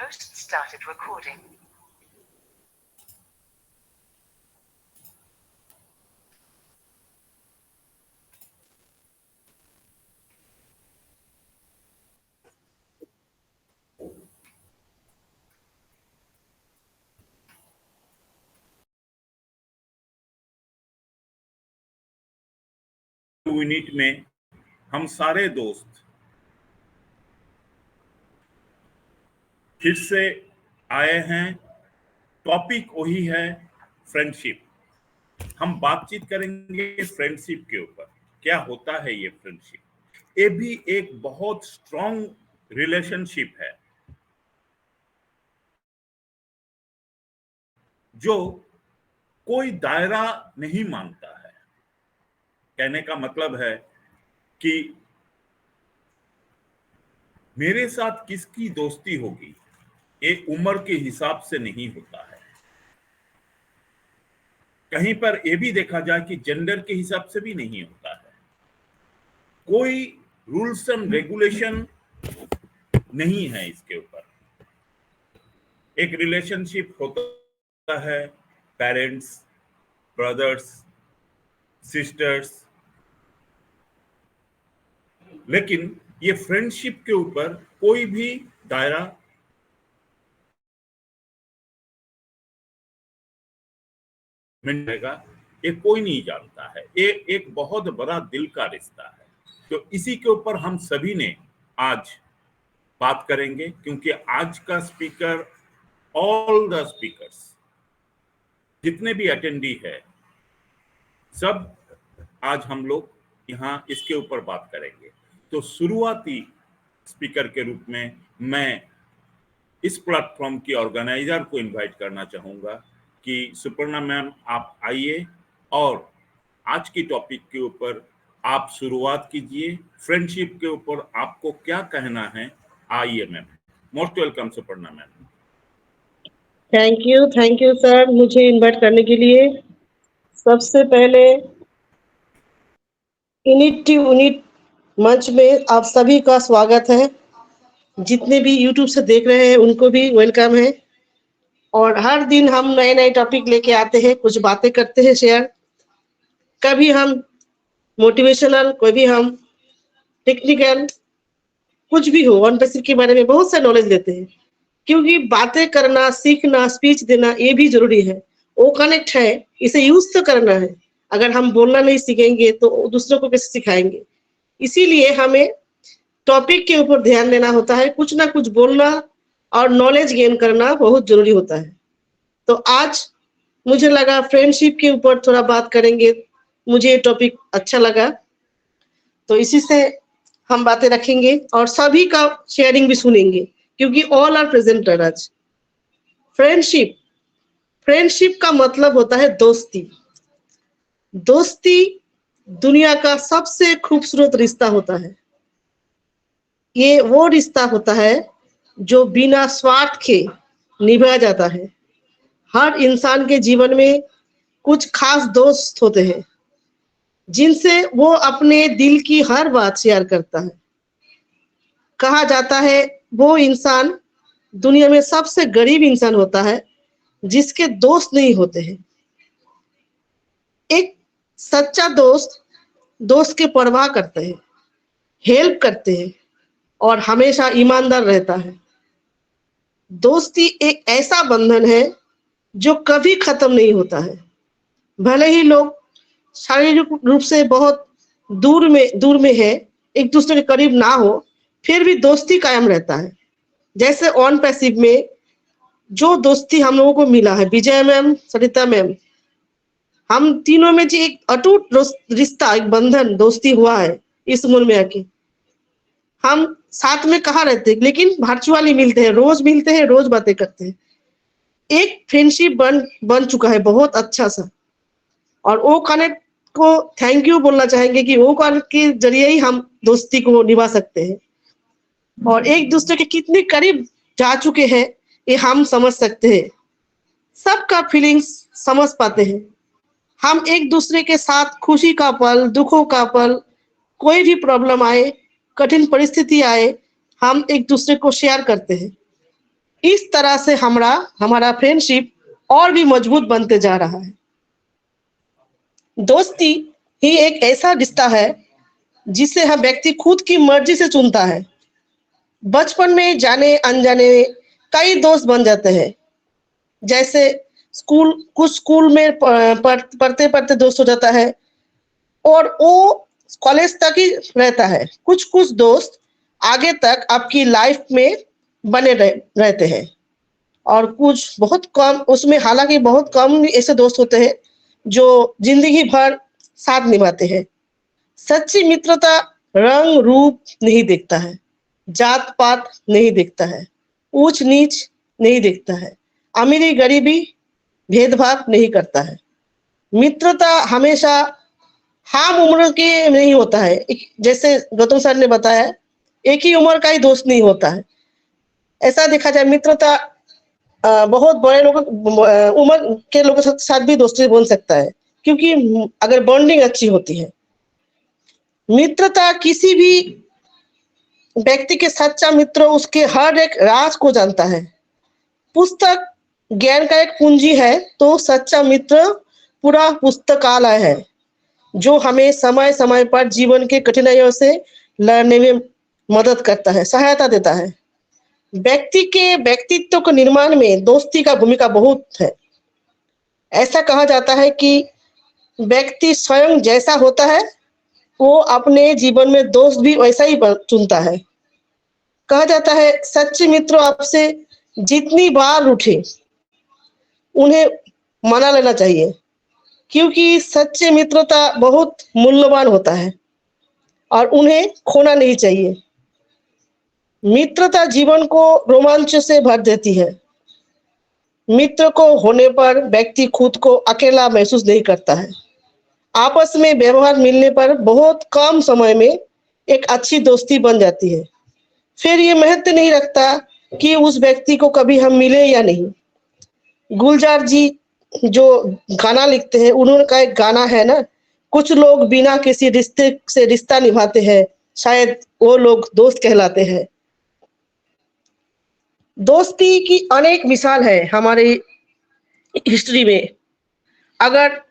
host started recording. Unit में हम सारे दोस्त फिर से आए हैं। टॉपिक वही है, फ्रेंडशिप। हम बातचीत करेंगे फ्रेंडशिप के ऊपर। क्या होता है ये फ्रेंडशिप? ये भी एक बहुत स्ट्रॉन्ग रिलेशनशिप है जो कोई दायरा नहीं मानता है। कहने का मतलब है कि मेरे साथ किसकी दोस्ती होगी, ये उम्र के हिसाब से नहीं होता है। कहीं पर ये भी देखा जाए कि जेंडर के हिसाब से भी नहीं होता है। कोई रूल्स एंड रेगुलेशन नहीं है इसके ऊपर। एक रिलेशनशिप होता है पेरेंट्स, ब्रदर्स, सिस्टर्स, लेकिन ये फ्रेंडशिप के ऊपर कोई भी दायरा मिलेगा, ये कोई नहीं जानता है। ये एक बहुत बड़ा दिल का रिश्ता है। तो इसी के ऊपर हम सभी ने आज बात करेंगे, क्योंकि आज का स्पीकर, ऑल द स्पीकर्स, जितने भी अटेंडी है, सब आज हम लोग यहाँ इसके ऊपर बात करेंगे। तो शुरुआती स्पीकर के रूप में मैं इस प्लेटफॉर्म की ऑर्गेनाइजर को इनवाइट करना चाहूंगा कि सुपर्णा मैम आप आइए और आज की टॉपिक के ऊपर आप शुरुआत कीजिए। फ्रेंडशिप के ऊपर आपको क्या कहना है? आइए ma'am. Most welcome Suparna ma'am. Thank you sir, मुझे इनवाइट करने के लिए। सबसे पहले यूनिट मंच में आप सभी का स्वागत है। जितने भी यूट्यूब से देख रहे हैं उनको भी वेलकम है। और हर दिन हम नए नए टॉपिक लेके आते हैं, कुछ बातें करते हैं शेयर। कभी हम मोटिवेशनल, कभी हम टेक्निकल, कुछ भी हो, वन पैसिव के बारे में बहुत सा नॉलेज लेते हैं। क्योंकि बातें करना, सीखना, स्पीच देना ये भी जरूरी है। वो कनेक्ट है, इसे यूज तो करना है। अगर हम बोलना नहीं सीखेंगे तो दूसरों को कैसे सिखाएंगे? इसीलिए हमें टॉपिक के ऊपर ध्यान देना होता है। कुछ ना कुछ बोलना और नॉलेज गेन करना बहुत जरूरी होता है। तो आज मुझे लगा फ्रेंडशिप के ऊपर थोड़ा बात करेंगे। मुझे ये टॉपिक अच्छा लगा, तो इसी से हम बातें रखेंगे और सभी का शेयरिंग भी सुनेंगे, क्योंकि ऑल आर प्रेजेंटेड आज। फ्रेंडशिप का मतलब होता है दोस्ती। दोस्ती दुनिया का सबसे खूबसूरत रिश्ता होता है। ये वो रिश्ता होता है जो बिना स्वार्थ के निभाया जाता है। हर इंसान के जीवन में कुछ खास दोस्त होते हैं जिनसे वो अपने दिल की हर बात शेयर करता है। कहा जाता है वो इंसान दुनिया में सबसे गरीब इंसान होता है जिसके दोस्त नहीं होते हैं। एक सच्चा दोस्त के परवाह करते हैं, हेल्प करते हैं और हमेशा ईमानदार रहता है। दोस्ती एक ऐसा बंधन है जो कभी खत्म नहीं होता है। भले ही लोग शारीरिक रूप से बहुत दूर में है, एक दूसरे के करीब ना हो, फिर भी दोस्ती कायम रहता है। जैसे ऑन पैसिव में जो दोस्ती हम लोगों को मिला है, विजय मैम, सरिता मैम, हम तीनों में जो एक अटूट रिश्ता, एक बंधन, दोस्ती हुआ है इस उम्र में आके। हम साथ में कहाँ रहते हैं, लेकिन वर्चुअली मिलते हैं, रोज मिलते हैं, रोज बातें करते हैं। एक फ्रेंडशिप बन चुका है बहुत अच्छा सा। और वो कनेक्ट को थैंक यू बोलना चाहेंगे कि वो कनेक्ट के जरिए ही हम दोस्ती को निभा सकते हैं। और एक दूसरे के कितने करीब जा चुके हैं ये हम समझ सकते हैं। सबका फीलिंग्स समझ पाते हैं। हम एक दूसरे के साथ खुशी का पल, दुखों का पल, कोई भी प्रॉब्लम आए, कठिन परिस्थिति आए, हम एक दूसरे को शेयर करते हैं। इस तरह से हमारा फ्रेंडशिप और भी मजबूत बनते जा रहा है। दोस्ती ही एक ऐसा रिश्ता है जिसे हर व्यक्ति खुद की मर्जी से चुनता है। बचपन में जाने अनजाने कई दोस्त बन जाते हैं। जैसे कुछ स्कूल में पढ़ते पढ़ते दोस्त हो जाता है और वो कॉलेज तक ही रहता है। कुछ कुछ दोस्त आगे तक आपकी लाइफ में बने रहते हैं और कुछ बहुत कम, उसमें हालांकि बहुत कम ऐसे दोस्त होते हैं जो जिंदगी भर साथ निभाते हैं। सच्ची मित्रता रंग रूप नहीं देखता है, जात पात नहीं देखता है, ऊंच नीच नहीं देखता है, अमीरी गरीबी भेदभाव नहीं करता है। मित्रता हमेशा हम उम्र के नहीं होता है। जैसे गौतम सर ने बताया, एक ही उम्र का ही दोस्त नहीं होता है। ऐसा देखा जाए मित्रता बहुत बड़े लोग उम्र के लोगों के साथ भी दोस्ती बन सकता है, क्योंकि अगर बॉन्डिंग अच्छी होती है। मित्रता किसी भी व्यक्ति के सच्चा मित्र उसके हर एक राज को जानता है। पुस्तक ज्ञान का एक पूंजी है तो सच्चा मित्र पूरा पुस्तकालय है, जो हमें समय समय पर जीवन के कठिनाइयों से लड़ने में मदद करता है, सहायता देता है। व्यक्ति के व्यक्तित्व के निर्माण में दोस्ती का भूमिका बहुत है। ऐसा कहा जाता है कि व्यक्ति स्वयं जैसा होता है वो अपने जीवन में दोस्त भी वैसा ही चुनता है। कहा जाता है सच्चे मित्र आपसे जितनी बार रूठे उन्हें मना लेना चाहिए, क्योंकि सच्चे मित्रता बहुत मूल्यवान होता है और उन्हें खोना नहीं चाहिए। मित्रता जीवन को रोमांच से भर देती है। मित्र को होने पर व्यक्ति खुद को अकेला महसूस नहीं करता है। आपस में व्यवहार मिलने पर बहुत कम समय में एक अच्छी दोस्ती बन जाती है। फिर ये महत्व नहीं रखता कि उस व्यक्ति को कभी हम मिले या नहीं। गुलजार जी जो गाना लिखते हैं, उन्होंने का एक गाना है ना, कुछ लोग बिना किसी रिश्ते से रिश्ता निभाते हैं, शायद वो लोग दोस्त कहलाते हैं। दोस्ती की अनेक मिसाल है हमारे हिस्ट्री में। अगर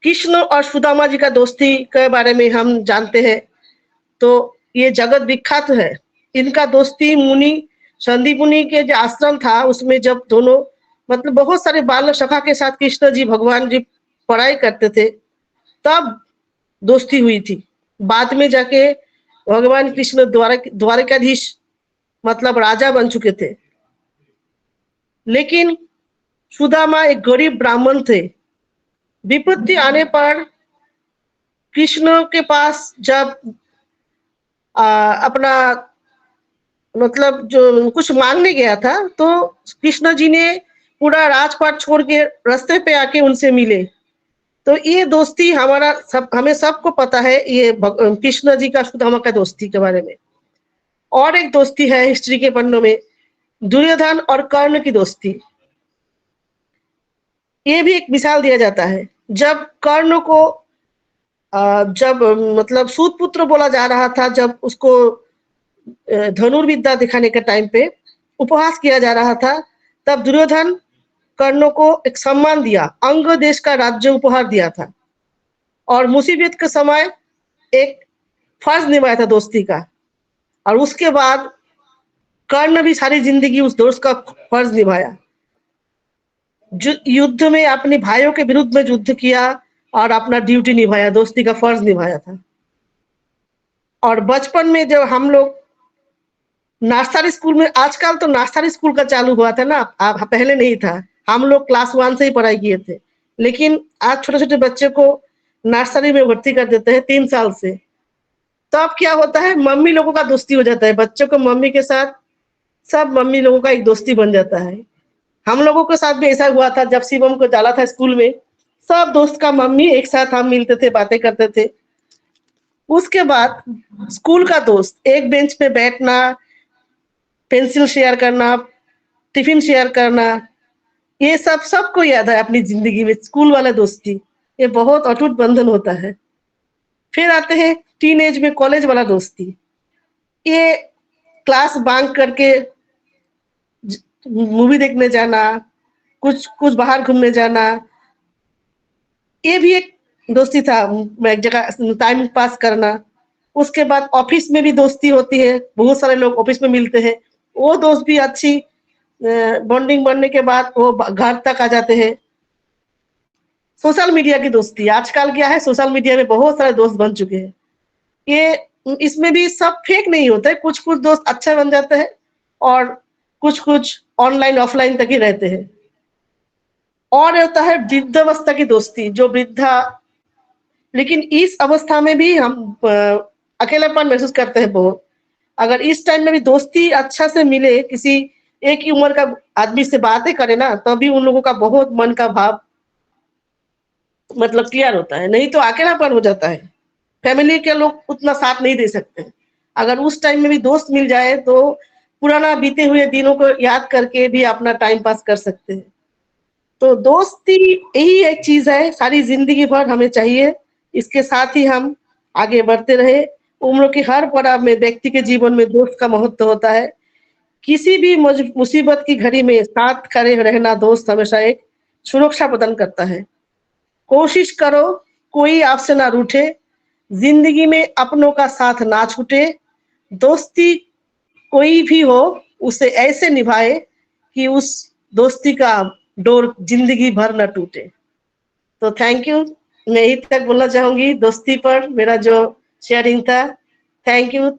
कृष्ण और सुदामा जी का दोस्ती के बारे में हम जानते हैं तो ये जगत विख्यात है। इनका दोस्ती मुनि संदीप मुनि के जो आश्रम था उसमें जब दोनों मतलब बहुत सारे बाल सखा के साथ कृष्ण जी भगवान जी पढ़ाई करते थे तब दोस्ती हुई थी। बाद में जाके भगवान कृष्ण द्वारकाधीश मतलब राजा बन चुके थे, लेकिन सुदामा एक गरीब ब्राह्मण थे। विपत्ति आने पर कृष्ण के पास जब अपना मतलब जो कुछ मांगने गया था तो कृष्ण जी ने पूरा राजपाट छोड़ के रास्ते पे आके उनसे मिले। तो ये दोस्ती हमें सबको पता है, ये कृष्ण जी का सुदामा का दोस्ती के बारे में। और एक दोस्ती है हिस्ट्री के पन्नों में, दुर्योधन और कर्ण की दोस्ती। ये भी एक मिसाल दिया जाता है। जब कर्ण को जब मतलब सूत पुत्र बोला जा रहा था, जब उसको धनुर्विद्या दिखाने के टाइम पे उपहास किया जा रहा था, तब दुर्योधन कर्ण को एक सम्मान दिया, अंग देश का राज्य उपहार दिया था और मुसीबत के समय एक फर्ज निभाया था दोस्ती का। और उसके बाद कर्ण भी सारी जिंदगी उस दोस्त का फर्ज निभाया। युद्ध में अपने भाइयों के विरुद्ध में युद्ध किया और अपना ड्यूटी निभाया, दोस्ती का फर्ज निभाया था। और बचपन में जब हम लोग नर्सरी स्कूल में, आजकल तो नर्सरी स्कूल का चालू हुआ था ना, पहले नहीं था, हम लोग क्लास 1 से ही पढ़ाई किए थे, लेकिन आज छोटे छोटे बच्चे को नर्सरी में भर्ती कर देते हैं 3 साल से। तो अब क्या होता है, मम्मी लोगों का दोस्ती हो जाता है, बच्चों को मम्मी के साथ सब मम्मी लोगों का एक दोस्ती बन जाता है। हम लोगों के साथ भी ऐसा हुआ था, जब शिवम को डाला था स्कूल में, सब दोस्त का मम्मी एक साथ हम मिलते थे, बातें करते थे। उसके बाद स्कूल का दोस्त, एक बेंच पे बैठना, पेंसिल शेयर करना, टिफिन शेयर करना, ये सब सबको याद है अपनी जिंदगी में। स्कूल वाला दोस्ती ये बहुत अटूट बंधन होता है। फिर आते हैं टीन एज में कॉलेज वाला दोस्ती। ये क्लास बंक करके मूवी देखने जाना, कुछ कुछ बाहर घूमने जाना, ये भी एक दोस्ती था। एक जगह टाइम पास करना। उसके बाद ऑफिस में भी दोस्ती होती है, बहुत सारे लोग ऑफिस में मिलते हैं, वो दोस्त भी अच्छी बॉन्डिंग बनने के बाद वो घर तक आ जाते हैं। सोशल मीडिया की दोस्ती आजकल क्या है, सोशल मीडिया में बहुत सारे दोस्त बन चुके हैं। ये इसमें भी सब फेक नहीं होते, कुछ कुछ दोस्त अच्छे बन जाते हैं और कुछ कुछ ऑनलाइन ऑफलाइन तक ही रहते हैं। और होता है वृद्धावस्था की दोस्ती, जो वृद्धा, लेकिन इस अवस्था में भी हम अकेलापन महसूस करते हैं बहुत। अगर इस टाइम में भी दोस्ती अच्छा से मिले, किसी एक ही उम्र का आदमी से बातें करे ना, तभी उन लोगों का बहुत मन का भाव मतलब क्लियर होता है, नहीं तो अकेलापन हो जाता है। फैमिली के लोग उतना साथ नहीं दे सकते। अगर उस टाइम में भी दोस्त मिल जाए तो पुराना बीते हुए दिनों को याद करके भी अपना टाइम पास कर सकते हैं। तो दोस्ती यही एक चीज है, सारी जिंदगी भर हमें चाहिए। इसके साथ ही हम आगे बढ़ते रहे। उम्र के हर पड़ाव में व्यक्ति के जीवन में दोस्त का महत्व होता है। किसी भी मुसीबत की घड़ी में साथ खड़े रहना दोस्त हमेशा एक सुरक्षा प्रदान करता है। कोशिश करो कोई आपसे ना रूठे, जिंदगी में अपनों का साथ ना छूटे। दोस्ती कोई भी हो उसे ऐसे निभाए कि उस दोस्ती का डोर जिंदगी भर न टूटे। तो थैंक यू। मैं यही तक बोलना चाहूंगी दोस्ती पर मेरा जो शेयरिंग था। Thank you.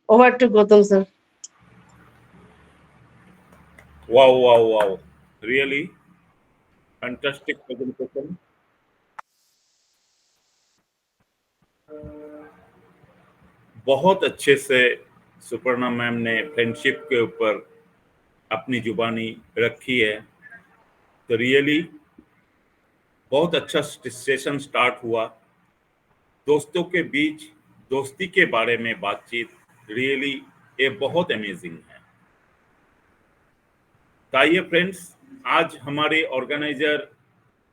Over to Gautam sir. Wow, wow, wow. Really fantastic presentation. बहुत अच्छे से सुपर्णा मैम ने फ्रेंडशिप के ऊपर अपनी जुबानी रखी है। तो रियली बहुत अच्छा सेशन स्टार्ट हुआ। दोस्तों के बीच दोस्ती के बारे में बातचीत रियली ये बहुत अमेजिंग है। तो आइए फ्रेंड्स, आज हमारे ऑर्गेनाइजर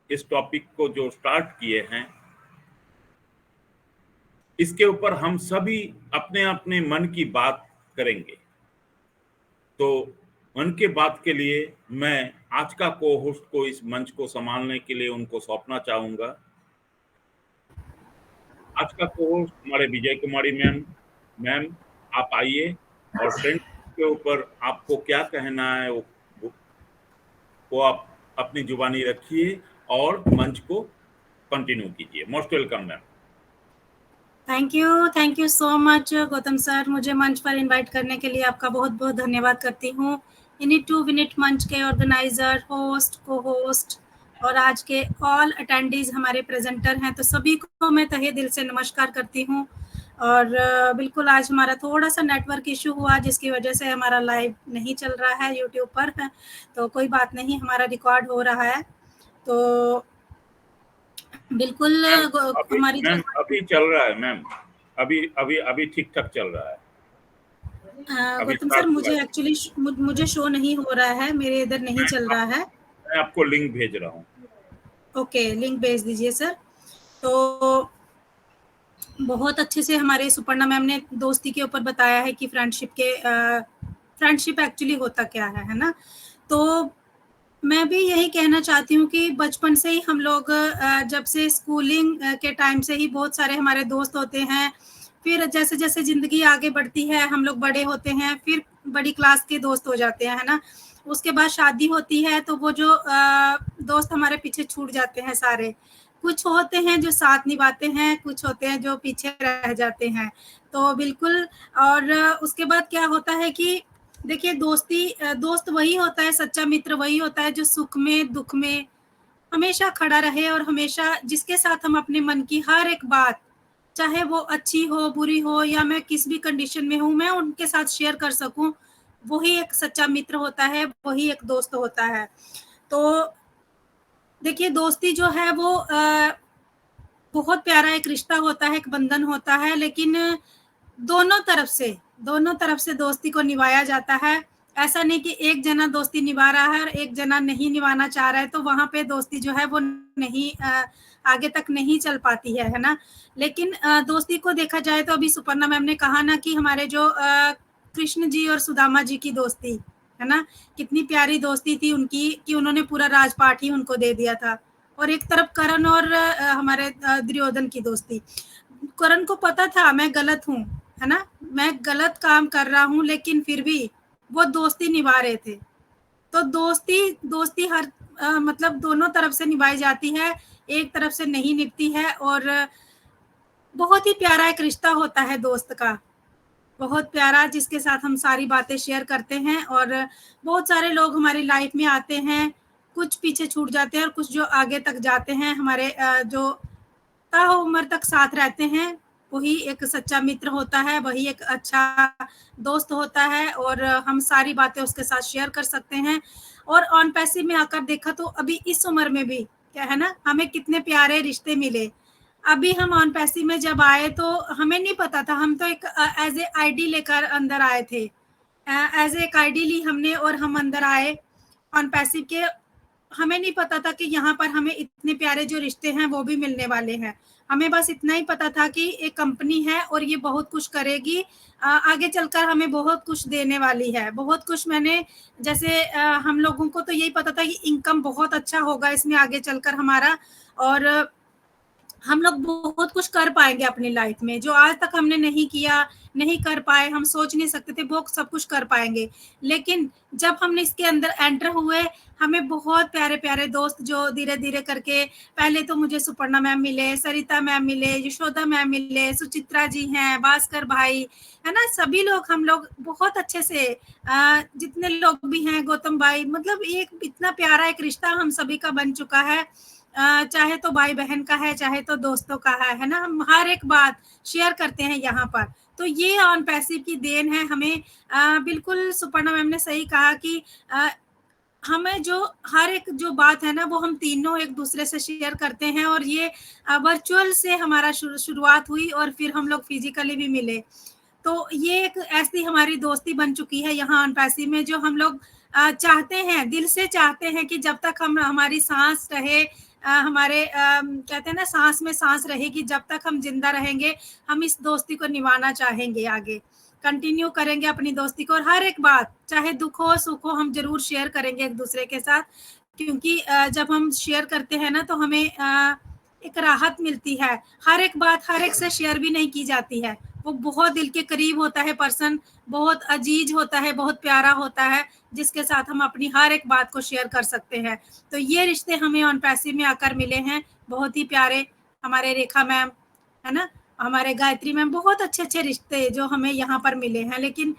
इस टॉपिक को जो स्टार्ट किए हैं, इसके ऊपर हम सभी अपने अपने मन की बात करेंगे। तो मन की बात के लिए मैं आज का को होस्ट को इस मंच को संभालने के लिए उनको सौंपना चाहूंगा। आज का को होस्ट हमारे विजय कुमारी मैम। मैम, आप आइए और फ्रेंड्स के ऊपर आपको क्या कहना है वो आप अपनी जुबानी रखिए और मंच को कंटिन्यू कीजिए। Most welcome ma'am. Thank you so much Gautam sir. मुझे मंच पर इनवाइट करने के लिए आपका बहुत बहुत धन्यवाद करती हूँ। यूनिट 2 विनिट मंच के ऑर्गेनाइजर, होस्ट, को होस्ट और आज के ऑल अटेंडीज हमारे प्रेजेंटर हैं, तो सभी को मैं तहे दिल से नमस्कार करती हूँ। और बिल्कुल आज हमारा थोड़ा सा नेटवर्क इशू हुआ जिसकी वजह से हमारा लाइव नहीं चल रहा है यूट्यूब पर, तो कोई बात नहीं, हमारा रिकॉर्ड हो रहा है। तो बिल्कुल हमारी मैम अभी चल रहा है मैम, अभी ठीक ठाक चल रहा है। गौतम सर, मुझे एक्चुअली मुझे शो नहीं हो रहा है, मेरे इधर नहीं चल रहा है। मैं आपको लिंक भेज रहा हूँ। ओके, लिंक भेज दीजिए सर। तो बहुत अच्छे से हमारे सुपर्णा मैम ने दोस्ती के ऊपर बताया है कि फ्रेंडशिप एक्चुअली होता क्या है ना। तो मैं भी यही कहना चाहती हूँ कि बचपन से ही हम लोग जब से स्कूलिंग के टाइम से ही बहुत सारे हमारे दोस्त होते हैं। फिर जैसे जैसे जिंदगी आगे बढ़ती है, हम लोग बड़े होते हैं, फिर बड़ी क्लास के दोस्त हो जाते हैं, है ना। उसके बाद शादी होती है तो वो जो दोस्त हमारे पीछे छूट जाते हैं सारे। कुछ होते हैं जो साथ निभाते हैं, कुछ होते हैं जो पीछे रह जाते हैं। तो बिल्कुल। और उसके बाद क्या होता है कि देखिए, दोस्त वही होता है, सच्चा मित्र वही होता है जो सुख में दुख में हमेशा खड़ा रहे और हमेशा जिसके साथ हम अपने मन की हर एक बात, चाहे वो अच्छी हो बुरी हो या मैं किस भी कंडीशन में हूँ, मैं उनके साथ शेयर कर सकूं। वही एक सच्चा मित्र होता है, वही एक दोस्त होता है। तो देखिए, दोस्ती जो है वो बहुत प्यारा एक रिश्ता होता है, एक बंधन होता है, लेकिन दोनों तरफ से दोस्ती को निभाया जाता है। ऐसा नहीं कि एक जना दोस्ती निभा रहा है और एक जना नहीं निभाना चाह रहा है, तो वहां पे दोस्ती जो है वो नहीं आगे तक नहीं चल पाती है ना। लेकिन दोस्ती को देखा जाए तो अभी सुपर्णा मैम ने कहा ना कि हमारे जो कृष्ण जी और सुदामा जी की दोस्ती है ना। कितनी प्यारी दोस्ती थी उनकी कि उन्होंने पूरा राजपाट ही उनको दे दिया था। और एक तरफ करण और हमारे दुर्योधन की दोस्ती, करण को पता था मैं गलत हूँ, है ना, मैं गलत काम कर रहा हूँ, लेकिन फिर भी वो दोस्ती निभा रहे थे। तो दोस्ती दोस्ती हर मतलब दोनों तरफ से निभाई जाती है, एक तरफ से नहीं निभती है। और बहुत ही प्यारा एक रिश्ता होता है दोस्त का, बहुत प्यारा, जिसके साथ हम सारी बातें शेयर करते हैं। और बहुत सारे लोग हमारी लाइफ में आते हैं, कुछ पीछे छूट जाते हैं और कुछ जो आगे तक जाते हैं, हमारे जो ताउम्र तक साथ रहते हैं, वही एक सच्चा मित्र होता है, वही एक अच्छा दोस्त होता है। और हम सारी बातें उसके साथ शेयर कर सकते हैं। और ऑन पैसिव में आकर देखा तो अभी इस उम्र में भी क्या है ना, हमें कितने प्यारे रिश्ते मिले। अभी हम ऑन पैसिव में जब आए तो हमें नहीं पता था, हम तो एक एज ए आईडी लेकर अंदर आए थे, एज एक आईडी ली हमने और हम अंदर आए ऑन पैसिव के। हमें नहीं पता था कि यहाँ पर हमें इतने प्यारे जो रिश्ते हैं वो भी मिलने वाले हैं। हमें बस इतना ही पता था कि एक कंपनी है और ये बहुत कुछ करेगी, आगे चलकर हमें बहुत कुछ देने वाली है, बहुत कुछ। मैंने जैसे हम लोगों को तो यही पता था कि इनकम बहुत अच्छा होगा इसमें आगे चलकर हमारा, और हम लोग बहुत कुछ कर पाएंगे अपनी लाइफ में, जो आज तक हमने नहीं किया, नहीं कर पाए, हम सोच नहीं सकते थे, वो सब कुछ कर पाएंगे। लेकिन जब हमने इसके अंदर एंटर हुए, हमें बहुत प्यारे प्यारे दोस्त जो धीरे धीरे करके, पहले तो मुझे सुपर्णा मैम मिले, सरिता मैम मिले, यशोदा मैम मिले, सुचित्रा जी हैं, भास्कर भाई, है ना, सभी लोग, हम लोग बहुत अच्छे से जितने लोग भी हैं, गौतम भाई, मतलब एक इतना प्यारा एक रिश्ता हम सभी का बन चुका है। चाहे तो भाई बहन का है, चाहे तो दोस्तों का है ना, हम हर एक बात शेयर करते हैं यहाँ पर। तो ये ऑन पैसिव की देन है हमें। बिल्कुल सुपर्णा मैम ने सही कहा कि हमें जो हर एक जो बात है ना, वो हम तीनों एक दूसरे से शेयर करते हैं। और ये वर्चुअल से हमारा शुरुआत हुई और फिर हम लोग फिजिकली भी मिले। तो ये एक ऐसी हमारी दोस्ती बन चुकी है यहाँ ऑन पैसिव में, जो हम लोग चाहते हैं, दिल से चाहते हैं कि जब तक हम हमारी सांस रहे, हमारे कहते हैं ना, सांस में सांस रहेगी, जब तक हम जिंदा रहेंगे, हम इस दोस्ती को निभाना चाहेंगे, आगे कंटिन्यू करेंगे अपनी दोस्ती को। और हर एक बात, चाहे दुख हो सुख हो, हम जरूर शेयर करेंगे एक दूसरे के साथ, क्योंकि जब हम शेयर करते हैं ना तो हमें एक राहत मिलती है। हर एक बात हर एक से शेयर भी नहीं की जाती है, वो बहुत दिल के करीब होता है पर्सन, बहुत अजीज होता है, बहुत प्यारा होता है, जिसके साथ हम अपनी हर एक बात को शेयर कर सकते हैं। तो ये रिश्ते हमें ऑन पैसिव में आकर मिले हैं, बहुत ही प्यारे। हमारे रेखा मैम, है ना, हमारे गायत्री मैम, बहुत अच्छे अच्छे रिश्ते जो हमें यहाँ पर मिले हैं। लेकिन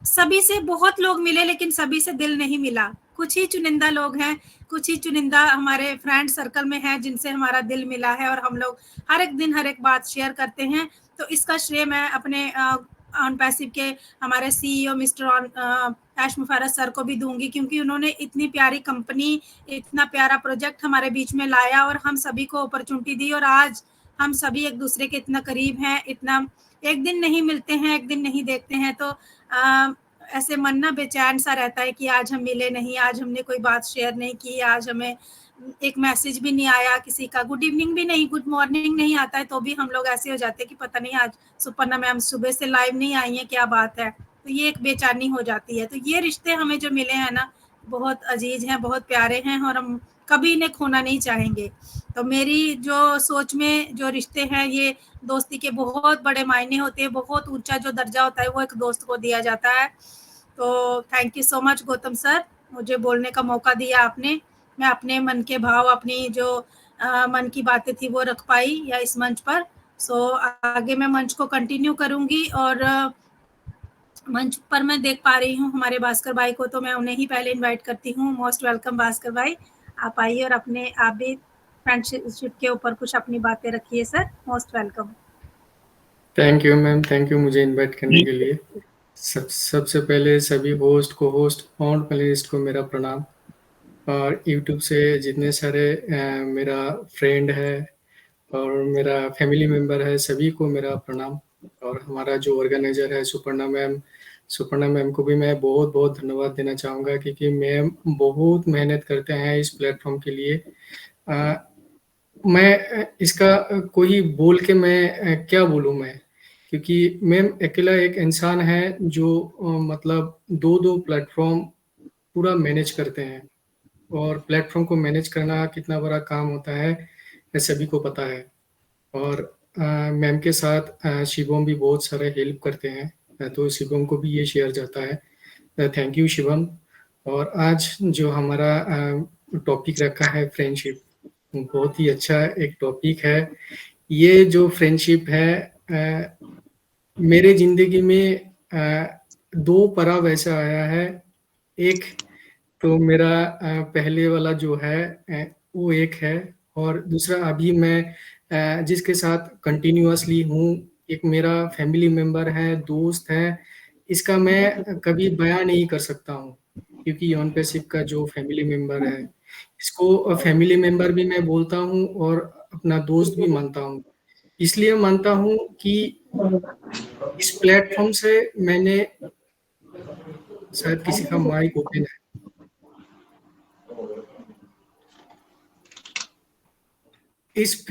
सभी से बहुत लोग मिले, लेकिन सभी से दिल नहीं मिला। कुछ ही चुनिंदा लोग हैं, कुछ ही चुनिंदा हमारे फ्रेंड सर्कल में हैं जिनसे हमारा दिल मिला है, और हम लोग हर एक दिन हर एक बात शेयर करते हैं। तो इसका श्रेय मैं अपने ऑन पैसिव के हमारे सीईओ मिस्टर ऐश मुफारत सर को भी दूंगी, क्योंकि उन्होंने इतनी प्यारी कंपनी, इतना प्यारा प्रोजेक्ट हमारे बीच में लाया और हम सभी को अपॉर्चुनिटी दी। और आज हम सभी एक दूसरे के इतना करीब हैं, इतना एक दिन नहीं मिलते हैं, एक दिन नहीं देखते हैं, तो ऐसे मन ना बेचैन सा रहता है कि आज हम मिले नहीं, आज हमने कोई बात शेयर नहीं की, आज हमें एक मैसेज भी नहीं आया किसी का, गुड इवनिंग भी नहीं, गुड मॉर्निंग नहीं आता है, तो भी हम लोग ऐसे हो जाते हैं कि पता नहीं आज सुपर्णा मैम सुबह से लाइव नहीं आई है, क्या बात है। तो ये एक बेचैनी हो जाती है। तो ये रिश्ते हमें जो मिले हैं ना, बहुत अजीज हैं, बहुत प्यारे हैं, और हम कभी इन्हें खोना नहीं चाहेंगे। तो मेरी जो सोच में जो रिश्ते हैं, ये दोस्ती के बहुत बड़े मायने होते हैं, बहुत ऊंचा जो दर्जा होता है वो एक दोस्त को दिया जाता है। तो thank you so much Gautam sir, मुझे बोलने का मौका दिया आपने। मैं अपने मन के भाव, अपनी जो मन की बातें थी वो रख पाई या इस मंच पर। सो आगे मैं मंच को कंटिन्यू करूंगी। और मंच पर मैं देख पा रही हूँ हमारे भास्कर भाई को, तो मैं उन्हें ही पहले इनवाइट करती हूँ। मोस्ट वेलकम भास्कर भाई, आप आइए और अपने आप भी फ्रेंडशिप के ऊपर कुछ अपनी बातें रखिए sir. Most welcome. Thank you ma'am, thank you मुझे इनवाइट करने के लिए। सबसे पहले सभी होस्ट को होस्ट और पैनलिस्ट को मेरा प्रणाम, और यूट्यूब से जितने सारे मेरा फ्रेंड है और मेरा फैमिली मेम्बर है, सभी को मेरा प्रणाम। और हमारा जो ऑर्गेनाइजर है सुपर्णा मैम को भी मैं बहुत बहुत धन्यवाद देना चाहूँगा, क्योंकि मैम बहुत मेहनत करते हैं इस प्लेटफॉर्म के लिए। मैं इसका कोई बोल के मैं क्या बोलूँ मैं, क्योंकि मैम अकेला एक इंसान है जो मतलब 2 प्लेटफॉर्म पूरा मैनेज करते हैं, और प्लेटफॉर्म को मैनेज करना कितना बड़ा काम होता है ये सभी को पता है। और मैम के साथ शिवम भी बहुत सारे हेल्प करते हैं, तो शिवम को भी ये शेयर जाता है। Thank you Shivam. और आज जो हमारा टॉपिक रखा है फ्रेंडशिप, बहुत ही अच्छा एक टॉपिक है। ये जो फ्रेंडशिप है मेरे जिंदगी में 2 पड़ाव ऐसा आया है। एक तो मेरा पहले वाला जो है वो एक है, और दूसरा अभी मैं जिसके साथ कंटिन्यूअसली हूँ, एक मेरा फैमिली मेंबर है, दोस्त है। इसका मैं कभी बयां नहीं कर सकता हूँ, क्योंकि यॉन पैसिव का जो फैमिली मेंबर है, इसको फैमिली मेंबर भी मैं बोलता हूँ और अपना दोस्त भी मानता हूँ। इसलिए मानता हूँ कि इस प्लेटफॉर्म से मैंने, शायद किसी का माइक ओपन है, इस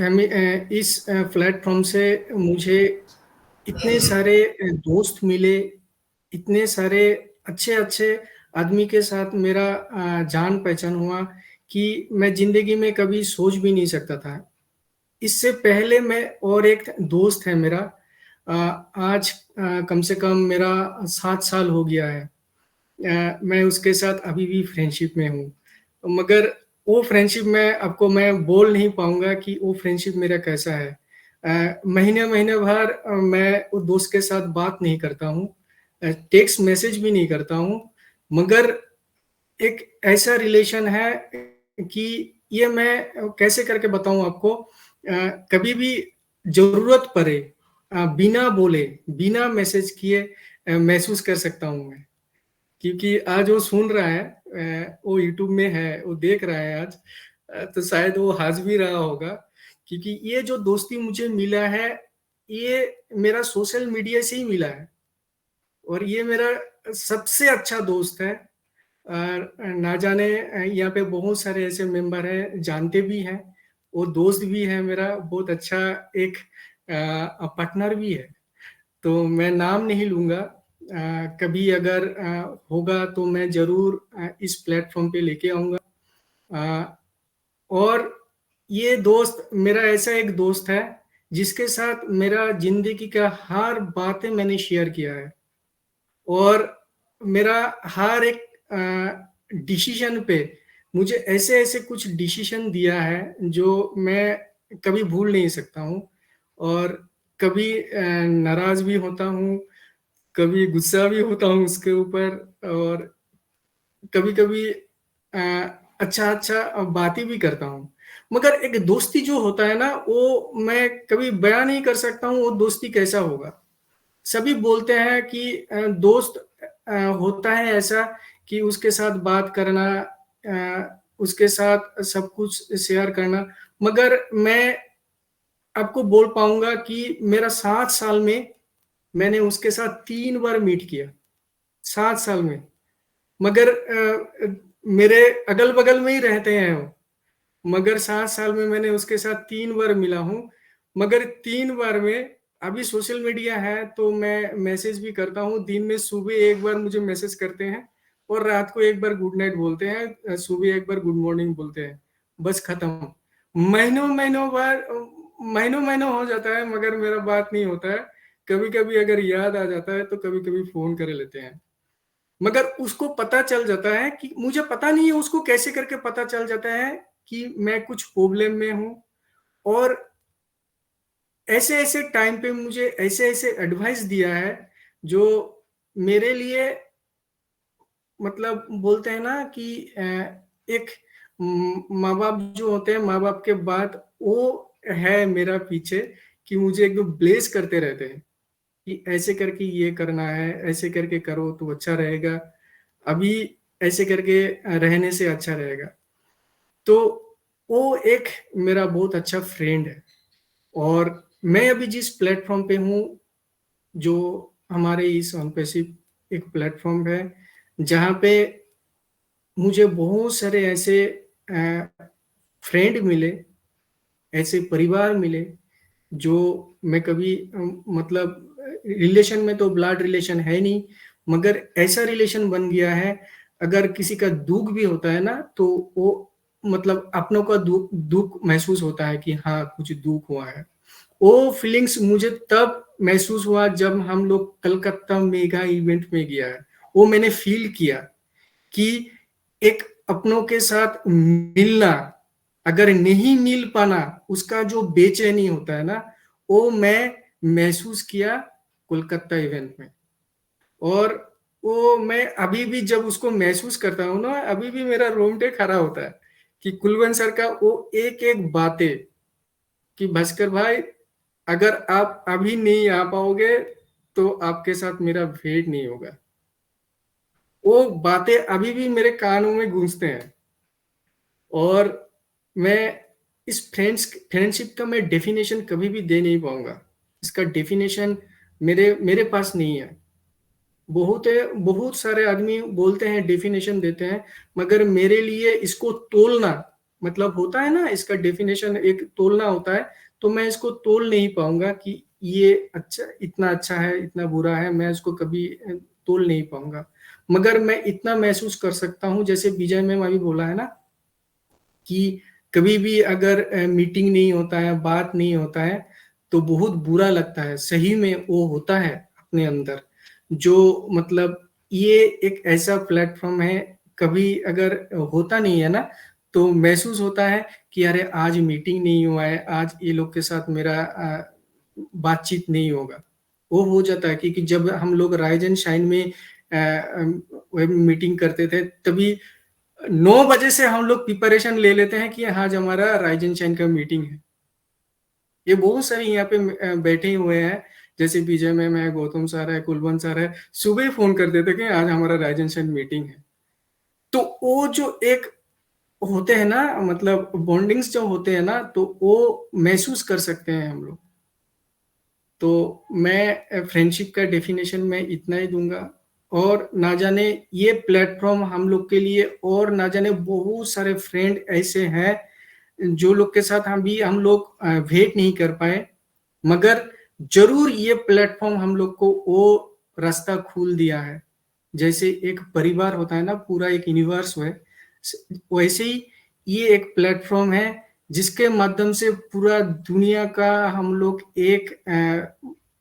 प्लेटफॉर्म से मुझे इतने सारे दोस्त मिले, इतने सारे अच्छे अच्छे आदमी के साथ मेरा जान पहचान हुआ कि मैं जिंदगी में कभी सोच भी नहीं सकता था। इससे पहले मैं, और एक दोस्त है मेरा, आज कम से कम मेरा 7 साल हो गया है। मैं उसके साथ अभी भी फ्रेंडशिप में हूँ, मगर वो फ्रेंडशिप मैं बोल नहीं पाऊंगा कि वो फ्रेंडशिप मेरा कैसा है। महीने महीने भर मैं उस दोस्त के साथ बात नहीं करता हूँ, टेक्स्ट मैसेज भी नहीं करता हूँ, मगर एक ऐसा रिलेशन है कि ये मैं कैसे करके बताऊं आपको। कभी भी जरूरत पड़े, बिना बोले, बिना मैसेज किए महसूस कर सकता हूं मैं। क्योंकि आज वो सुन रहा है, वो यूट्यूब में है, वो देख रहा है आज, तो शायद वो हंस भी रहा होगा, क्योंकि ये जो दोस्ती मुझे मिला है, ये मेरा सोशल मीडिया से ही मिला है, और ये मेरा सबसे अच्छा दोस्त है। और ना जाने यहाँ पे बहुत सारे ऐसे मेंबर हैं, जानते भी हैं, वो दोस्त भी है मेरा बहुत अच्छा, एक पार्टनर भी है। तो मैं नाम नहीं लूंगा, कभी अगर होगा तो मैं जरूर इस प्लेटफॉर्म पे लेके आऊंगा। और ये दोस्त मेरा ऐसा एक दोस्त है जिसके साथ मेरा जिंदगी का हर बातें मैंने शेयर किया है, और मेरा हर एक डिसीजन पे मुझे ऐसे ऐसे कुछ डिसीजन दिया है जो मैं कभी भूल नहीं सकता हूँ। और कभी नाराज भी होता हूँ, कभी गुस्सा भी होता हूँ उसके ऊपर, और कभी कभी अच्छा अच्छा बातें भी करता हूँ। मगर एक दोस्ती जो होता है ना, वो मैं कभी बयान नहीं कर सकता हूँ वो दोस्ती कैसा होगा। सभी बोलते हैं कि दोस्त होता है ऐसा कि उसके साथ बात करना, उसके साथ सब कुछ शेयर करना, मगर मैं आपको बोल पाऊंगा कि मेरा 7 साल में मैंने उसके साथ 3 बार मीट किया, 7 साल में। मगर मेरे अगल बगल में ही रहते हैं वो, मगर 7 साल में मैंने उसके साथ 3 बार मिला हूँ। मगर 3 बार में अभी सोशल मीडिया है तो मैं मैसेज भी करता हूँ। दिन में सुबह एक बार मुझे मैसेज करते हैं, और रात को एक बार गुड नाइट बोलते हैं, सुबह एक बार गुड मॉर्निंग बोलते हैं, बस खत्म। महीनों महीनों हो जाता है मगर मेरा बात नहीं होता है। कभी कभी अगर याद आ जाता है तो कभी कभी फोन कर लेते हैं, मगर उसको पता चल जाता है कि, मुझे पता नहीं है उसको कैसे करके पता चल जाता है कि मैं कुछ प्रॉब्लम में हूं, और ऐसे ऐसे टाइम पे मुझे ऐसे ऐसे एडवाइस दिया है जो मेरे लिए, मतलब बोलते हैं ना कि एक माँ बाप जो होते हैं, माँ बाप के बाद वो है मेरा पीछे, कि मुझे एकदम ब्लेस करते रहते हैं कि ऐसे करके ये करना है, ऐसे करके करो तो अच्छा रहेगा, अभी ऐसे करके रहने से अच्छा रहेगा। तो वो एक मेरा बहुत अच्छा फ्रेंड है। और मैं अभी जिस प्लेटफॉर्म पे हूँ, जो हमारे इस ऑन पैसिव एक प्लेटफॉर्म है, जहाँ पे मुझे बहुत सारे ऐसे फ्रेंड मिले, ऐसे परिवार मिले जो मैं कभी मतलब रिलेशन में तो ब्लड रिलेशन है नहीं, मगर ऐसा रिलेशन बन गया है, अगर किसी का दुख भी होता है ना तो वो मतलब अपनों का दुख महसूस होता है कि हाँ कुछ दुख हुआ है। वो फीलिंग्स मुझे तब महसूस हुआ जब हम लोग कलकत्ता मेगा इवेंट में गया है। वो मैंने फील किया कि एक अपनों के साथ मिलना, अगर नहीं मिल पाना, उसका जो बेचैनी होता है ना, वो मैं महसूस किया कोलकाता इवेंट में। और वो मैं अभी भी जब उसको महसूस करता हूँ ना, अभी भी मेरा रोंगटे खड़ा होता है कि कुलवंत सर का वो एक एक बातें कि भास्कर भाई अगर आप अभी नहीं आ पाओगे तो आपके साथ मेरा भेंट नहीं होगा। वो बातें अभी भी मेरे कानों में गूंजते हैं। और मैं इस फ्रेंडशिप का मैं डेफिनेशन कभी भी दे नहीं पाऊंगा। इसका डेफिनेशन मेरे पास नहीं है। बहुत सारे आदमी बोलते हैं, डेफिनेशन देते हैं, मगर मेरे लिए इसको तोलना, मतलब होता है ना, इसका डेफिनेशन एक तोलना होता है, तो मैं इसको तोल नहीं पाऊंगा कि ये इतना अच्छा है, इतना बुरा है, मैं इसको कभी तोल नहीं पाऊंगा। मगर मैं इतना महसूस कर सकता हूँ, जैसे विजय मैम अभी बोला है ना कि कभी भी अगर मीटिंग नहीं होता है, बात नहीं होता है, तो बहुत बुरा लगता है। सही में वो होता है अपने अंदर, जो मतलब ये एक ऐसा प्लेटफॉर्म है, कभी अगर होता नहीं है ना तो महसूस होता है कि अरे आज मीटिंग नहीं हुआ है, आज ये लोग के साथ मेरा बातचीत नहीं होगा। वो हो जाता है क्योंकि जब हम लोग राइज एंड शाइन में मीटिंग करते थे, तभी 9 बजे से हम लोग प्रिपरेशन ले लेते हैं कि आज हमारा राइज एंड शाइन का मीटिंग है। ये बहुत सारे यहाँ पे बैठे हुए हैं, जैसे विजय मैम है, गौतम सर है, कुलवंत सर है, सुबह ही फोन कर देते कि आज हमारा राइज एंड शाइन मीटिंग है। तो वो जो एक होते हैं ना, मतलब बॉन्डिंग्स जो होते हैं ना, तो वो महसूस कर सकते हैं हम लोग। तो मैं फ्रेंडशिप का डेफिनेशन मैं इतना ही दूंगा। और ना जाने ये प्लेटफॉर्म हम लोग के लिए, और ना जाने बहुत सारे फ्रेंड ऐसे हैं जो लोग के साथ हम लोग भेंट नहीं कर पाए, मगर जरूर ये प्लेटफॉर्म हम लोग को वो रास्ता खोल दिया है। जैसे एक परिवार होता है ना, पूरा एक यूनिवर्स है, वैसे ही ये एक प्लेटफॉर्म है जिसके माध्यम से पूरा दुनिया का हम लोग एक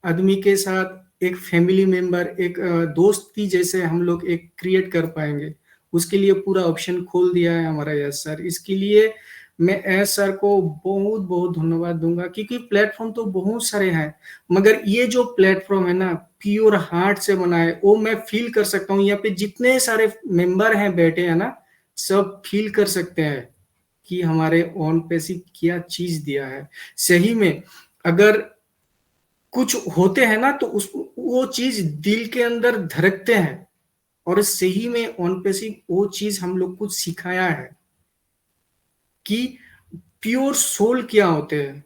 आदमी के साथ, एक फैमिली मेंबर, एक दोस्ती जैसे हम लोग एक क्रिएट कर पाएंगे। उसके लिए पूरा ऑप्शन खोल दिया है हमारा यस सर। इसके लिए मैं एस सर को बहुत बहुत धन्यवाद दूंगा, क्योंकि प्लेटफॉर्म तो बहुत सारे हैं, मगर ये जो प्लेटफॉर्म है ना, प्योर हार्ट से बना है, वो मैं फील कर सकता हूँ। यहाँ पे जितने सारे मेंबर हैं बैठे हैं ना, सब फील कर सकते हैं कि हमारे ओन पे से क्या चीज दिया है। सही में अगर कुछ होते हैं ना तो वो चीज दिल के अंदर धड़कते हैं, और सही में ऑन पे से वो चीज हम लोग को सिखाया है कि प्योर सोल क्या होते हैं।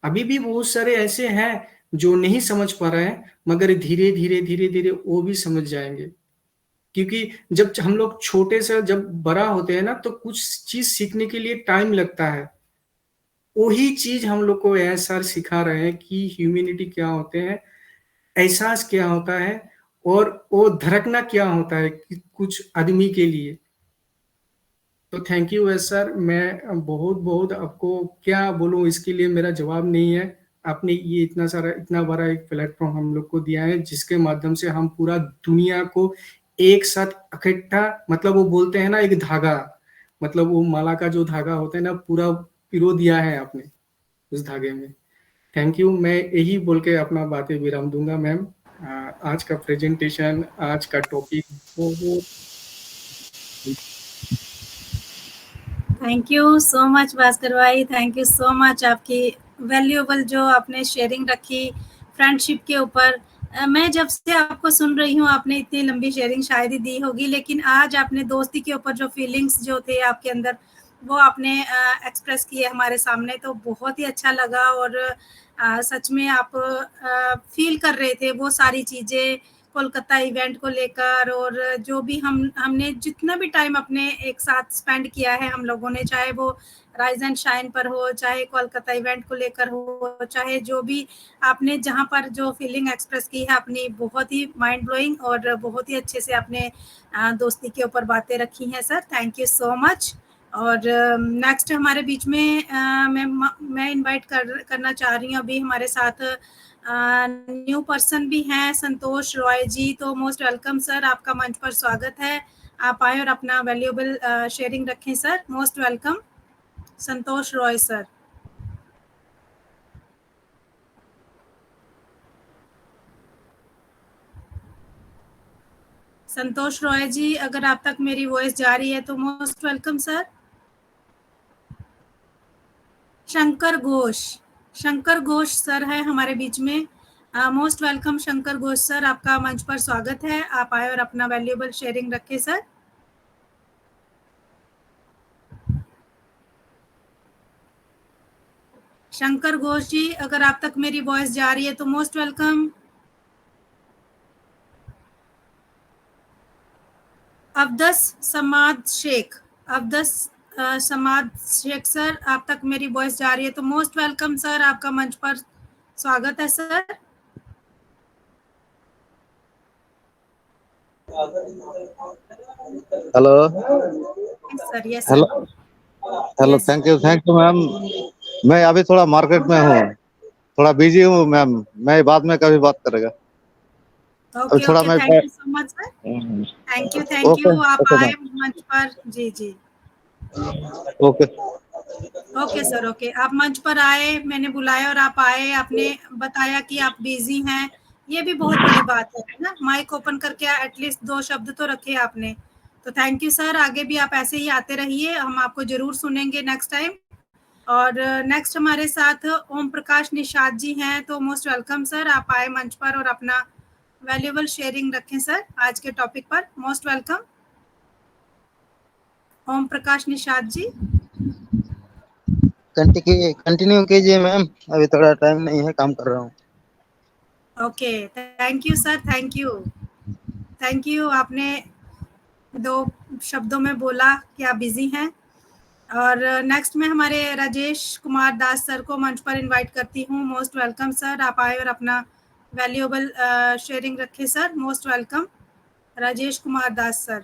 अभी भी बहुत सारे ऐसे हैं जो नहीं समझ पा रहे हैं, मगर धीरे धीरे वो भी समझ जाएंगे। क्योंकि जब हम लोग छोटे से जब बड़ा होते हैं ना, तो कुछ चीज सीखने के लिए टाइम लगता है। वही चीज हम लोग को एहसास सिखा रहे हैं कि ह्यूमैनिटी क्या होते हैं, एहसास क्या होता है, और वो धड़कना क्या होता है कुछ आदमी के लिए। तो थैंक यू एस सर। मैं बहुत बहुत आपको क्या बोलूं, इसके लिए मेरा जवाब नहीं है। आपने ये इतना बड़ा एक प्लेटफॉर्म हम लोग को दिया है, जिसके माध्यम से हम पूरा दुनिया को एक साथ इकट्ठा, मतलब वो बोलते हैं ना एक धागा, मतलब वो माला का जो धागा होता है ना, पूरा पिरो दिया है आपने उस धागे में। Thank you. मैं यही बोल के अपना बातें विराम दूंगा मैम। आज का प्रेजेंटेशन, आज का टॉपिक बहुत thank you so much Bhaskar भाई, थैंक यू सो मच। आपकी वैल्यूएबल जो आपने शेयरिंग रखी फ्रेंडशिप के ऊपर। मैं जब से आपको सुन रही हूँ, आपने इतनी लंबी शेयरिंग शायद ही दी होगी, लेकिन आज आपने दोस्ती के ऊपर जो फीलिंग्स जो थे आपके अंदर, वो आपने एक्सप्रेस किए हमारे सामने, तो बहुत ही अच्छा लगा। और सच में आप फील कर रहे थे वो सारी चीज़ें, कोलकाता इवेंट को लेकर, और जो भी हमने जितना भी टाइम अपने एक साथ स्पेंड किया है हम लोगों ने, चाहे वो राइज एंड शाइन पर हो, चाहे कोलकाता इवेंट को लेकर हो, चाहे जो भी आपने जहाँ पर जो फीलिंग एक्सप्रेस की है अपनी, बहुत ही माइंड ब्लोइंग और बहुत ही अच्छे से आपने दोस्ती के ऊपर बातें रखी हैं sir. Thank you so much. और नेक्स्ट हमारे बीच में मैं इनवाइट करना चाह रही हूँ अभी हमारे साथ न्यू पर्सन भी हैं, संतोष रॉय जी। तो मोस्ट वेलकम सर, आपका मंच पर स्वागत है। आप आए और अपना वैल्यूएबल शेयरिंग रखें सर। मोस्ट वेलकम संतोष रॉय सर। संतोष रॉय जी, अगर आप तक मेरी वॉइस जा रही है तो most welcome sir. Shankar Ghosh sir है हमारे बीच में। Most welcome Shankar Ghosh sir, आपका मंच पर स्वागत है। आप आए और अपना वैल्यूएबल शेयरिंग रखें सर। शंकर घोष जी, अगर आप तक मेरी वॉइस जा रही है तो मोस्ट वेलकम। अब्दस समाद शेख सर, आप तक मेरी वॉइस जा रही है तो मोस्ट वेलकम सर, आपका मंच पर स्वागत है sir. Hello sir. Yes hello hello, Yes. Thank you ma'am. मैं अभी थोड़ा मार्केट में हूँ, थोड़ा बिजी हूँ मैम, मैं बाद में कभी बात करेगा। ओके थोड़ा ओके, मैं thank you so much sir. Thank you आप आए मंच पर। जी जी ओके सर। ओके, आप मंच पर आए, मैंने बुलाया और आप आए। आपने बताया कि आप बिजी हैं, ये भी बहुत बड़ी बात है ना। माइक ओपन करके एटलीस्ट 2 शब्द तो रखे आपने, तो थैंक यू सर। आगे भी आप ऐसे ही आते रहिए, हम आपको जरूर सुनेंगे नेक्स्ट टाइम। और नेक्स्ट हमारे साथ ओम प्रकाश निषाद जी हैं। तो मोस्ट वेलकम सर, आप आए मंच पर और अपना वैल्यूएबल शेयरिंग रखें सर आज के टॉपिक पर। Most welcome Om Prakash Nishad ji. Continue कीजिए मैम, अभी थोड़ा टाइम नहीं है, काम कर रहा हूँ। Okay, thank you sir. Thank you आपने 2 शब्दों में बोला कि आप बिजी हैं। और नेक्स्ट में हमारे राजेश कुमार दास सर को मंच पर इनवाइट करती हूँ। मोस्ट वेलकम सर, आप आए और अपना वैल्यूएबल शेयरिंग रखें sir. Most welcome Rajesh Kumar Das sir.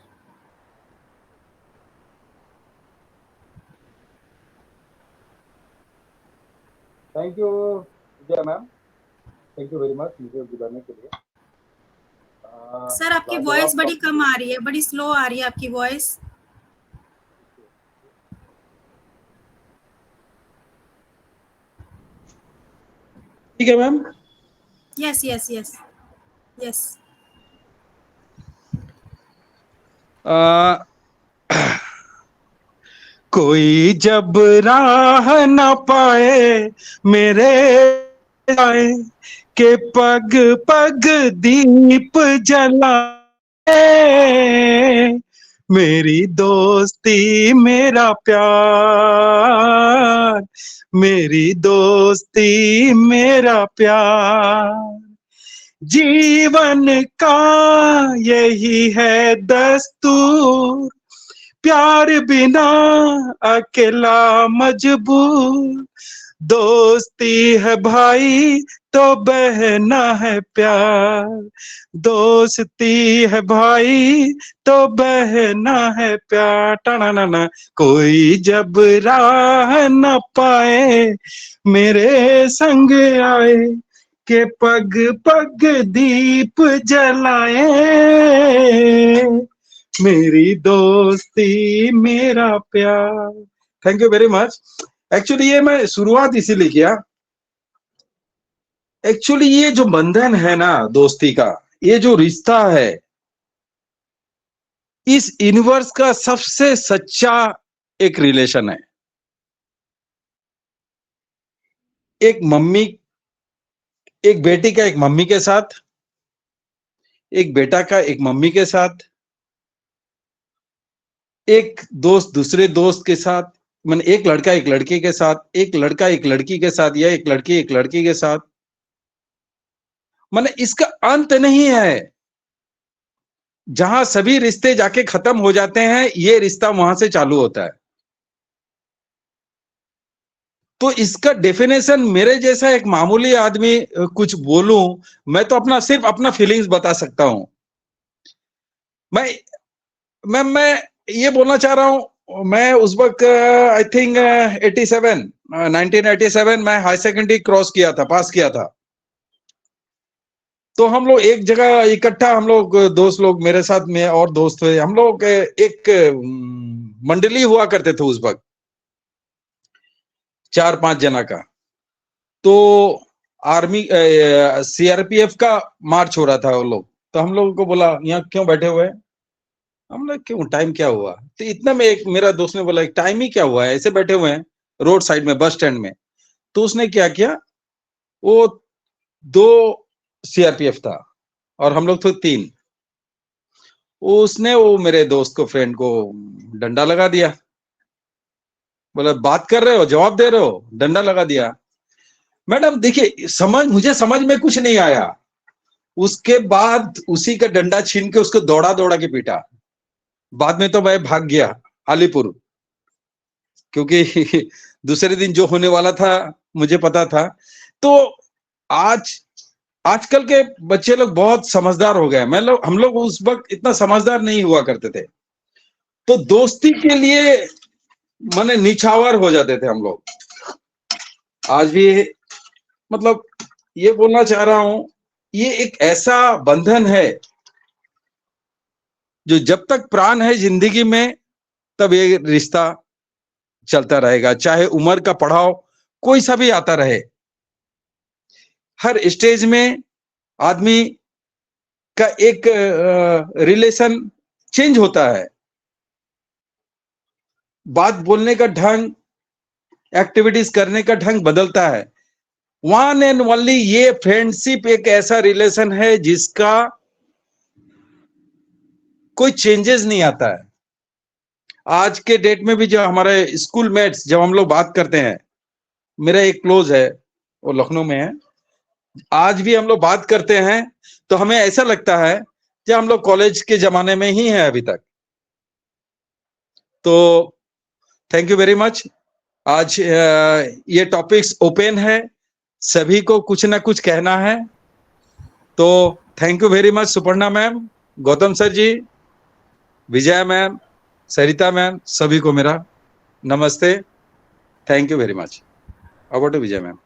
Thank you Vijaya ma'am, thank you very much मुझे बुलाने के लिए। सर आपकी वॉइस बड़ी कम आ रही है, बड़ी स्लो आ रही है आपकी वॉइस। ठीक है ma'am. Yes yes yes yes. कोई जब राह न पाए मेरे आए के पग पग दीप जलाए, मेरी दोस्ती मेरा प्यार, मेरी दोस्ती मेरा प्यार, जीवन का यही है दस्तूर, प्यार बिना अकेला मजबूर, दोस्ती है भाई तो बहना है प्यार, दोस्ती है भाई तो बहना है प्यार। टना कोई जब राह न पाए मेरे संग आए के पग पग दीप जलाए, मेरी दोस्ती मेरा प्यार। Thank you very much. Actually ये मैं शुरुआत इसीलिए किया, एक्चुअली ये जो बंधन है ना दोस्ती का, ये जो रिश्ता है, इस यूनिवर्स का सबसे सच्चा एक रिलेशन है। एक मम्मी, एक बेटी का एक मम्मी के साथ, एक बेटा का एक मम्मी के साथ, एक दोस्त दूसरे दोस्त के साथ, मैंने एक लड़का एक लड़के के साथ, एक लड़का एक लड़की के साथ, या एक लड़की एक लड़की के साथ, मैंने इसका अंत नहीं है। जहां सभी रिश्ते जाके खत्म हो जाते हैं, ये रिश्ता वहां से चालू होता है। तो इसका डेफिनेशन, मेरे जैसा एक मामूली आदमी कुछ बोलूं, मैं तो सिर्फ अपना फीलिंग्स बता सकता हूं। मैं ये बोलना चाह रहा हूं, मैं उस वक्त आई थिंक 1987 मैं हाई सेकेंडरी क्रॉस किया था, पास किया था। तो हम लोग एक जगह इकट्ठा, हम लोग दोस्त लोग, मेरे साथ में और दोस्त थे, हम लोग एक मंडली हुआ करते थे उस वक्त, 4-5 जना का। तो आर्मी सीआरपीएफ का मार्च हो रहा था वो लोग, तो हम लोगों को बोला यहाँ क्यों बैठे हुए हैं? हम लोग क्यों, टाइम क्या हुआ? तो इतना में एक मेरा दोस्त ने बोला टाइम ही क्या हुआ है, ऐसे बैठे हुए हैं रोड साइड में, बस स्टैंड में। तो उसने क्या किया, वो 2 सीआरपीएफ था और हम लोग तो 3। उसने वो मेरे दोस्त को, फ्रेंड को डंडा लगा दिया। बोला बात कर रहे हो, जवाब दे रहे हो, डंडा लगा दिया। मैडम देखिए, मुझे समझ में कुछ नहीं आया। उसके बाद उसी का डंडा छीन के उसको दौड़ा दौड़ा के पीटा। बाद में तो मैं भाग गया अलीपुर, क्योंकि दूसरे दिन जो होने वाला था मुझे पता था। तो आजकल के बच्चे लोग बहुत समझदार हो गए। हम लोग उस वक्त इतना समझदार नहीं हुआ करते थे, तो दोस्ती के लिए माने निछावर हो जाते थे हम लोग। आज भी मतलब ये बोलना चाह रहा हूं, ये एक ऐसा बंधन है जो जब तक प्राण है जिंदगी में, तब ये रिश्ता चलता रहेगा, चाहे उम्र का पड़ाव कोई सा भी आता रहे। हर स्टेज में आदमी का एक रिलेशन चेंज होता है, बात बोलने का ढंग, एक्टिविटीज करने का ढंग बदलता है। वन एंड ओनली ये फ्रेंडशिप एक ऐसा रिलेशन है जिसका कोई चेंजेस नहीं आता है। आज के डेट में भी जो हमारे स्कूल मेट्स, जब हम लोग बात करते हैं, मेरा एक क्लोज है, वो लखनऊ में है, आज भी हम लोग बात करते हैं तो हमें ऐसा लगता है कि हम लोग कॉलेज के जमाने में ही हैं अभी तक। तो थैंक यू वेरी मच। आज ये टॉपिक्स ओपन है, सभी को कुछ ना कुछ कहना है। तो thank you very much Suparna ma'am, Gautam sir ji, Vijaya ma'am, Sarita ma'am, सभी को मेरा नमस्ते। Thank you very much. Over to Vijay ma'am.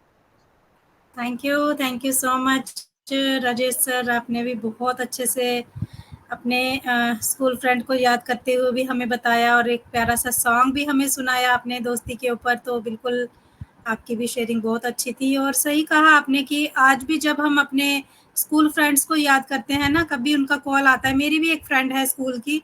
Thank you so much Rajesh sir. आपने भी बहुत अच्छे से अपने स्कूल फ्रेंड को याद करते हुए भी हमें बताया, और एक प्यारा सा सॉन्ग भी हमें सुनाया अपने दोस्ती के ऊपर। तो बिल्कुल आपकी भी शेयरिंग बहुत अच्छी थी, और सही कहा आपने कि आज भी जब हम अपने स्कूल फ्रेंड्स को याद करते हैं ना, कभी उनका कॉल आता है। मेरी भी एक फ्रेंड है स्कूल की,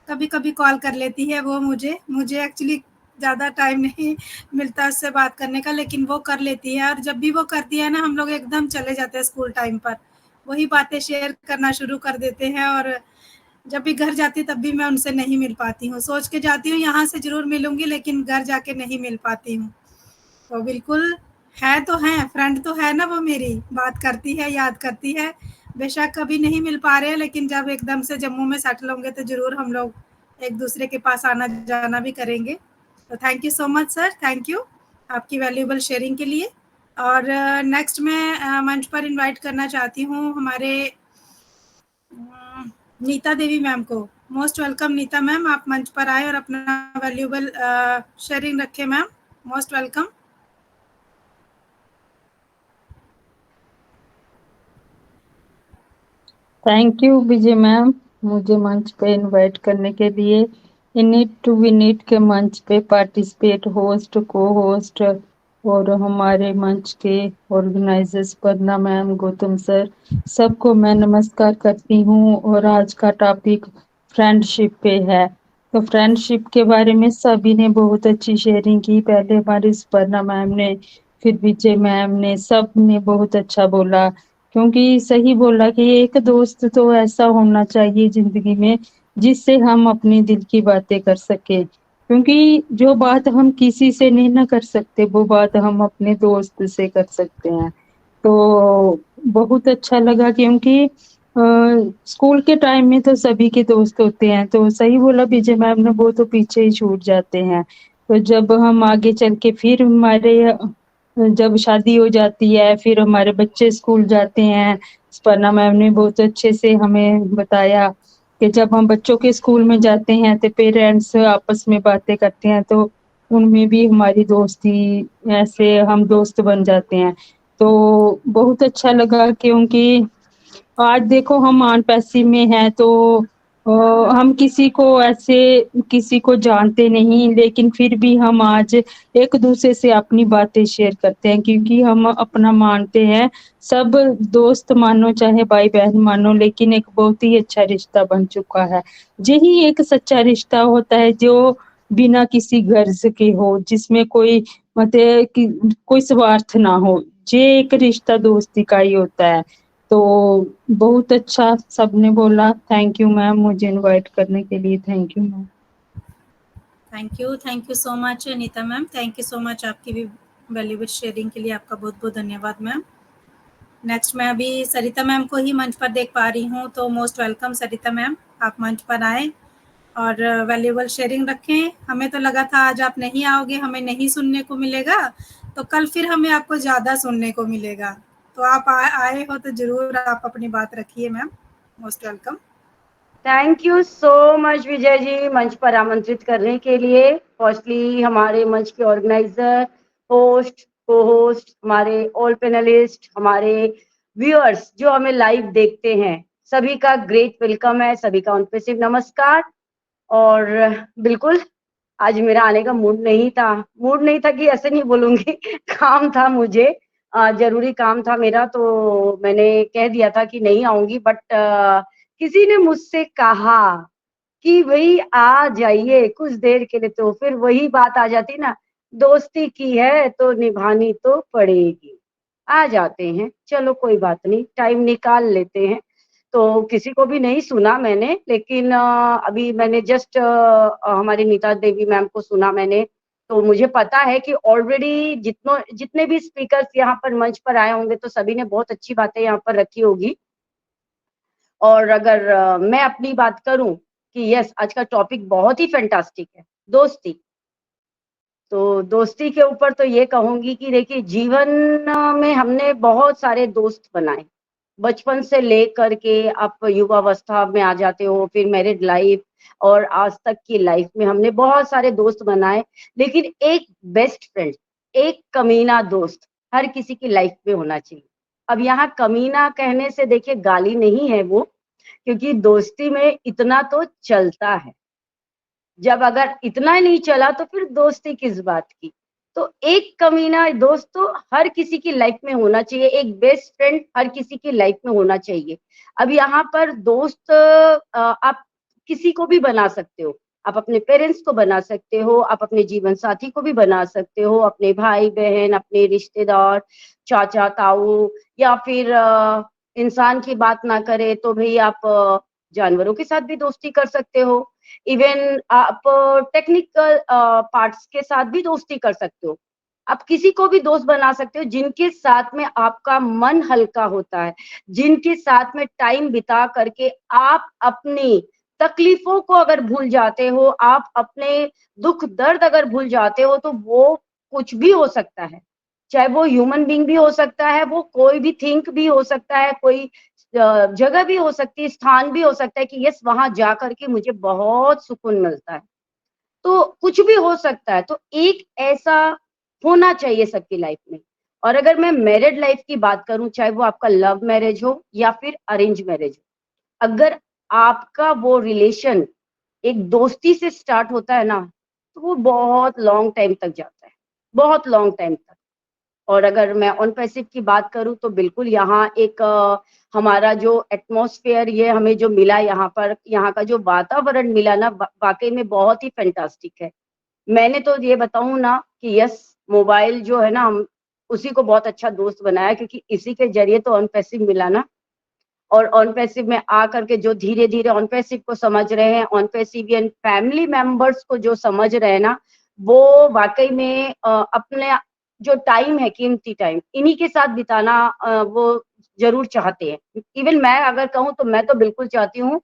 कभी कभी कॉल कर लेती है वो मुझे एक्चुअली ज़्यादा टाइम नहीं मिलता उससे बात करने का, लेकिन वो कर लेती है। और जब भी वो करती है ना, हम लोग एकदम चले जाते हैं स्कूल टाइम पर, वही बातें शेयर करना शुरू कर देते हैं। और जब भी घर जाती तब भी मैं उनसे नहीं मिल पाती हूँ, सोच के जाती हूँ यहाँ से ज़रूर मिलूंगी, लेकिन घर जाके नहीं मिल पाती हूँ। तो बिल्कुल है तो है, फ्रेंड तो है ना वो, मेरी बात करती है, याद करती है। बेशक कभी नहीं मिल पा रहे हैं, लेकिन जब एकदम से जम्मू में सेटल होंगे तो ज़रूर हम लोग एक दूसरे के पास आना जाना भी करेंगे। तो thank you so much sir, thank you आपकी वैल्यूएबल शेयरिंग के लिए। और नेक्स्ट मैं मंच पर इनवाइट करना चाहती हूँ हमारे नीता देवी मैम को। मोस्ट वेलकम नीता मैम, आप मंच पर आए और अपना वैल्यूएबल शेयरिंग रखें ma'am. Most welcome. Thank you Vijay ma'am, मुझे मंच पे इनवाइट करने के लिए। इन टू विनीट के मंच पे पार्टिसिपेट, होस्ट, को होस्ट और हमारे मंच के ऑर्गेनाइजर्स पदना मैम, गौतम सर, सबको मैं नमस्कार करती हूँ। और आज का टॉपिक फ्रेंडशिप पे है। तो फ्रेंडशिप के बारे में सभी ने बहुत अच्छी शेयरिंग की। पहले हमारी पदना मैम ने, फिर विजय मैम ने, सब ने बहुत अच्छा बोला। क्योंकि सही बोला कि एक दोस्त तो ऐसा होना चाहिए जिंदगी में जिससे हम अपनी दिल की बातें कर सके। क्योंकि जो बात हम किसी से नहीं ना कर सकते, वो बात हम अपने दोस्त से कर सकते हैं। तो बहुत अच्छा लगा, क्योंकि स्कूल के टाइम में तो सभी के दोस्त होते हैं, तो सही बोला विजय मैम ने, वो तो पीछे ही छूट जाते हैं। तो जब हम आगे चल के फिर जब शादी हो जाती है, फिर हमारे बच्चे स्कूल जाते हैं, स्पर्णा मैम ने बहुत अच्छे से हमें बताया कि जब हम बच्चों के स्कूल में जाते हैं तो पेरेंट्स आपस में बातें करते हैं, तो उनमें भी हमारी दोस्ती, ऐसे हम दोस्त बन जाते हैं। तो बहुत अच्छा लगा, क्योंकि आज देखो हम ऑन पैसिव में हैं, तो हम किसी को जानते नहीं, लेकिन फिर भी हम आज एक दूसरे से अपनी बातें शेयर करते हैं, क्योंकि हम अपना मानते हैं, सब दोस्त मानो चाहे भाई बहन मानो, लेकिन एक बहुत ही अच्छा रिश्ता बन चुका है। यही एक सच्चा रिश्ता होता है जो बिना किसी गर्ज के हो, जिसमें कोई मतलब कि कोई स्वार्थ ना हो। ये एक रिश्ता दोस्ती का ही होता है। तो बहुत अच्छा सबने बोला। थैंक यू मैम, मुझे इनवाइट करने के लिए। Thank you ma'am. Thank you so much Neeta ma'am, thank you so much आपकी भी वैल्यूएबल शेयरिंग के लिए आपका बहुत बहुत धन्यवाद मैम। नेक्स्ट मैं अभी सरिता मैम को ही मंच पर देख पा रही हूँ, तो मोस्ट वेलकम सरिता मैम, आप मंच पर आए और वैल्यूएबल शेयरिंग रखें। हमें तो लगा था आज आप नहीं आओगे, हमें नहीं सुनने को मिलेगा, तो कल फिर हमें आपको ज़्यादा सुनने को मिलेगा। तो आप आए हो तो ज़रूर आप अपनी बात रखिए ma'am, most welcome. Thank you so much Vijay ji, मंच पर आमंत्रित करने के लिए। फर्स्टली हमारे मंच के ऑर्गेनाइजर, होस्ट, को होस्ट, हमारे ऑल पैनलिस्ट, हमारे व्यूअर्स जो हमें लाइव देखते हैं, सभी का ग्रेट वेलकम है, सभी का ऑनपेसिव नमस्कार। और बिल्कुल आज मेरा आने का मूड नहीं था कि ऐसे नहीं बोलूंगी काम था मुझे, जरूरी काम था मेरा, तो मैंने कह दिया था कि नहीं आऊंगी। बट किसी ने मुझसे कहा कि भाई आ जाइए कुछ देर के लिए, तो फिर वही बात आ जाती ना, दोस्ती की है तो निभानी तो पड़ेगी। आ जाते हैं, चलो कोई बात नहीं, टाइम निकाल लेते हैं। तो किसी को भी नहीं सुना मैंने, लेकिन अभी मैंने जस्ट हमारी नीता देवी मैम को सुना मैंने, तो मुझे पता है कि ऑलरेडी जितने भी स्पीकर्स यहाँ पर मंच पर आए होंगे, तो सभी ने बहुत अच्छी बातें यहाँ पर रखी होगी। और अगर मैं अपनी बात करूं कि यस, आज का टॉपिक बहुत ही फैंटास्टिक है, दोस्ती। तो दोस्ती के ऊपर तो ये कहूंगी कि देखिए, जीवन में हमने बहुत सारे दोस्त बनाए, बचपन से लेकर के आप युवावस्था में आ जाते हो, फिर मैरिड लाइफ और आज तक की लाइफ में हमने बहुत सारे दोस्त बनाए, लेकिन एक बेस्ट फ्रेंड, एक कमीना दोस्त हर किसी की लाइफ में होना चाहिए। अब यहाँ कमीना कहने से देखिए गाली नहीं है वो, क्योंकि दोस्ती में इतना तो चलता है, जब अगर इतना नहीं चला तो फिर दोस्ती किस बात की। तो एक कमीना दोस्त तो हर किसी की लाइफ में होना चाहिए, एक बेस्ट फ्रेंड हर किसी की लाइफ में होना चाहिए। अब यहाँ पर दोस्त आप किसी को भी बना सकते हो, आप अपने पेरेंट्स को बना सकते हो, आप अपने जीवन साथी को भी बना सकते हो, अपने भाई बहन, अपने रिश्तेदार, चाचा ताऊ, या फिर इंसान की बात ना करे तो भाई आप जानवरों के साथ भी दोस्ती कर सकते हो, इवन आप टेक्निकल पार्ट्स के साथ भी दोस्ती कर सकते हो। आप किसी को भी दोस्त बना सकते हो जिनके साथ में आपका मन हल्का होता है, जिनके साथ में टाइम बिता करके आप अपनी तकलीफों को अगर भूल जाते हो, आप अपने दुख दर्द अगर भूल जाते हो, तो वो कुछ भी हो सकता है, चाहे वो ह्यूमन बीइंग भी हो सकता है, वो कोई भी थिंक भी हो सकता है, कोई जगह भी हो सकती है, स्थान भी हो सकता है कि यस, वहां जा करके मुझे बहुत सुकून मिलता है। तो कुछ भी हो सकता है, तो एक ऐसा होना चाहिए सबकी लाइफ में। और अगर मैं मैरिड लाइफ की बात करूं, चाहे वो आपका लव मैरिज हो या फिर अरेंज मैरिज हो, अगर आपका वो रिलेशन एक दोस्ती से स्टार्ट होता है ना, तो वो बहुत लॉन्ग टाइम तक जाता है, बहुत लॉन्ग टाइम तक। और अगर मैं ऑन पैसिव की बात करूं, तो बिल्कुल यहाँ एक हमारा जो एटमॉस्फेयर ये हमें जो मिला यहाँ पर, यहाँ का जो वातावरण मिला ना, वाकई में बहुत ही फैंटास्टिक है। मैंने तो ये बताऊं ना कि यस, मोबाइल जो है ना, हम उसी को बहुत अच्छा दोस्त बनाया, क्योंकि इसी के जरिए तो ऑन पैसिव मिला ना। और ऑन पैसिव में आ करके जो धीरे धीरे ऑन पैसिव को समझ रहे हैं, ऑन पैसिवियन फैमिली मेंबर्स को जो समझ रहे हैं ना, वो वाकई में अपने जो टाइम है, कीमती टाइम, इन्हीं के साथ बिताना वो जरूर चाहते हैं। इवन मैं अगर कहूँ तो मैं तो बिल्कुल चाहती हूँ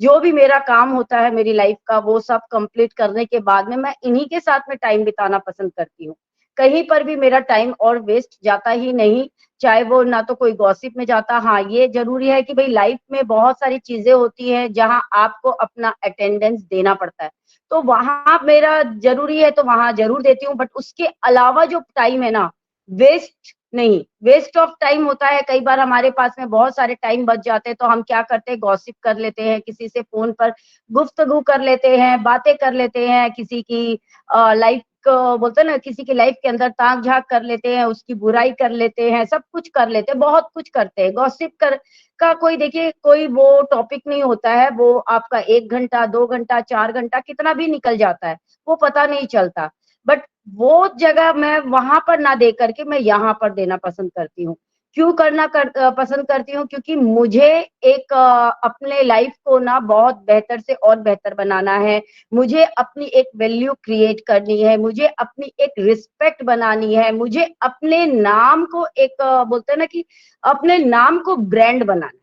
जो भी मेरा काम होता है मेरी लाइफ का, वो सब कंप्लीट करने के बाद में मैं इन्हीं के साथ में टाइम बिताना पसंद करती हूँ। कहीं पर भी मेरा टाइम और वेस्ट जाता ही नहीं, चाहे वो ना तो कोई गॉसिप में जाता। हाँ, ये जरूरी है कि भाई लाइफ में बहुत सारी चीजें होती हैं जहाँ आपको अपना अटेंडेंस देना पड़ता है, तो वहां मेरा जरूरी है तो वहां जरूर देती हूँ। बट उसके अलावा जो टाइम है ना, वेस्ट नहीं, वेस्ट ऑफ टाइम होता है। कई बार हमारे पास में बहुत सारे टाइम बच जाते हैं तो हम क्या करते हैं, गॉसिप कर लेते हैं, किसी से फोन पर गुफ्तगू कर लेते हैं, बातें कर लेते हैं, किसी की लाइफ बोलते हैं ना, किसी की लाइफ के अंदर ताक झांक कर लेते हैं, उसकी बुराई कर लेते हैं, सब कुछ कर लेते हैं, बहुत कुछ करते हैं। गॉसिप कर का कोई देखिए कोई वो टॉपिक नहीं होता है, वो आपका 1 घंटा 2 घंटा 4 घंटा कितना भी निकल जाता है, वो पता नहीं चलता। बट वो जगह मैं वहां पर ना दे करके मैं यहाँ पर देना पसंद करती हूँ। क्यों पसंद करती हूँ, क्योंकि मुझे एक अपने लाइफ को ना बहुत बेहतर से और बेहतर बनाना है। मुझे अपनी एक वैल्यू क्रिएट करनी है, मुझे अपनी एक रिस्पेक्ट बनानी है, मुझे अपने नाम को एक बोलते हैं ना कि अपने नाम को ब्रांड बनाना है।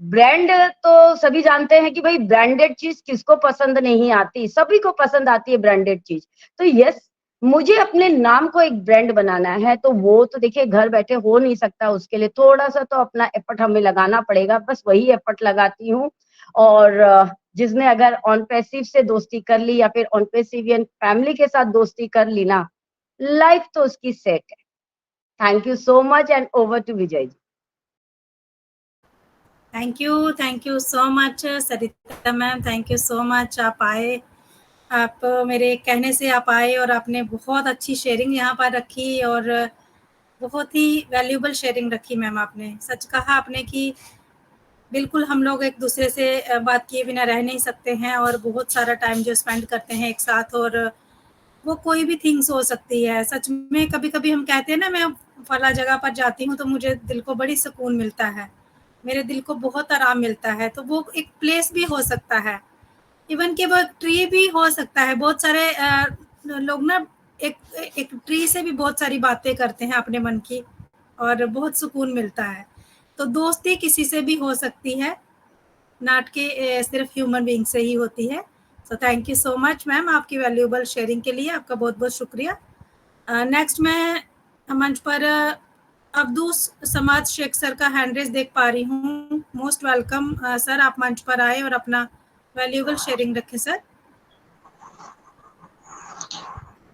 ब्रांड तो सभी जानते हैं कि भाई ब्रांडेड चीज किसको पसंद नहीं आती, सभी को पसंद आती है ब्रांडेड चीज। तो यस, मुझे अपने नाम को एक ब्रांड बनाना है, तो वो तो देखिए घर बैठे हो नहीं सकता, उसके लिए थोड़ा सा तो अपना एफर्ट हमें लगाना पड़ेगा। बस वही एफर्ट लगाती हूँ। और जिसने अगर ऑन पैसिव से दोस्ती कर ली या फिर ऑन पैसिवियन फैमिली के साथ दोस्ती कर ली ना, लाइफ तो उसकी सेट है। Thank you so much and over to Vijay ji. Thank you so much Sarita ma'am, thank you so much. आप आए, आप मेरे कहने से आप आए और आपने बहुत अच्छी शेयरिंग यहाँ पर रखी और बहुत ही वैल्यूबल शेयरिंग रखी मैम। आपने सच कहा आपने कि बिल्कुल हम लोग एक दूसरे से बात किए बिना रह नहीं सकते हैं और बहुत सारा टाइम जो स्पेंड करते हैं एक साथ, और वो कोई भी थिंग्स हो सकती है। सच में कभी कभी हम कहते हैं ना, मैं फला जगह पर जाती हूँ तो मुझे दिल को बड़ी सुकून मिलता है, मेरे दिल को बहुत आराम मिलता है। तो वो एक प्लेस भी हो सकता है, इवन कि वो ट्री भी हो सकता है। बहुत सारे लोग ना एक ट्री से भी बहुत सारी बातें करते हैं अपने मन की और बहुत सुकून मिलता है। तो दोस्ती किसी से भी हो सकती है, नाट के सिर्फ ह्यूमन बीइंग से ही होती है। So thank you so much ma'am, आपकी वैल्यूएबल शेयरिंग के लिए आपका बहुत बहुत शुक्रिया। नेक्स्ट मैं मंच पर अब्दुस समाद शेख सर का हैंड रेज देख पा रही हूँ। मोस्ट वेलकम सर, आप मंच पर आए और अपना वैल्यूएबल शेयरिंग रखें sir.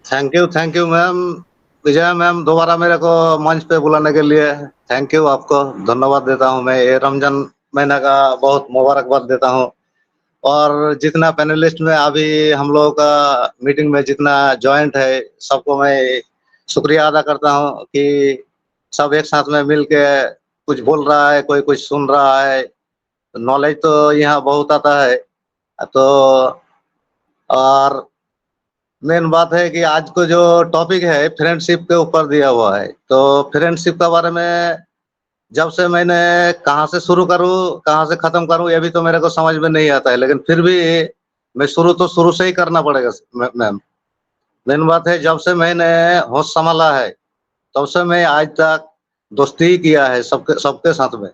Thank you ma'am. Vijay ma'am, दोबारा मेरे को मंच पे बुलाने के लिए थैंक यू, आपको धन्यवाद देता हूँ। मैं ये रमजान महीना का बहुत मुबारकबाद देता हूँ। और जितना पैनलिस्ट में अभी हम लोगों का मीटिंग में जितना जॉइंट है, सबको मैं शुक्रिया अदा करता हूँ कि सब एक साथ में मिल के कुछ बोल रहा है, कोई कुछ सुन रहा है। नॉलेज तो यहाँ बहुत आता है। तो और मेन बात है कि आज को जो टॉपिक है फ्रेंडशिप के ऊपर दिया हुआ है, तो फ्रेंडशिप के बारे में जब से मैंने कहाँ से शुरू करूँ कहाँ से खत्म करूँ ये भी तो मेरे को समझ में नहीं आता है, लेकिन फिर भी मैं शुरू से ही करना पड़ेगा मैम। मेन बात है जब से मैंने होश संभाला है तब से मैं आज तक दोस्ती किया है सबके साथ में।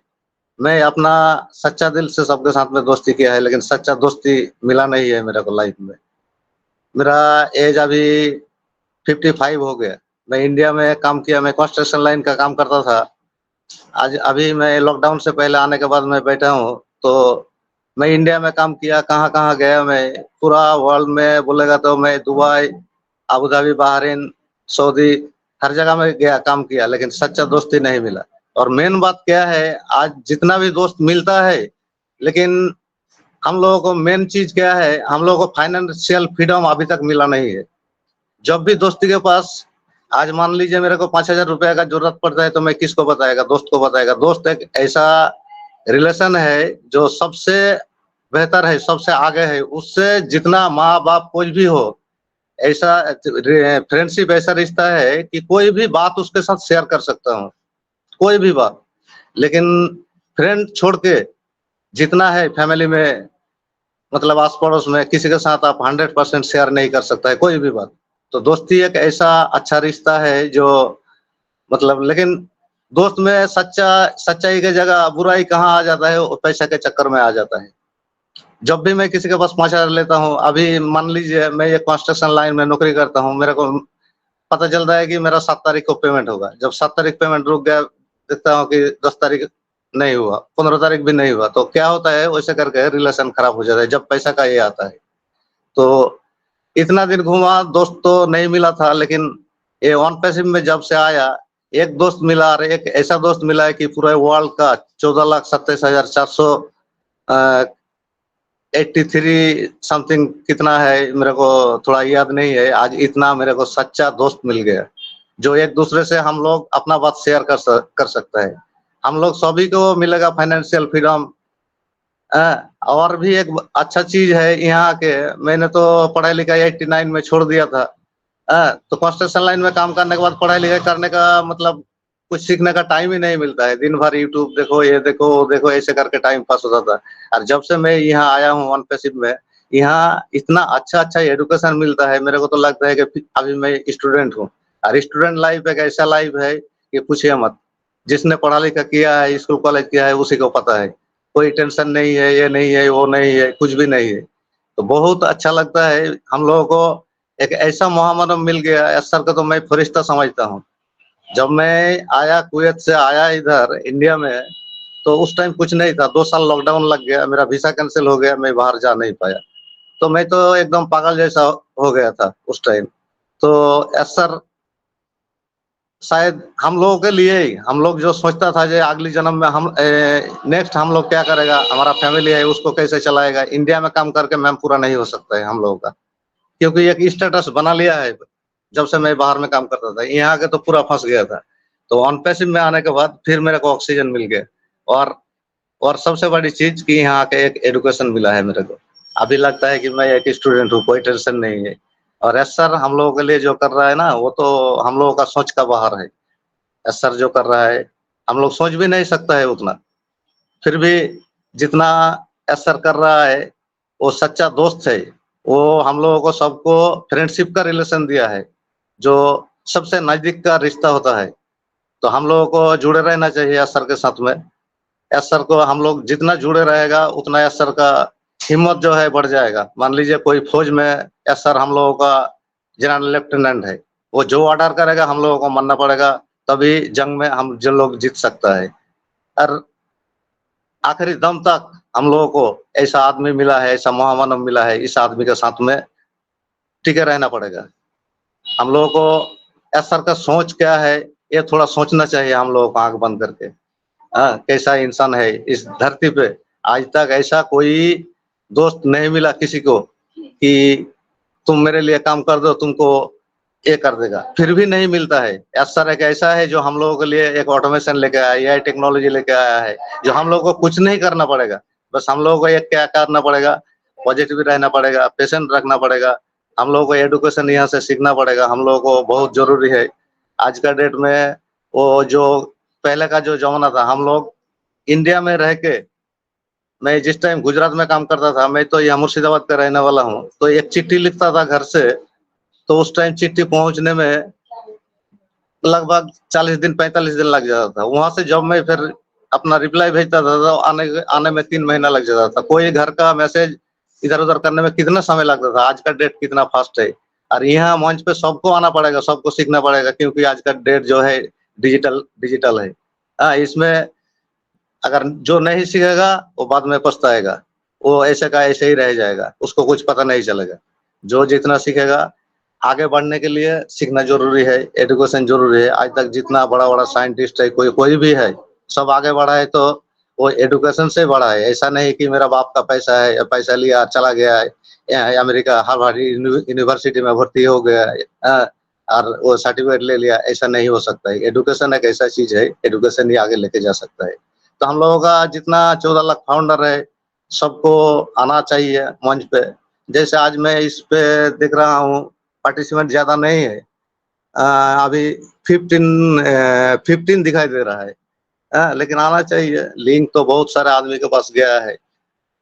मैं अपना सच्चा दिल से सबके साथ में दोस्ती किया है, लेकिन सच्चा दोस्ती मिला नहीं है मेरे को लाइफ में। मेरा एज अभी 55 हो गया। मैं इंडिया में काम किया, मैं कंस्ट्रक्शन लाइन का काम करता था। आज अभी मैं लॉकडाउन से पहले आने के बाद मैं बैठा हूँ, तो मैं इंडिया में काम किया, कहाँ कहाँ गया मैं, पूरा वर्ल्ड में बोलेगा तो मैं Dubai, Abu Dhabi, Bahrain, Saudi, हर जगह में गया, काम किया, लेकिन सच्चा दोस्ती नहीं मिला। और मेन बात क्या है, आज जितना भी दोस्त मिलता है, लेकिन हम लोगों को मेन चीज क्या है, हम लोगों को फाइनेंशियल फ्रीडम अभी तक मिला नहीं है। जब भी दोस्ती के पास, आज मान लीजिए मेरे को 5,000 रुपए का जरूरत पड़ता है तो मैं किसको बताएगा, दोस्त को बताएगा। दोस्त एक ऐसा रिलेशन है जो सबसे बेहतर है, सबसे आगे है। उससे जितना माँ बाप कोई भी हो, ऐसा फ्रेंडशिप ऐसा रिश्ता है कि कोई भी बात उसके साथ शेयर कर सकता हूँ, कोई भी बात। लेकिन फ्रेंड छोड़ के जितना है फैमिली में, मतलब आस पड़ोस में, किसी के साथ आप 100% शेयर नहीं कर सकता है कोई भी बात। तो दोस्ती एक ऐसा अच्छा रिश्ता है जो मतलब, लेकिन दोस्त में सच्चाई की जगह बुराई कहाँ आ जाता है, वो पैसा के चक्कर में आ जाता है। जब भी मैं किसी के पास 5,000 लेता हूँ, अभी मान लीजिए मैं ये कंस्ट्रक्शन लाइन में नौकरी करता हूँ, मेरे को पता चलता है कि मेरा 7 तारीख को पेमेंट होगा। जब 7 तारीख पेमेंट रुक गया, देखता हूँ कि 10 तारीख नहीं हुआ, 15 तारीख भी नहीं हुआ, तो क्या होता है, वैसे करके रिलेशन खराब हो जाता है जब पैसा का ये आता है। तो इतना दिन घूमा, दोस्त तो नहीं मिला था, लेकिन ये ऑन पैसिव में जब से आया, एक दोस्त मिला और एक ऐसा दोस्त मिला है कि पूरे वर्ल्ड का 14,27,483 समथिंग कितना है, मेरे को थोड़ा याद नहीं है। आज इतना मेरे को सच्चा दोस्त मिल गया, जो एक दूसरे से हम लोग अपना बात शेयर कर सकते हैं। हम लोग सभी को मिलेगा फाइनेंशियल फ्रीडम। और भी एक अच्छा चीज है यहाँ के, मैंने तो पढ़ाई लिखाई 89 में छोड़ दिया था। तो कंस्ट्रक्शन लाइन में काम करने के बाद पढ़ाई लिखाई करने का मतलब कुछ सीखने का टाइम ही नहीं मिलता है। दिन भर यूट्यूब देखो, ये देखो, वो देखो, ऐसे करके टाइम पास होता था। और जब से मैं यहाँ आया हूँ ऑन पैसिव में, यहाँ इतना अच्छा एजुकेशन मिलता है, मेरे को तो लगता है कि अभी मैं स्टूडेंट हूँ। और स्टूडेंट लाइफ एक ऐसा लाइफ है कि पूछिए मत। जिसने पढ़ा लिखा किया है, स्कूल कॉलेज किया है, उसी को पता है। कोई टेंशन नहीं है, ये नहीं है, वो नहीं है, कुछ भी नहीं है। तो बहुत अच्छा लगता है हम लोगों को। एक ऐसा मोहम्मद मिल गया, असर को तो मैं फरिश्ता समझता हूँ। जब मैं आया, कुवैत से आया इधर इंडिया में, तो उस टाइम कुछ नहीं था। 2 साल लॉकडाउन लग गया, मेरा वीसा कैंसिल हो गया, मैं बाहर जा नहीं पाया। तो मैं तो एकदम पागल जैसा हो गया था उस टाइम। तो असर शायद हम लोगों के लिए ही, हम लोग जो सोचता था जो अगली जन्म में हम नेक्स्ट हम लोग क्या करेगा, हमारा फैमिली है उसको कैसे चलाएगा, इंडिया में काम करके मैम पूरा नहीं हो सकता है हम लोगों का, क्योंकि एक स्टेटस बना लिया है। जब से मैं बाहर में काम करता था, यहाँ के तो पूरा फंस गया था। तो ऑन पैसिव में आने के बाद फिर मेरे को ऑक्सीजन मिल गया। और सबसे बड़ी चीज कि यहाँ के एक एजुकेशन मिला है मेरे को। अभी लगता है कि मैं एक स्टूडेंट हूँ, कोई टेंशन नहीं है। और एस सर हम लोगों के लिए जो कर रहा है ना, वो तो हम लोगों का सोच का बाहर है। एस सर जो कर रहा है, हम लोग सोच भी नहीं सकता है उतना। फिर भी जितना एस सर कर रहा है, वो सच्चा दोस्त है। वो हम लोगों को सबको फ्रेंडशिप का रिलेशन दिया है, जो सबसे नजदीक का रिश्ता होता है। तो हम लोगों को जुड़े रहना चाहिए एस सर के साथ में। एस सर को हम लोग जितना जुड़े रहेगा, उतना एस सर का हिम्मत जो है बढ़ जाएगा। मान लीजिए कोई फौज में एस सर हम लोगों का जनरल लेफ्टिनेंट है, वो जो ऑर्डर करेगा हम लोगों को मानना पड़ेगा, तभी जंग में हम जो लोग जीत सकता है। और आखिरी दम तक हम लोगों को ऐसा आदमी मिला है, ऐसा मोहम्मद मिला है, इस आदमी के साथ में टिके रहना पड़ेगा। हम लोगों को एस सर का सोच क्या है, ये थोड़ा सोचना चाहिए हम लोगों को आंख बंद करके। कैसा इंसान है इस धरती पे। आज तक ऐसा कोई दोस्त नहीं मिला किसी को कि तुम मेरे लिए काम कर दो, तुमको ये कर देगा, फिर भी नहीं मिलता है। एस सर एक ऐसा है जो हम लोगों के लिए एक ऑटोमेशन लेके आया, एआई टेक्नोलॉजी लेके आया है, जो हम लोगों को कुछ नहीं करना पड़ेगा। बस हम लोगों को एक क्या करना पड़ेगा, पॉजिटिव रहना पड़ेगा, पेशेंट रखना पड़ेगा। हम लोगों को एडुकेशन यहाँ से सीखना पड़ेगा, हम लोगों को बहुत जरूरी है आज का डेट में। वो जो पहले का जो जमाना था, हम लोग इंडिया में रह के, मैं जिस टाइम गुजरात में काम करता था, मैं तो यहाँ मुर्शिदाबाद का रहने वाला हूँ, तो एक चिट्ठी लिखता था घर से, तो उस टाइम चिट्ठी पहुंचने में लगभग 40 दिन 45 दिन लग जाता था। वहां से जब मैं फिर अपना रिप्लाई भेजता था, तो आने में 3 महीना लग जाता था। कोई घर का मैसेज इधर उधर करने में कितना समय लगता था। आज का डेट कितना फास्ट है। और यहाँ मंच पे सबको आना पड़ेगा, सबको सीखना पड़ेगा, क्योंकि आज का डेट जो है डिजिटल है। इसमें अगर जो नहीं सीखेगा वो बाद में पछताएगा, वो ऐसे का ऐसे ही रह जाएगा, उसको कुछ पता नहीं चलेगा। जो जितना सीखेगा, आगे बढ़ने के लिए सीखना जरूरी है, एजुकेशन जरूरी है। आज तक जितना बड़ा बड़ा साइंटिस्ट है, कोई भी है, सब आगे बढ़ा है तो वो एजुकेशन से बढ़ा है। ऐसा नहीं कि मेरा बाप का पैसा है, पैसा लिया चला गया है अमेरिका हार्वर्ड यूनिवर्सिटी में भर्ती हो गया और वो सर्टिफिकेट ले लिया, ऐसा नहीं हो सकता है। एजुकेशन एक ऐसा चीज है, एजुकेशन ही आगे लेके जा सकता है। तो हम लोगों का जितना 14 लाख फाउंडर है, सबको आना चाहिए मंच पे। जैसे आज मैं इस पे देख रहा हूँ, पार्टिसिपेंट ज्यादा नहीं है, अभी 15 दिखाई दे रहा है, लेकिन आना चाहिए। लिंक तो बहुत सारे आदमी के पास गया है।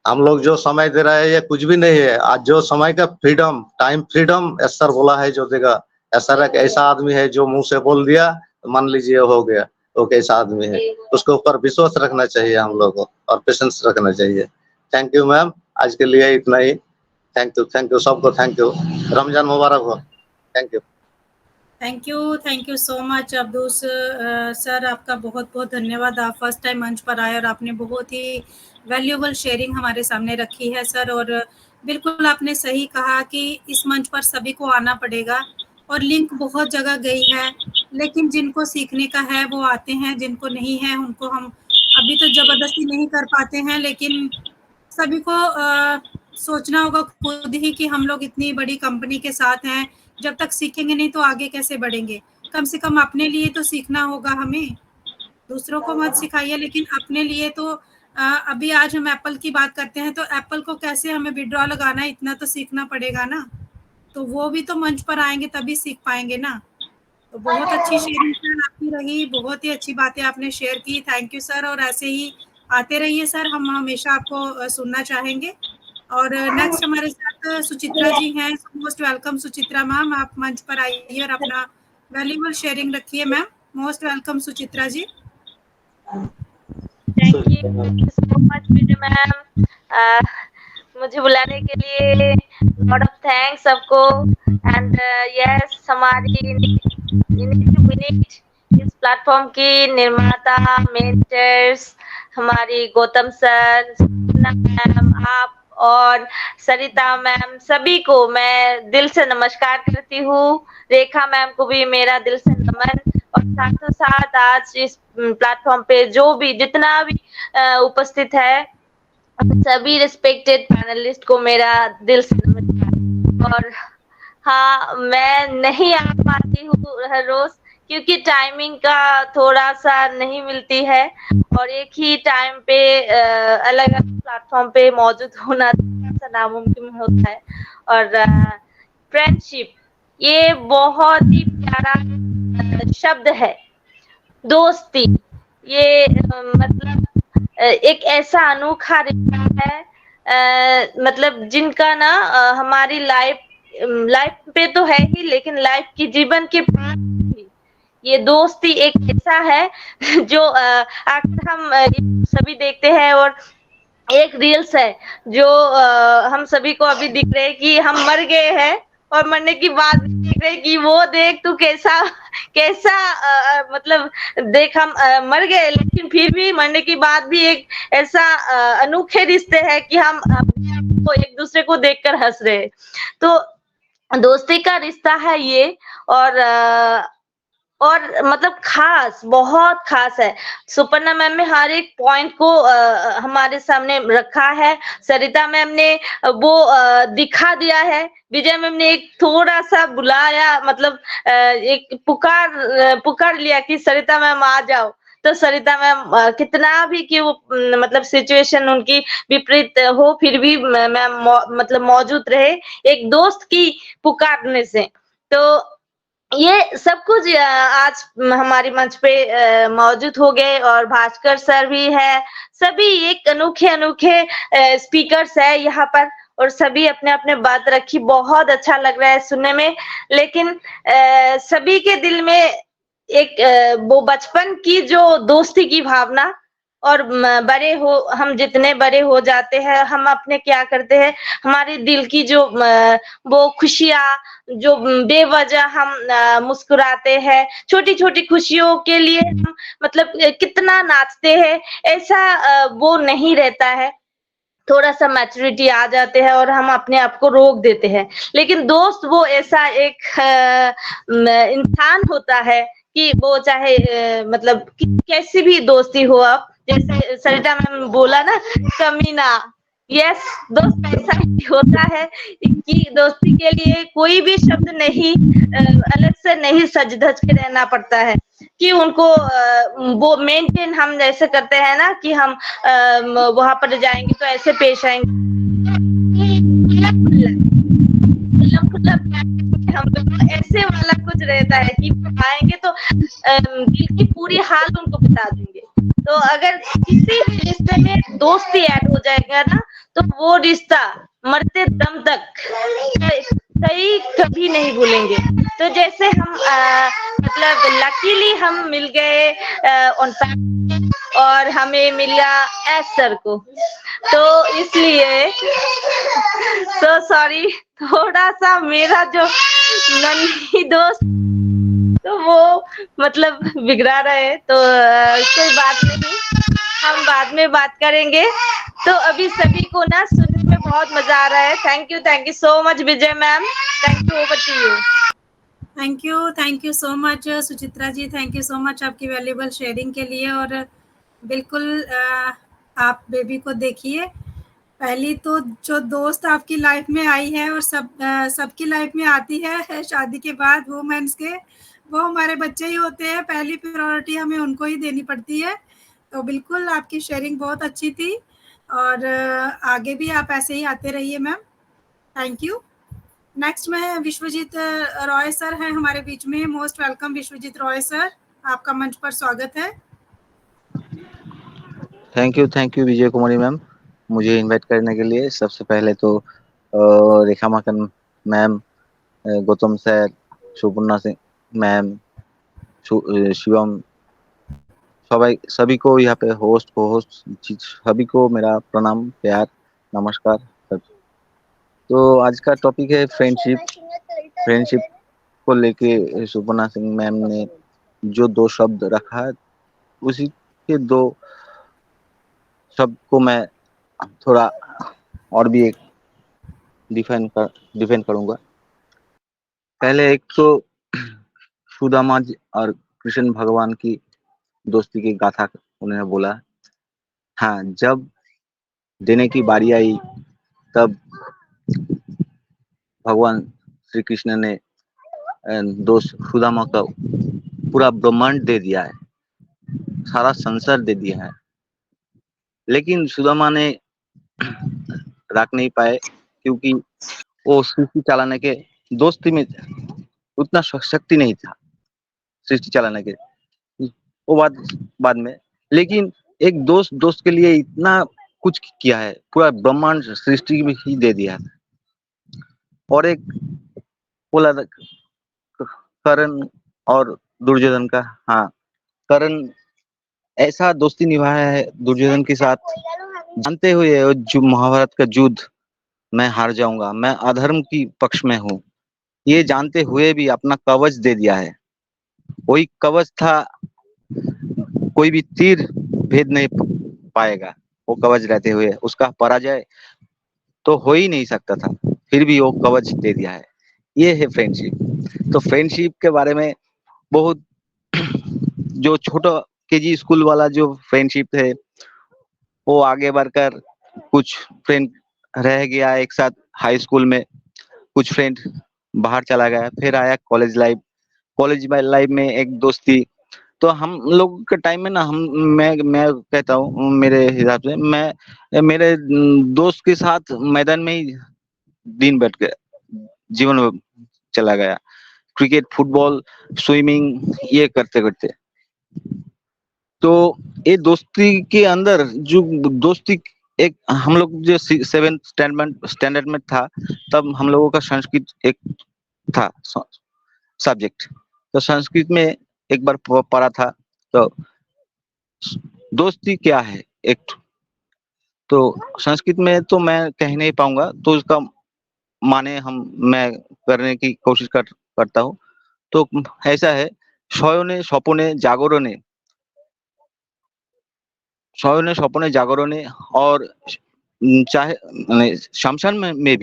हम लोग जो समय दे रहे हैं ये कुछ भी नहीं है। आज जो समय का freedom, time freedom S sir बोला है जो देगा। एस सर एक ऐसा आदमी है जो मुंह से बोल दिया, मान लीजिए हो गया। वो कैसा आदमी है, उसके ऊपर विश्वास रखना चाहिए हम लोग को और पेशेंस रखना चाहिए। थैंक यू मैम, आज के लिए इतना ही। थैंक यू सबको, थैंक यू। रमजान मुबारक हो। Thank you. Thank you so much Abdus sir, आपका बहुत बहुत धन्यवाद। आप फर्स्ट टाइम मंच पर आए और आपने बहुत ही वैल्यूएबल शेयरिंग हमारे सामने रखी है सर। और बिल्कुल आपने सही कहा कि इस मंच पर सभी को आना पड़ेगा और लिंक बहुत जगह गई है, लेकिन जिनको सीखने का है वो आते हैं, जिनको नहीं है उनको हम अभी तो जबरदस्ती नहीं कर पाते हैं, लेकिन सभी को सोचना होगा खुद ही कि हम लोग इतनी बड़ी कंपनी के साथ हैं, जब तक सीखेंगे नहीं तो आगे कैसे बढ़ेंगे। कम से कम अपने लिए तो सीखना होगा हमें, दूसरों को मत सिखाइए लेकिन अपने लिए तो अभी आज हम एप्पल की बात करते हैं तो एप्पल को कैसे हमें विड्रॉ लगाना है इतना तो सीखना पड़ेगा ना, तो वो भी तो मंच पर आएंगे तभी सीख पाएंगे ना। तो बहुत अच्छी शेयरिंग सर आपकी रही, बहुत ही अच्छी बातें आपने शेयर की। थैंक यू सर, और ऐसे ही आते रहिए सर, हम हमेशा आपको सुनना चाहेंगे। और नेक्स्ट हमारे साथ सुचित्रा जी हैं। मोस्ट वेलकम सुचित्रा मैम, आप मंच पर आइए और अपना वैल्यूएबल शेयरिंग रखिए ma'am. Most welcome Suchitra ji. Thank you so much Vijay ma'am, मुझे बुलाने के लिए लॉट ऑफ थैंक्स सबको। एंड यस, हमारी इस प्लेटफॉर्म की निर्माता, मेंटर्स, हमारी गौतम सर, मैम, आप और सरिता मैम, सभी को मैं दिल से नमस्कार करती हूँ। रेखा मैम को भी मेरा दिल से नमन, और साथों साथ आज इस प्लेटफॉर्म पे जो भी जितना भी उपस्थित है सभी रिस्पेक्टेड पैनलिस्ट को मेरा दिल से नमस्कार। और हाँ, मैं नहीं आ पाती हूँ हर रोज क्योंकि टाइमिंग का थोड़ा सा नहीं मिलती है, और एक ही टाइम पे अलग अलग प्लेटफॉर्म पे मौजूद होना थोड़ा नामुमकिन होता है। और फ्रेंडशिप ये बहुत ही प्यारा शब्द है। दोस्ती ये मतलब एक ऐसा अनोखा रिश्ता है, मतलब जिनका ना हमारी लाइफ पे तो है ही, लेकिन लाइफ की जीवन के पास भी ये दोस्ती एक ऐसा है जो अक्सर हम सभी देखते हैं। और एक रील्स है जो हम सभी को अभी दिख रहे हैं कि हम मर गए हैं और मरने की बात देख रहे कि वो देख तू कैसा मतलब देख हम मर गए लेकिन फिर भी मरने की बाद भी एक ऐसा अनोखे रिश्ते हैं कि हम को एक दूसरे को देखकर हंस रहे। तो दोस्ती का रिश्ता है ये, और मतलब खास, बहुत खास है। सुपर्णा मैम ने हर एक पॉइंट को हमारे सामने रखा है, सरिता मैम ने वो दिखा दिया है, विजय मैम ने एक थोड़ा सा बुलाया, मतलब एक पुकार लिया कि सरिता मैम आ जाओ, तो सरिता मैम कितना भी कि वो मतलब सिचुएशन उनकी विपरीत हो फिर भी मैम मतलब मौजूद रहे एक दोस्त की पुकारने से। तो ये सब कुछ आज हमारी मंच पे मौजूद हो गए, और भास्कर सर भी है, सभी एक अनोखे स्पीकर्स है यहाँ पर, और सभी अपने अपने बात रखी। बहुत अच्छा लग रहा है सुनने में, लेकिन सभी के दिल में एक वो बचपन की जो दोस्ती की भावना, और बड़े हो हम जितने बड़े हो जाते हैं हम अपने क्या करते हैं, हमारे दिल की जो वो खुशियां जो बेवजह हम मुस्कुराते हैं, छोटी छोटी खुशियों के लिए हम मतलब कितना नाचते हैं, ऐसा वो नहीं रहता है। थोड़ा सा मैच्योरिटी आ जाते हैं और हम अपने आप को रोक देते हैं। लेकिन दोस्त वो ऐसा एक इंसान होता है कि वो चाहे मतलब कैसी भी दोस्ती हो, आप जैसे सरिता मैम बोला ना, कमीना, यस, दोस्त ऐसा ही होता है कि दोस्ती के लिए कोई भी शब्द नहीं, अलग से नहीं सज धज के रहना पड़ता है कि उनको वो मेंटेन हम जैसे करते हैं ना कि हम वहां पर जाएंगे तो ऐसे पेश आएंगे, हम लोग ऐसे वाला कुछ रहता है कि आएंगे तो दिल की पूरी हाल उनको बता देंगे। तो अगर किसी भी रिश्ते में दोस्ती ऐड हो जाएगा ना, तो वो रिश्ता मरते दम तक सही कभी नहीं भूलेंगे। तो जैसे हम मतलब लकीली हम मिल गए ऑन टाइम और हमें मिला एस सर को, तो इसलिए सो सॉरी, थोड़ा सा मेरा जो नन्ही दोस्त तो वो मतलब बिगड़ा रहे, तो कोई बात नहीं, हम बाद में बात करेंगे। तो अभी सभी को ना सुनने में बहुत मजा आ रहा है। Thank you so much Vijay ma'am, thank you, over to you. Thank you so much Suchitra ji, thank you so much आपकी वैल्यूबल शेयरिंग के लिए। और बिल्कुल आप बेबी को देखिए, पहली तो जो दोस्त आपकी लाइफ में आई है और सबकी लाइफ में आती है शादी के बाद वुमेन्स के, वो हमारे बच्चे ही होते हैं, पहली प्रायोरिटी हमें उनको ही देनी पड़ती है। तो बिल्कुल आपकी शेयरिंग बहुत अच्छी थी और आगे भी आप ऐसे ही आते रहिए मैम, थैंक यू। नेक्स्ट में विश्वजीत रॉय सर हैं हमारे बीच में, most welcome Vishwajeet Roy sir, आपका मंच पर स्वागत है। Thank you Vijay Kumari ma'am, मुझे इनवाइट करने के लिए। सबसे पहले तो Rekha Maken ma'am, Gautam sir, Suparna Singh ma'am, Shivam, सभी को यहाँ पे होस्ट को होस्ट सभी को मेरा प्रणाम, प्यार, नमस्कार सब। तो आज का टॉपिक है फ्रेंडशिप को लेके सुपर्णा सिंह मैम ने जो दो शब्द रखा है, उसी के दो शब्द को मैं थोड़ा और भी एक डिफाइन करूंगा। पहले एक तो सुदामा जी और कृष्ण भगवान की दोस्ती की गाथा उन्होंने बोला। हाँ, जब देने की बारी आई तब भगवान श्री कृष्ण ने दोस्त सुदामा का पूरा ब्रह्मांड दे दिया है, सारा संसार दे दिया है, लेकिन सुदामा ने रख नहीं पाए क्योंकि वो सृष्टि चलाने के दोस्ती में उतना शक्ति नहीं था सृष्टि चलाने के, वो बाद में। लेकिन एक दोस्त के लिए इतना कुछ किया है, पूरा ब्रह्मांड सृष्टि में ही दे दिया है। और एक बोला कर्ण और दुर्योधन का, हाँ, कर्ण ऐसा दोस्ती निभाया है दुर्योधन के साथ, जानते हुए जो महाभारत का युद्ध मैं हार जाऊंगा, मैं अधर्म की पक्ष में हूँ, ये जानते हुए भी अपना कवच दे दिया है। वही कवच था, कोई भी तीर भेद नहीं पाएगा, वो कवच रहते हुए उसका पराजय तो हो ही नहीं सकता था, फिर भी वो कवच दे दिया है। ये है फ्रेंडशिप। तो फ्रेंडशिप के बारे में बहुत जो छोटा केजी स्कूल वाला जो फ्रेंडशिप है, वो आगे बढ़कर कुछ फ्रेंड रह गया एक साथ हाई स्कूल में, कुछ फ्रेंड बाहर चला गया, फिर आया कॉलेज लाइफ में एक दोस्ती। तो हम लोग के टाइम में ना, मैं कहता हूँ मेरे हिसाब से, मैं मेरे दोस्त के साथ मैदान में ही दिन बैठ गया, जीवन चला गया, क्रिकेट, फुटबॉल, स्विमिंग, ये करते करते। तो ये दोस्ती के अंदर जो दोस्ती, एक हम लोग जो 7th स्टैंडर्ड में था, तब हम लोगों का संस्कृत एक था सब्जेक्ट, तो संस्कृत में एक बार पढ़ा था। तो दोस्ती क्या है, एक तो संस्कृत में तो मैं कह नहीं पाऊंगा, तो उसका माने मैं करने की कोशिश करता हूँ। तो ऐसा है, शयने स्वपने जागरणे और चाहे शमशान में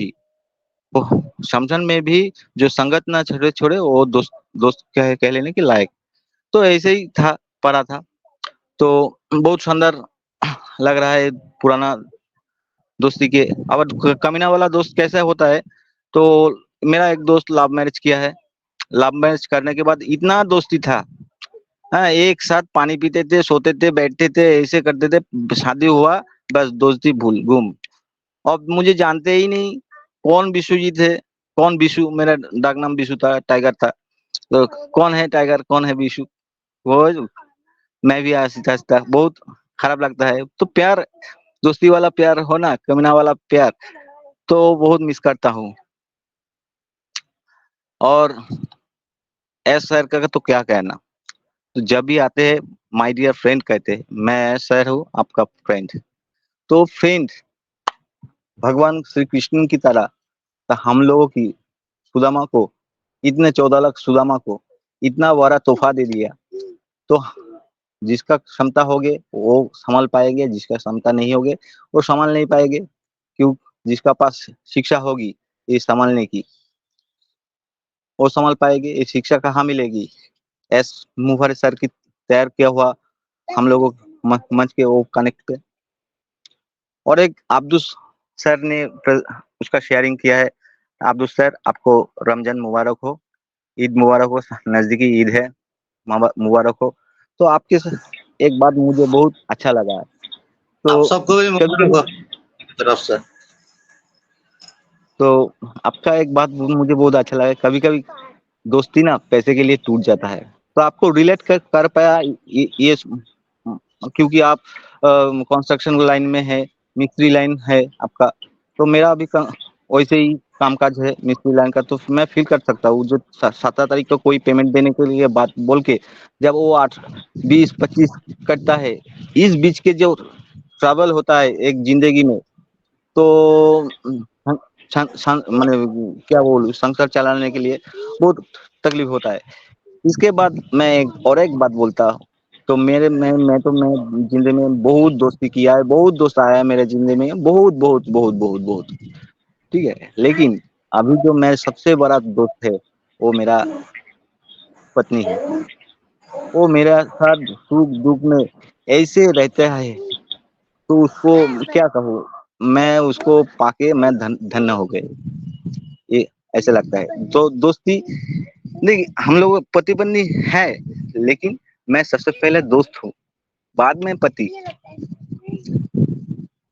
भी जो संगत ना छोड़े वो दोस्त कह लेने के लायक। तो ऐसे ही था, पढ़ा था। तो बहुत सुंदर लग रहा है पुराना दोस्ती के। अब कमीना वाला दोस्त कैसा होता है, तो मेरा एक दोस्त लव मैरिज किया है। लव मैरिज करने के बाद इतना दोस्ती था, हाँ, एक साथ पानी पीते थे, सोते थे, बैठते थे, ऐसे करते थे। शादी हुआ, बस दोस्ती भूल गुम। अब मुझे जानते ही नहीं कौन विश्वजीत है, कौन विशु, मेरा डाक नाम विशु था, टाइगर था। तो कौन है टाइगर, कौन है विशु, वो मैं भी हंसता, बहुत खराब लगता है। तो प्यार, दोस्ती वाला प्यार हो ना, कमीना वाला प्यार, तो बहुत मिस करता हूँ। और एस सर का तो क्या कहना, तो जब भी आते हैं माय डियर फ्रेंड कहते हैं, मैं सर हूँ आपका फ्रेंड। तो फ्रेंड भगवान श्री कृष्ण की तरह तो हम लोगों की सुदामा को, इतने 14 लाख सुदामा को इतना बड़ा तोहफा दे दिया। तो जिसका क्षमता होगे वो संभाल पाएंगे, जिसका क्षमता नहीं होगे वो संभाल नहीं पाएंगे। क्यों? जिसका पास शिक्षा होगी ये संभालने की, वो संभाल पाएंगे। ये शिक्षा कहाँ मिलेगी? एस मुखर्जी सर की तैयार किया हुआ हम लोगों मंच के वो कनेक्ट पे। और एक अब्दुस सर ने उसका शेयरिंग किया है। अब्दुस सर आपको रमजान मुबारक हो, ईद मुबारक हो, नजदीकी ईद है, मुबारक हो। तो आपके एक बात मुझे बहुत अच्छा लगा है। तो आप सबको भी मुबारक हो तरफ से। तो आपका एक बात मुझे बहुत अच्छा लगा, कभी कभी दोस्ती ना पैसे के लिए टूट जाता है। तो आपको रिलेट कर पाया ये क्योंकि आप कंस्ट्रक्शन लाइन में है, मिस्त्री लाइन है आपका। तो मेरा भी वैसे ही कामकाज है मिस्त्री लाइन का। तो मैं फील कर सकता हूँ जो 17 तारीख को कोई पेमेंट देने के लिए बात बोल के जब वो 8, 20, 25 कटता है, इस बीच के जो ट्रैवल होता है एक जिंदगी में, तो मैंने क्या बोलूं, संसार चलाने के लिए बहुत तकलीफ होता है। इसके बाद मैं एक बात बोलता हूँ। तो मैं जिंदगी में बहुत दोस्ती किया है, बहुत दोस्त आया है मेरे जिंदगी में, बहुत बहुत बहुत बहुत बहुत, ठीक है। लेकिन अभी जो मेरा सबसे बड़ा दोस्त है वो मेरा पत्नी है। वो मेरे साथ सुख दुख में ऐसे रहता है, तो उसको क्या कहूँ, मैं उसको पाके मैं धन्य हो गए, ये ऐसे लगता है। तो दोस्ती नहीं, हम लोग पति पत्नी है, लेकिन मैं सबसे पहले दोस्त हूँ, बाद में पति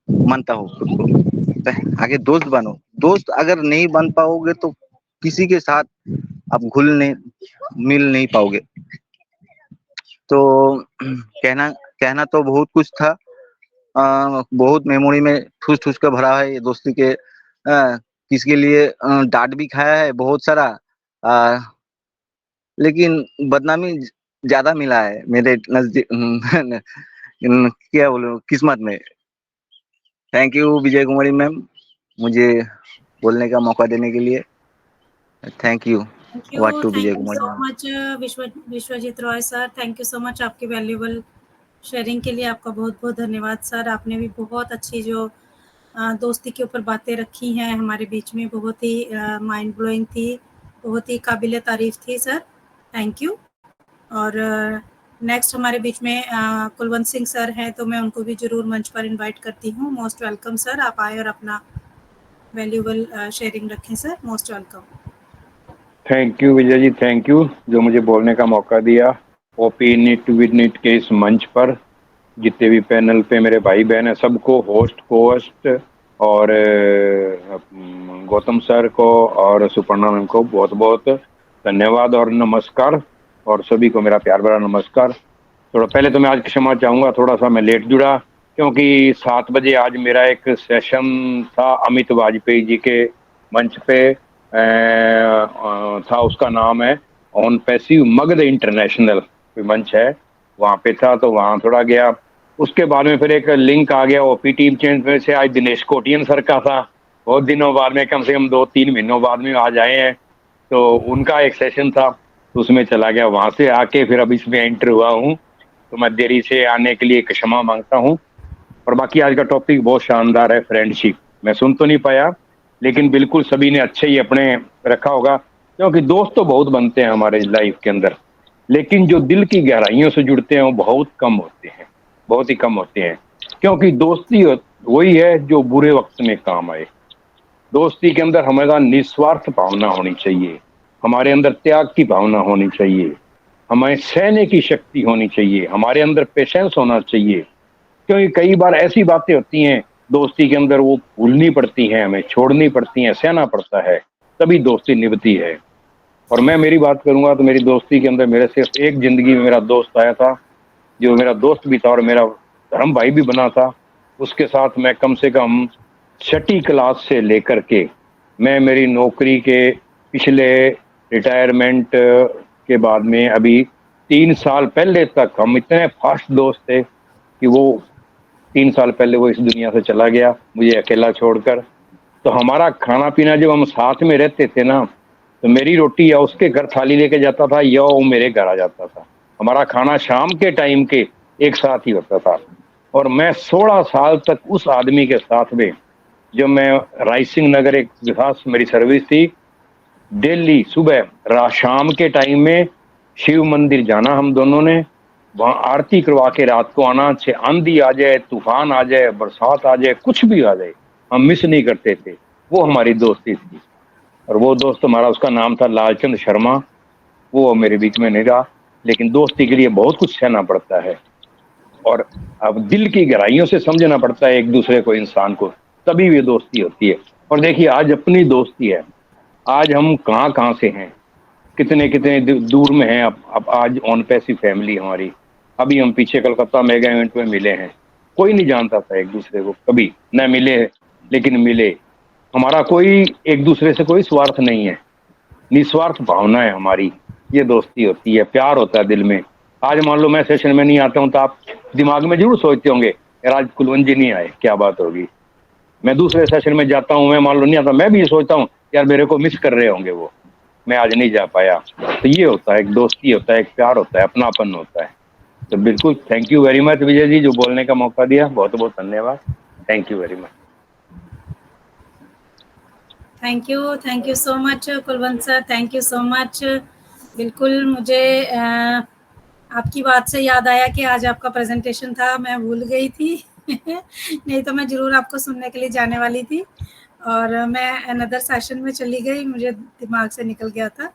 मानता हूँ खुद को। आगे दोस्त बनो। दोस्त अगर नहीं बन पाओगे तो किसी के साथ आप मिल नहीं पाओगे। तो कहना तो बहुत कुछ था, बहुत मेमोरी में ठूस ठूस के भरा है ये दोस्ती के। किसके लिए डांट भी खाया है बहुत सारा, लेकिन बदनामी ज्यादा मिला है मेरे नजदीक। क्या बोलूं, किस्मत में। Thank you Vijay Kumari ma'am, मुझे बोलने का मौका देने के लिए। Thank you. वाटू Vijay thank you Kumari so ma'am. Much Vishwajeet Roy sir, thank you so much आपके वैल्यूएबल शेयरिंग के लिए। आपका बहुत बहुत धन्यवाद सर। आपने भी बहुत अच्छी जो दोस्ती के ऊपर बातें रखी हैं हमारे बीच में, बहुत ही माइंड ब्लोइंग थी, बहुत ही काबिल तारीफ थी सर, थैंक यू। और नेक्स्ट हमारे बीच में कुलवंत सिंह सर हैं, तो मैं उनको भी जरूर मंच पर इनवाइट करती हूँ। मोस्ट वेलकम सर, आप आए और अपना वैल्यूएबल शेयरिंग रखें sir, most welcome. Thank you Vijay ji, thank you जो मुझे बोलने का मौका दिया। ओपी नीट टू विद नीट के इस मंच पर जितने भी पैनल पे मेरे भाई बहन हैं, सबको, होस्ट को होस्ट और गौतम सर को और सुपर्णा मैम को बहुत बहुत धन्यवाद और नमस्कार, और सभी को मेरा प्यार भरा नमस्कार। थोड़ा पहले तो मैं आज क्षमा चाहूँगा, थोड़ा सा मैं लेट जुड़ा क्योंकि 7 बजे आज मेरा एक सेशन था अमित वाजपेयी जी के मंच पे था, उसका नाम है ऑन पैसिव मगध इंटरनेशनल कोई मंच है, वहाँ पे था, तो वहाँ थोड़ा गया। उसके बाद में फिर एक लिंक आ गया ओपी टीम चेंज में से, आज दिनेश कोटियन सर का था, बहुत दिनों बाद में, कम से कम 2-3 महीनों बाद में आज आए हैं, तो उनका एक सेशन था, तो उसमें चला गया। वहाँ से आके फिर अब इसमें एंटर हुआ हूँ, तो मैं देरी से आने के लिए क्षमा मांगता हूँ। और बाकी आज का टॉपिक बहुत शानदार है, फ्रेंडशिप। मैं सुन तो नहीं पाया, लेकिन बिल्कुल सभी ने अच्छे ही अपने रखा होगा, क्योंकि दोस्त तो बहुत बनते हैं हमारे लाइफ के अंदर, लेकिन जो दिल की गहराइयों से जुड़ते हैं वो बहुत कम होते हैं, बहुत ही कम होते हैं। क्योंकि दोस्ती वही है जो बुरे वक्त में काम आए। दोस्ती के अंदर हमेशा निस्वार्थ भावना होनी चाहिए, हमारे अंदर त्याग की भावना होनी चाहिए, हमें सहने की शक्ति होनी चाहिए, हमारे अंदर पेशेंस होना चाहिए। क्योंकि कई बार ऐसी बातें होती हैं दोस्ती के अंदर, वो भूलनी पड़ती हैं, हमें छोड़नी पड़ती हैं, सहना पड़ता है, तभी दोस्ती निभती है। और मैं मेरी बात करूंगा तो मेरी दोस्ती के अंदर मेरे सिर्फ एक जिंदगी में मेरा दोस्त आया था, जो मेरा दोस्त भी था और मेरा धर्म भाई भी बना था। उसके साथ मैं कम से कम 6ठी क्लास से लेकर के मैं मेरी नौकरी के पिछले रिटायरमेंट के बाद में अभी 3 साल पहले तक हम इतने फास्ट दोस्त थे कि वो 3 साल पहले वो इस दुनिया से चला गया, मुझे अकेला छोड़कर। तो हमारा खाना पीना जब हम साथ में रहते थे ना, तो मेरी रोटी या उसके घर थाली लेके जाता था या वो मेरे घर आ जाता था। हमारा खाना शाम के टाइम के एक साथ ही होता था। और मैं 16 साल तक उस आदमी के साथ में, जब मैं रायसिंह नगर एक विकास मेरी सर्विस थी, डेली सुबह शाम के टाइम में शिव मंदिर जाना हम दोनों ने, वहां आरती करवा के रात को आना। चाहे आंधी आ जाए, तूफान आ जाए, बरसात आ जाए, कुछ भी आ जाए, हम मिस नहीं करते थे। वो हमारी दोस्ती थी। और वो दोस्त हमारा, उसका नाम था लालचंद शर्मा। वो मेरे बीच में नहीं रहा, लेकिन दोस्ती के लिए बहुत कुछ सहना पड़ता है और अब दिल की गहराइयों से समझना पड़ता है एक दूसरे को, इंसान को, तभी ये दोस्ती होती है। और देखिए आज अपनी दोस्ती है, आज हम कहाँ से हैं, कितने कितने दूर में हैं। अब आज ऑन पैसी फैमिली हमारी। अभी हम पीछे कलकत्ता मेगा इवेंट में मिले हैं, कोई नहीं जानता था एक दूसरे को, कभी न मिले, लेकिन मिले। हमारा कोई एक दूसरे से कोई स्वार्थ नहीं है, निस्वार्थ भावना है हमारी। ये दोस्ती होती है, प्यार होता है दिल में। आज मान लो मैं सेशन में नहीं आता हूँ तो आप दिमाग में जरूर सोचते होंगे यार आज कुलवंत जी नहीं आए, क्या बात होगी। मैं दूसरे सेशन में जाता हूँ, मैं मान लो नहीं आता, मैं भी ये सोचता हूँ यार मेरे को मिस कर रहे होंगे वो, मैं आज नहीं जा पाया। तो ये होता है, एक दोस्ती होता है, एक प्यार होता है, अपनापन होता है। तो बिल्कुल thank you very much Vijay जी, जो बोलने का मौका दिया, बहुत बहुत धन्यवाद। Thank you very much. Thank you so much Kulwant sir, thank you so much. बिल्कुल मुझे आपकी बात से याद आया कि आज आपका प्रेजेंटेशन था, मैं भूल गई थी नहीं तो मैं ज़रूर आपको सुनने के लिए जाने वाली थी और मैं अनदर सेशन में चली गई, मुझे दिमाग से निकल गया था।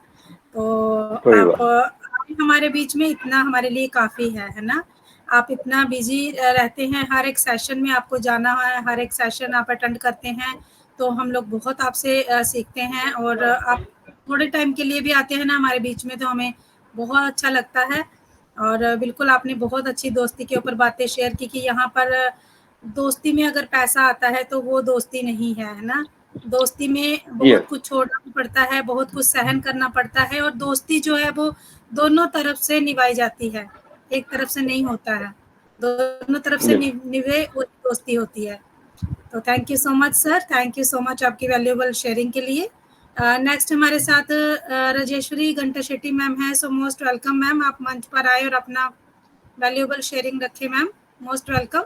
तो आप हमारे बीच में इतना हमारे लिए काफ़ी है ना। आप इतना बिजी रहते हैं, हर एक सेशन में आपको जाना है, हर एक सेशन आप अटेंड करते हैं, तो हम लोग बहुत आपसे सीखते हैं। और आप थोड़े टाइम के लिए भी आते हैं ना हमारे बीच में, तो हमें बहुत अच्छा लगता है। और बिल्कुल आपने बहुत अच्छी दोस्ती के ऊपर बातें शेयर की कि यहाँ पर दोस्ती में अगर पैसा आता है तो वो दोस्ती नहीं है ना। दोस्ती में बहुत कुछ छोड़ना पड़ता है, बहुत कुछ सहन करना पड़ता है, और दोस्ती जो है वो दोनों तरफ से निभाई जाती है, एक तरफ से नहीं होता है, दोनों तरफ से निभे वो दोस्ती होती है। तो thank you so much sir, thank you so much आपकी वैल्यूएबल शेयरिंग के लिए। नेक्स्ट हमारे साथ राजेश्वरी घंटा शेट्टी मैम है। सो मोस्ट वेलकम मैम, आप मंच पर आए और अपना वैल्यूएबल शेयरिंग रखें मैम, मोस्ट वेलकम।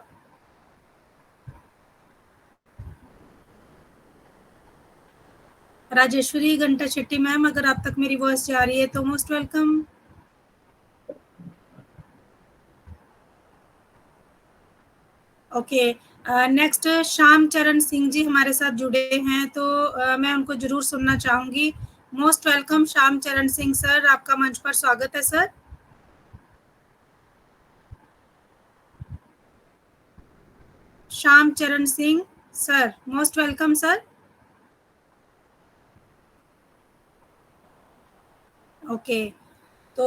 राजेश्वरी घंटा शेट्टी मैम, अगर आप तक मेरी वॉइस जा रही है तो most welcome. Okay, next Shyam चरण सिंह जी हमारे साथ जुड़े हैं, तो मैं उनको जरूर सुनना चाहूंगी। मोस्ट वेलकम श्याम चरण सिंह सर, आपका मंच पर स्वागत है सर। श्याम चरण Singh sir, most welcome sir. Okay, तो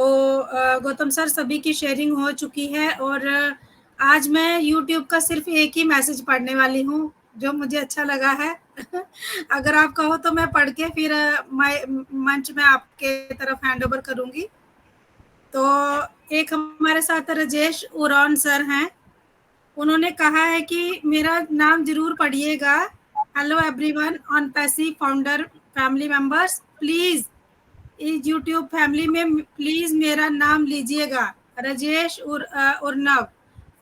गौतम सर सभी की शेयरिंग हो चुकी है और आज मैं YouTube का सिर्फ एक ही मैसेज पढ़ने वाली हूँ जो मुझे अच्छा लगा है अगर आप कहो तो मैं पढ़ के फिर मंच में आपके तरफ हैंड ओवर करूंगी। तो एक हमारे साथ राजेश उरान सर हैं, उन्होंने कहा है कि मेरा नाम जरूर पढ़िएगा। हेलो एवरीवन, ऑन पैसी फाउंडर फैमिली मेंबर्स, प्लीज इस YouTube फैमिली में प्लीज मेरा नाम लीजिएगा। राजेश उर्नव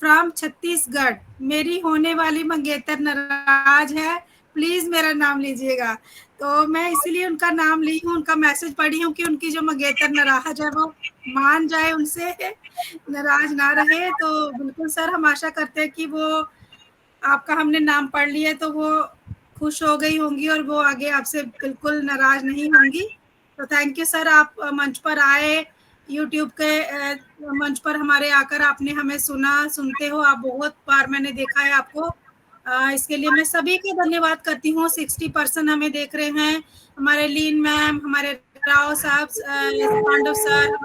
फ्रॉम छत्तीसगढ़, मेरी होने वाली मंगेतर नाराज है, प्लीज मेरा नाम लीजिएगा। तो मैं इसीलिए उनका नाम ली हूँ, उनका मैसेज पढ़ी हूँ कि उनकी जो मंगेतर नाराज है वो मान जाए, उनसे नाराज ना रहे। तो बिल्कुल सर, हम आशा करते हैं कि वो आपका हमने नाम पढ़ लिया तो वो खुश हो गई होंगी और वो आगे आपसे बिल्कुल नाराज नहीं होंगी। तो थैंक यू सर, आप मंच पर आए, YouTube के मंच पर हमारे आकर आपने हमें सुनते हो आप, बहुत बार मैंने देखा है आपको। इसके लिए मैं सभी को धन्यवाद करती हूँ। 60% हमें देख रहे हैं, हमारे लीन मैम, हमारे राव साहब, पांडव सर,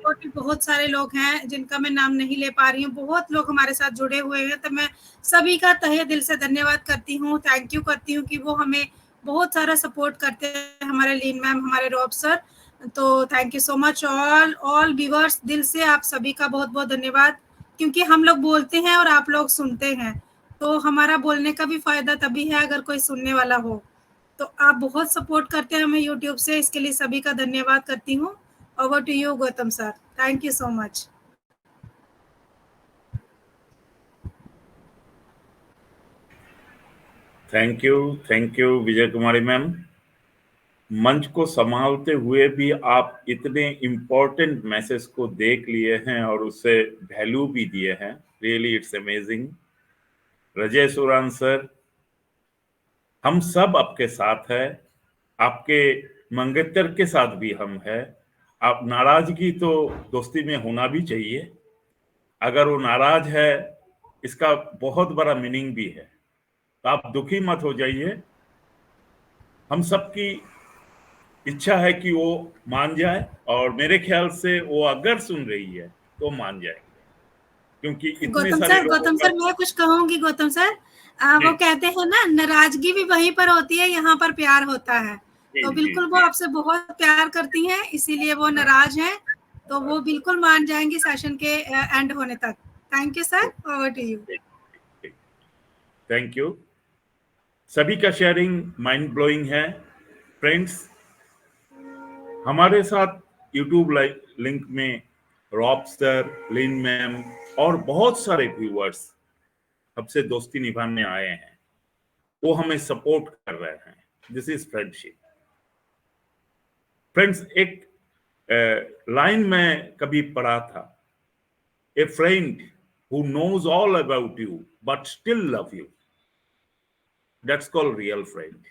और भी बहुत सारे लोग हैं जिनका मैं नाम नहीं ले पा रही हूँ। बहुत लोग हमारे साथ जुड़े हुए हैं, तो मैं सभी का तहे दिल से धन्यवाद करती हूँ, थैंक यू करती हूँ कि वो हमें बहुत सारा सपोर्ट करते हैं हमारे लीन मैम, हमारे रॉब सर। तो thank you so much all viewers, दिल से आप सभी का बहुत बहुत धन्यवाद, क्योंकि हम लोग बोलते हैं और आप लोग सुनते हैं, तो हमारा बोलने का भी फायदा तभी है अगर कोई सुनने वाला हो। तो आप बहुत सपोर्ट करते हैं हमें यूट्यूब से, इसके लिए सभी का धन्यवाद करती हूँ। Over to you Gautam sir, thank you so much. Thank you Vijay Kumari ma'am. मंच को संभालते हुए भी आप इतने इम्पोर्टेंट मैसेज को देख लिए हैं और उसे वैल्यू भी दिए हैं, रियली इट्स अमेजिंग। रजय सुरान सर, हम सब आपके साथ है, आपके मंगेतर के साथ भी हम है। आप नाराजगी तो दोस्ती में होना भी चाहिए, अगर वो नाराज है इसका बहुत बड़ा मीनिंग भी है, तो आप दुखी मत हो जाइए। हम सबकी इच्छा है कि वो मान जाए, और मेरे ख्याल से वो अगर सुन रही है तो मान जाएंगे, क्योंकि इतने सारे लोगों गौतम सर मैं कुछ कहूंगी। गौतम सर, वो कहते हैं ना, नाराजगी भी वहीं पर होती है, यहाँ पर प्यार होता है। तो बिल्कुल वो आपसे बहुत प्यार करती हैं, इसीलिए वो नाराज हैं, तो वो बिल्कुल मान जाएंगी सेशन के एंड होने तक। Thank you sir, over to you. Thank you. सभी का शेयरिंग माइंड ब्लोइंग है। फ्रेंड्स, हमारे साथ यूट्यूब लिंक में रॉब सर, लिन मैम और बहुत सारे व्यूअर्स हमसे दोस्ती निभाने आए हैं, वो हमें सपोर्ट कर रहे हैं। This is friendship. फ्रेंड्स, एक लाइन में कभी पढ़ा था, a friend who knows all about you but still love you, that's called real friend.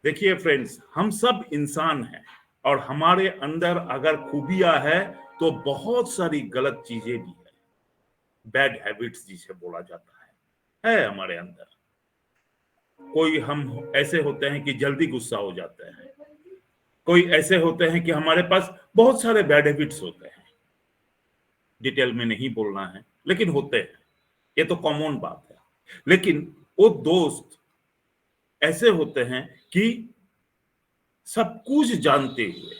देखिए फ्रेंड्स, हम सब इंसान हैं और हमारे अंदर अगर खूबियां है तो बहुत सारी गलत चीजें भी है, बैड हैबिट्स जिसे बोला जाता है हमारे अंदर। कोई हम ऐसे होते हैं कि जल्दी गुस्सा हो जाते हैं, कोई ऐसे होते हैं कि हमारे पास बहुत सारे बैड हैबिट्स होते हैं, डिटेल में नहीं बोलना है लेकिन होते हैं, ये तो कॉमन बात है। लेकिन वो दोस्त ऐसे होते हैं कि सब कुछ जानते हुए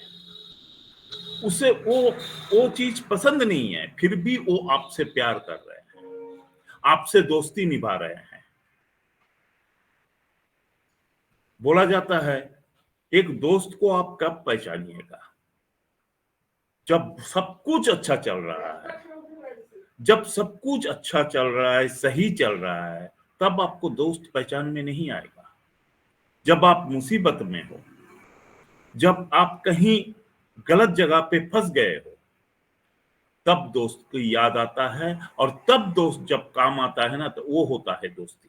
उसे वो चीज पसंद नहीं है, फिर भी वो आपसे प्यार कर रहे हैं, आपसे दोस्ती निभा रहे हैं। बोला जाता है एक दोस्त को आप कब पहचानिएगा, जब सब कुछ अच्छा चल रहा है। जब सब कुछ अच्छा चल रहा है, सही चल रहा है, तब आपको दोस्त पहचान में नहीं आएगा। जब आप मुसीबत में हो, जब आप कहीं गलत जगह पे फंस गए हो, तब दोस्त को याद आता है, और तब दोस्त जब काम आता है ना, तो वो होता है दोस्ती।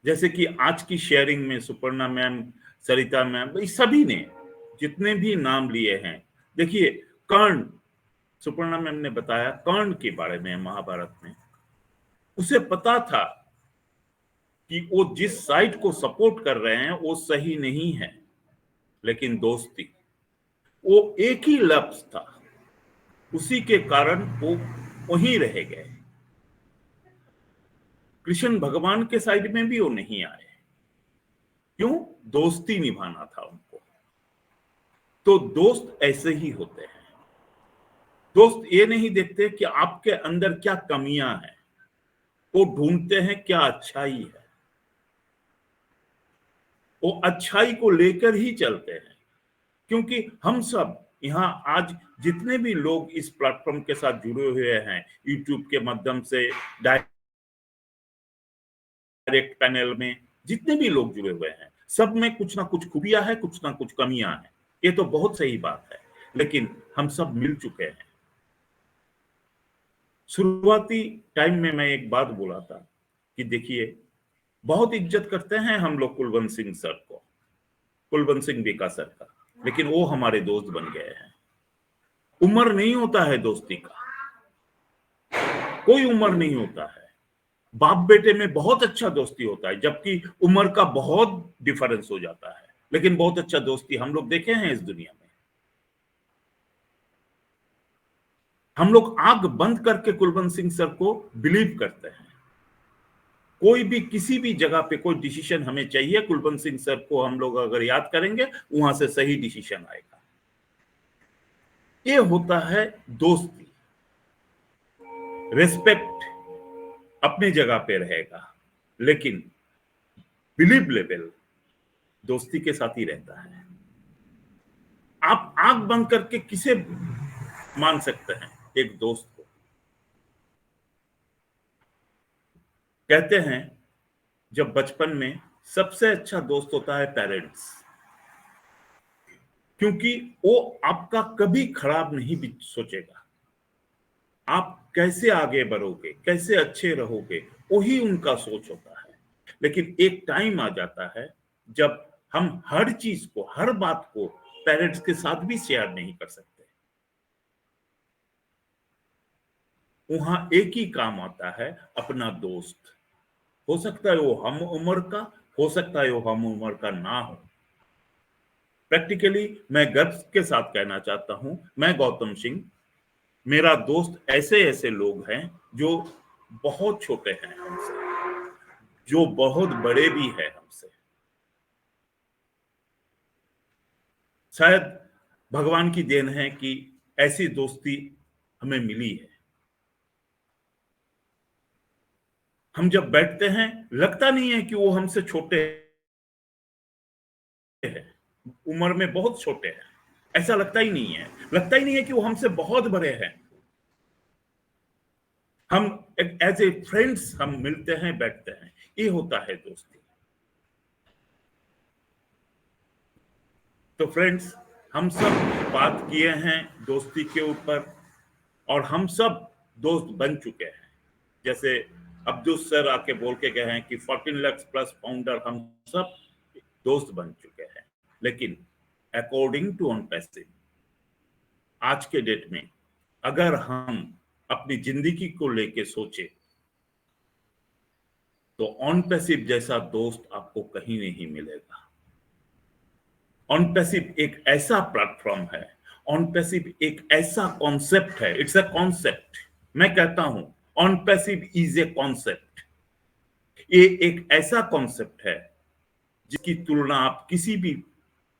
जैसे कि आज की शेयरिंग में सुपर्णा मैम, सरिता मैम, सभी ने जितने भी नाम लिए हैं, देखिए कर्ण, सुपर्णा मैम ने बताया कर्ण के बारे में महाभारत में। उसे पता था कि वो जिस साइड को सपोर्ट कर रहे हैं वो सही नहीं है, लेकिन दोस्ती, वो एक ही लफ्ज था, उसी के कारण वो वहीं रह गए। कृष्ण भगवान के साइड में भी वो नहीं आए, क्यों? दोस्ती निभाना था उनको। तो दोस्त ऐसे ही होते हैं। दोस्त ये नहीं देखते कि आपके अंदर क्या कमियां हैं, वो ढूंढते हैं क्या अच्छाई है, वो अच्छाई को लेकर ही चलते हैं। क्योंकि हम सब यहाँ आज जितने भी लोग इस प्लेटफॉर्म के साथ जुड़े हुए हैं, यूट्यूब के माध्यम से, डायरेक्ट पैनल में जितने भी लोग जुड़े हुए हैं, सब में कुछ ना कुछ खूबियां है, कुछ ना कुछ कमियां हैं। ये तो बहुत सही बात है, लेकिन हम सब मिल चुके हैं। शुरुआती टाइम में मैं एक बात बोला था कि देखिए, बहुत इज्जत करते हैं हम लोग कुलवंत सिंह सर को, कुलवंत सिंह बीका सर का, लेकिन वो हमारे दोस्त बन गए हैं। उम्र नहीं होता है दोस्ती का, कोई उम्र नहीं होता है। बाप बेटे में बहुत अच्छा दोस्ती होता है, जबकि उम्र का बहुत डिफरेंस हो जाता है, लेकिन बहुत अच्छा दोस्ती हम लोग देखे हैं इस दुनिया में। हम लोग आंख बंद करके कुलवंत सिंह सर को बिलीव करते हैं, कोई भी किसी भी जगह पे कोई डिसीजन हमें चाहिए, कुलवंत सिंह सर को हम लोग अगर याद करेंगे, वहां से सही डिसीजन आएगा। ये होता है दोस्ती। रिस्पेक्ट अपनी जगह पे रहेगा, लेकिन बिलीव लेवल दोस्ती के साथ ही रहता है। आप आंख बंद करके किसे मान सकते हैं? एक दोस्त को। कहते हैं जब बचपन में सबसे अच्छा दोस्त होता है पेरेंट्स, क्योंकि वो आपका कभी खराब नहीं भी सोचेगा। आप कैसे आगे बढ़ोगे, कैसे अच्छे रहोगे, वही उनका सोच होता है। लेकिन एक टाइम आ जाता है जब हम हर चीज को, हर बात को पेरेंट्स के साथ भी शेयर नहीं कर सकते। वहां एक ही काम आता है, अपना दोस्त। हो सकता है वो हम उम्र का, हो सकता है वो हम उम्र का ना हो। प्रैक्टिकली मैं गर्व के साथ कहना चाहता हूं, मैं गौतम सिंह, मेरा दोस्त ऐसे ऐसे लोग हैं जो बहुत छोटे हैं हमसे, जो बहुत बड़े भी हैं हमसे। शायद भगवान की देन है कि ऐसी दोस्ती हमें मिली है। हम जब बैठते हैं लगता नहीं है कि वो हमसे छोटे हैं, उम्र में बहुत छोटे हैं, ऐसा लगता ही नहीं है। लगता ही नहीं है कि वो हमसे बहुत बड़े हैं। हम एज ए फ्रेंड्स हम मिलते हैं, बैठते हैं। ये होता है दोस्ती। तो फ्रेंड्स, हम सब बात किए हैं दोस्ती के ऊपर, और हम सब दोस्त बन चुके हैं। जैसे अब्दुल सर आके बोल के गए हैं कि 14 लाख प्लस फाउंडर हम सब दोस्त बन चुके हैं। लेकिन अकॉर्डिंग टू ऑन पैसिव, आज के डेट में अगर हम अपनी जिंदगी को लेके सोचे तो ऑन पैसिव जैसा दोस्त आपको कहीं नहीं मिलेगा। ऑन पैसिव एक ऐसा प्लेटफॉर्म है, ऑन पैसिव एक ऐसा कॉन्सेप्ट है, इट्स अ कॉन्सेप्ट। मैं कहता हूं on passive is a concept. ये एक ऐसा कॉन्सेप्ट है जिसकी तुलना आप किसी भी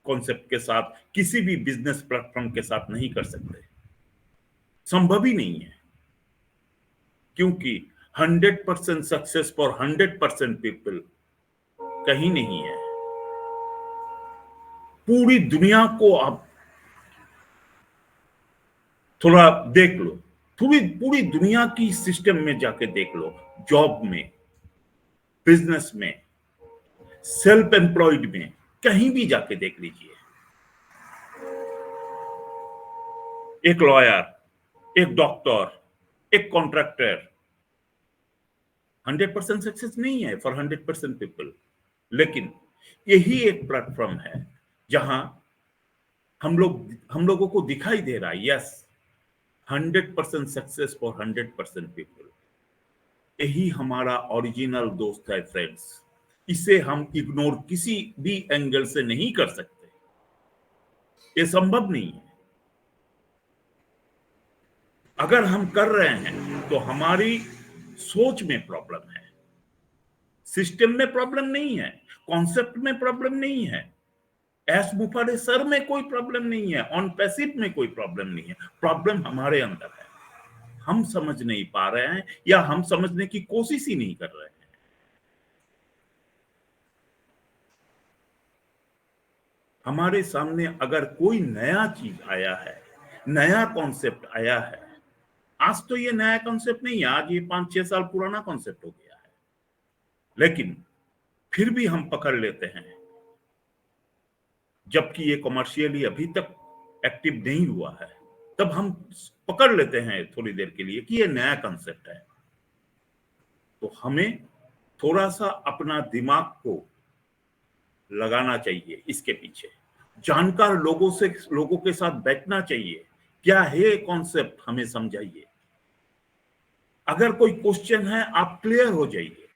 कॉन्सेप्ट के साथ, किसी भी बिजनेस प्लेटफॉर्म के साथ नहीं कर सकते। संभव ही नहीं है, क्योंकि 100% सक्सेस फॉर 100% पीपल कहीं नहीं है। पूरी दुनिया को आप थोड़ा देख लो, पूरी दुनिया की सिस्टम में जाके देख लो, जॉब में, बिजनेस में, सेल्फ एम्प्लॉयड में, कहीं भी जाके देख लीजिए। एक लॉयर, एक डॉक्टर, एक कॉन्ट्रैक्टर 100% सक्सेस नहीं है फॉर 100% पीपल। लेकिन यही एक प्लेटफॉर्म है जहां हम लोगों को दिखाई दे रहा है, यस 100% सक्सेस फॉर 100% पीपल। यही हमारा ओरिजिनल दोस्त है फ्रेंड्स। इसे हम इग्नोर किसी भी एंगल से नहीं कर सकते, ये संभव नहीं है। अगर हम कर रहे हैं तो हमारी सोच में प्रॉब्लम है, सिस्टम में प्रॉब्लम नहीं है, कॉन्सेप्ट में प्रॉब्लम नहीं है, एस मुफारे सर में कोई प्रॉब्लम नहीं है, ऑन पैसिव में कोई प्रॉब्लम नहीं है। प्रॉब्लम हमारे अंदर है, हम समझ नहीं पा रहे हैं या हम समझने की कोशिश ही नहीं कर रहे हैं। हमारे सामने अगर कोई नया चीज आया है, नया कॉन्सेप्ट आया है, आज तो ये नया कॉन्सेप्ट नहीं है, आज ये 5-6 साल पुराना कॉन्सेप्ट हो गया है, लेकिन फिर भी हम पकड़ लेते हैं, जबकि ये कमर्शियली अभी तक एक्टिव नहीं हुआ है, तब हम पकड़ लेते हैं थोड़ी देर के लिए कि ये नया कॉन्सेप्ट है। तो हमें थोड़ा सा अपना दिमाग को लगाना चाहिए इसके पीछे, जानकार लोगों के साथ बैठना चाहिए। क्या है कॉन्सेप्ट, हमें समझाइए। अगर कोई क्वेश्चन है आप क्लियर हो जाइए,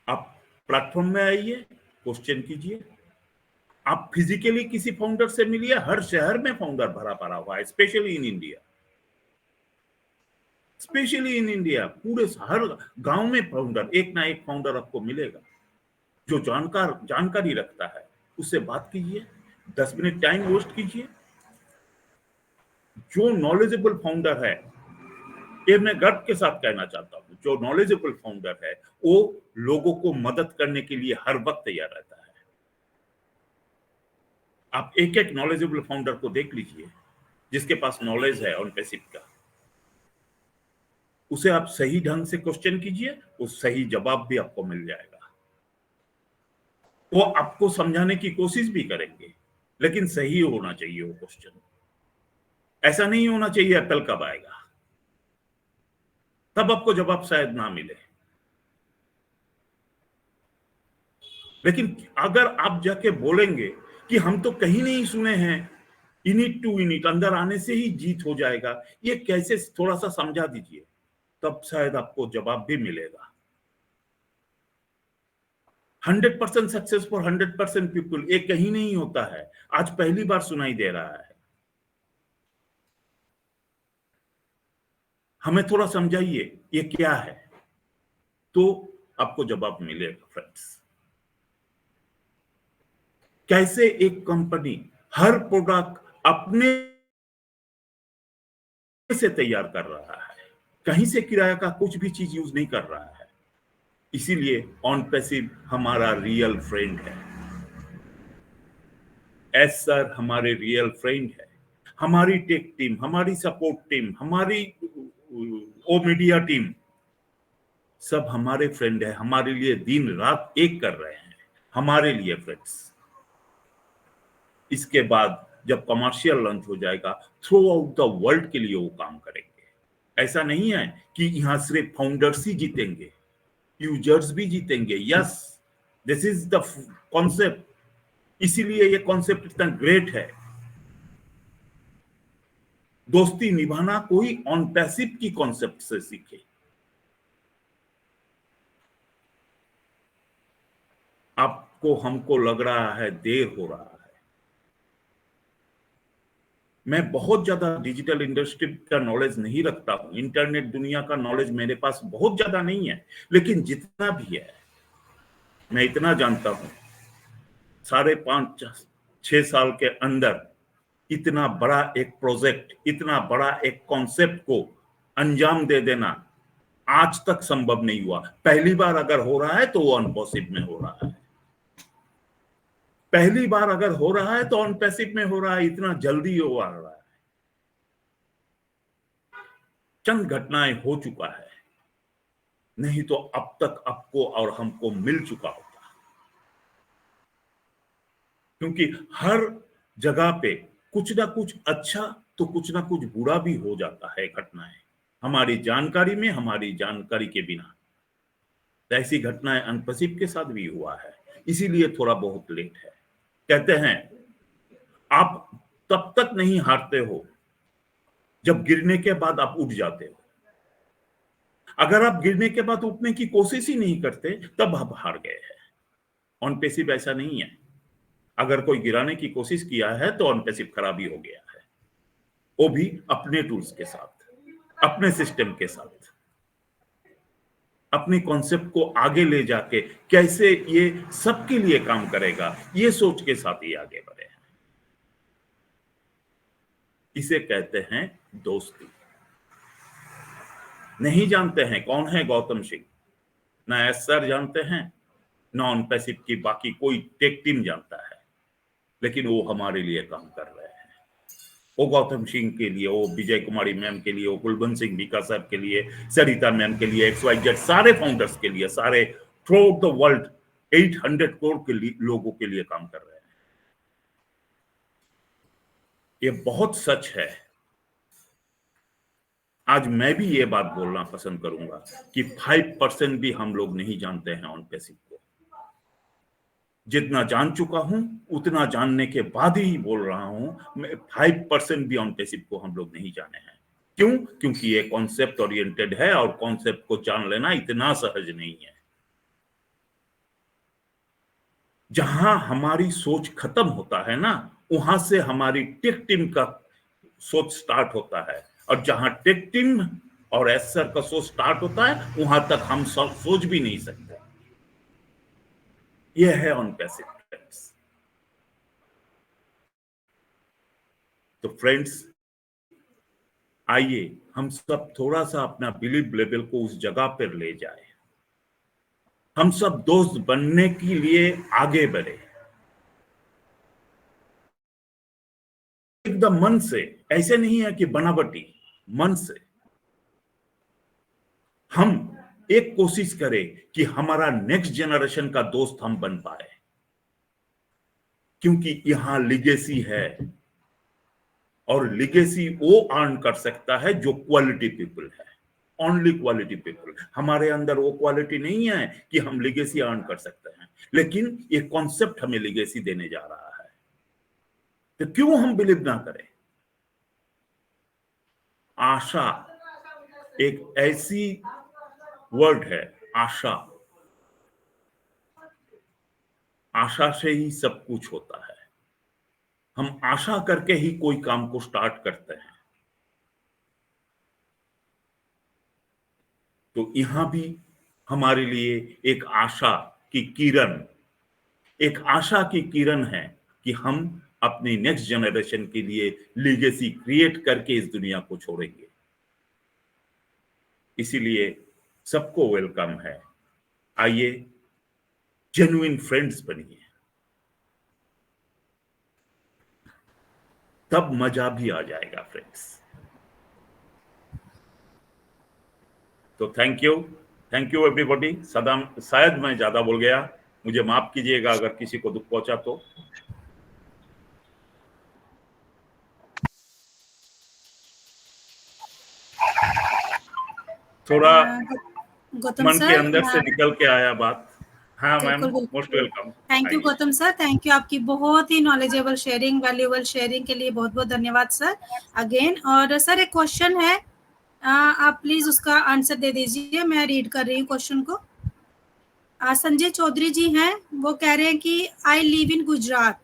आप प्लेटफॉर्म में आइए, क्वेश्चन कीजिए। आप फिजिकली किसी फाउंडर से मिलिए, हर शहर में फाउंडर भरा पड़ा हुआ है, specially in India. Specially in India. पूरे हर गांव में फाउंडर, एक ना एक फाउंडर आपको मिलेगा जो जानकारी रखता है। उससे बात कीजिए, 10 मिनट टाइम वेस्ट कीजिए। जो नॉलेजेबल फाउंडर है, ये मैं गर्व के साथ कहना चाहता हूं, जो नॉलेजेबल फाउंडर है वो लोगों को मदद करने के लिए हर वक्त तैयार रहता है। आप एक एक नॉलेजेबल फाउंडर को देख लीजिए जिसके पास नॉलेज है ऑन पैसिव का, उसे आप सही ढंग से क्वेश्चन कीजिए, वो सही जवाब भी आपको मिल जाएगा। वो आपको समझाने की कोशिश भी करेंगे, लेकिन सही होना चाहिए वो क्वेश्चन। ऐसा नहीं होना चाहिए एप्पल कब आएगा, तब आपको जवाब शायद ना मिले। लेकिन अगर आप जाके बोलेंगे कि हम तो कहीं नहीं सुने हैं, इनिट टू इनिट, अंदर आने से ही जीत हो जाएगा, ये कैसे, थोड़ा सा समझा दीजिए, तब शायद आपको जवाब भी मिलेगा। 100% सक्सेस फॉर 100% पीपल, ये कहीं नहीं होता है, आज पहली बार सुनाई दे रहा है। हमें थोड़ा समझाइए ये क्या है, तो आपको जवाब मिलेगा। फ्रेंड्स, कैसे एक कंपनी हर प्रोडक्ट अपने से तैयार कर रहा है, कहीं से किराया का कुछ भी चीज यूज नहीं कर रहा है। इसीलिए ऑन पैसिव हमारा रियल फ्रेंड है। एस सर हमारे रियल फ्रेंड है। हमारी टेक टीम, हमारी सपोर्ट टीम, हमारी ओ मीडिया टीम, सब हमारे फ्रेंड है। हमारे लिए दिन रात एक कर रहे हैं, हमारे लिए फ्रेंड्स। इसके बाद जब कमर्शियल लॉन्च हो जाएगा, थ्रू आउट द वर्ल्ड के लिए वो काम करेंगे। ऐसा नहीं है कि यहां सिर्फ फाउंडर्स ही जीतेंगे, यूजर्स भी जीतेंगे। Yes, this is the concept. इसीलिए ये कॉन्सेप्ट इतना ग्रेट है। दोस्ती निभाना कोई ऑन पैसिव की कॉन्सेप्ट से सीखे। आपको, हमको लग रहा है देर हो रहा है। मैं बहुत ज्यादा डिजिटल इंडस्ट्री का नॉलेज नहीं रखता हूं, इंटरनेट दुनिया का नॉलेज मेरे पास बहुत ज्यादा नहीं है, लेकिन जितना भी है मैं इतना जानता हूं, 5.5-6 साल के अंदर इतना बड़ा एक प्रोजेक्ट, इतना बड़ा एक कॉन्सेप्ट को अंजाम दे देना आज तक संभव नहीं हुआ। पहली बार अगर हो रहा है तो वो ऑन पैसिव में हो रहा है। पहली बार अगर हो रहा है तो ऑन पैसिव में हो रहा है, इतना जल्दी हो रहा है। चंद घटनाएं हो चुका है, नहीं तो अब तक आपको और हमको मिल चुका होता। क्योंकि हर जगह पे कुछ ना कुछ अच्छा तो कुछ ना कुछ बुरा भी हो जाता है घटनाएं, हमारी जानकारी में, हमारी जानकारी के बिना। ऐसी घटनाएं ऑन पैसिव के साथ भी हुआ है, इसीलिए थोड़ा बहुत लेट है। कहते हैं आप तब तक नहीं हारते हो जब गिरने के बाद आप उठ जाते हो। अगर आप गिरने के बाद उठने की कोशिश ही नहीं करते तब आप हार गए हैं। ऑन पैसिव ऐसा नहीं है। अगर कोई गिराने की कोशिश किया है तो ऑन पैसिव खराबी हो गया है, वो भी अपने टूल्स के साथ, अपने सिस्टम के साथ, अपने कॉन्सेप्ट को आगे ले जाके कैसे ये सबके लिए काम करेगा, ये सोच के साथ ही आगे बढ़े हैं। इसे कहते हैं दोस्ती। नहीं जानते हैं कौन है गौतम सिंह, ना एस सर जानते हैं, ना ऑन पैसिव की बाकी कोई टेक टीम जानता है, लेकिन वो हमारे लिए काम कर रहे हैं। वो गौतम सिंह के लिए, वो विजय कुमारी मैम के लिए, वो कुलवंत सिंह बीका सर के लिए, सरिता मैम के लिए, XYZ सारे फाउंडर्स के लिए, सारे through out the world 800 crore के लिए लोगों के लिए काम कर रहे हैं। ये बहुत सच है। आज मैं भी ये बात बोलना पसंद करूंगा कि 5% भी हम लोग नहीं जानते हैं ऑन पैसिव को। जितना जान चुका हूं उतना जानने के बाद ही बोल रहा हूं, मैं 5% भी ऑन पैसिव को हम लोग नहीं जाने हैं। क्यों? क्योंकि ये कॉन्सेप्ट ओरिएंटेड है और कॉन्सेप्ट को जान लेना इतना सहज नहीं है। जहां हमारी सोच खत्म होता है ना, वहां से हमारी टेक टीम का सोच स्टार्ट होता है। और जहां टेक टीम और एस सर का शो स्टार्ट होता है, वहां तक हम सोच भी नहीं सकते। यह है ऑन पैसिव फ्रेंड्स। तो फ्रेंड्स, आइए हम सब थोड़ा सा अपना बिलीव लेवल को उस जगह पर ले जाए। हम सब दोस्त बनने के लिए आगे बढ़े, एकदम मन से। ऐसे नहीं है कि बनावटी, मन से हम एक कोशिश करें कि हमारा नेक्स्ट जनरेशन का दोस्त हम बन पाए, क्योंकि यहां लिगेसी है, और लिगेसी वो अर्न कर सकता है जो क्वालिटी पीपल है, ओनली क्वालिटी पीपल। हमारे अंदर वो क्वालिटी नहीं है कि हम लिगेसी अर्न कर सकते हैं, लेकिन ये कॉन्सेप्ट हमें लिगेसी देने जा रहा है। तो क्यों हम बिलीव ना करें? आशा एक ऐसी वर्ड है, आशा। आशा से ही सब कुछ होता है। हम आशा करके ही कोई काम को स्टार्ट करते हैं। तो यहां भी हमारे लिए एक आशा की किरण, एक आशा की किरण है कि हम अपनी नेक्स्ट जनरेशन के लिए लीगेसी क्रिएट करके इस दुनिया को छोड़ेंगे। इसीलिए सबको वेलकम है। आइए जेन्युइन फ्रेंड्स बनिए, तब मजा भी आ जाएगा फ्रेंड्स। तो थैंक यू एवरीबॉडी। शायद मैं ज्यादा बोल गया, मुझे माफ कीजिएगा अगर किसी को दुख पहुंचा तो। थोड़ा मन के अंदर से निकल के आया बात। हाँ ma'am, most welcome. Thank you Gautam sir, thank you. आपकी बहुत ही नॉलेजेबल शेयरिंग, वैल्यूएबल शेयरिंग के लिए बहुत बहुत धन्यवाद सर अगेन। और सर एक क्वेश्चन है, आप प्लीज उसका आंसर दे दीजिए। मैं रीड कर रही हूँ क्वेश्चन को। संजय चौधरी जी हैं, वो कह रहे हैं कि I live in Gujarat.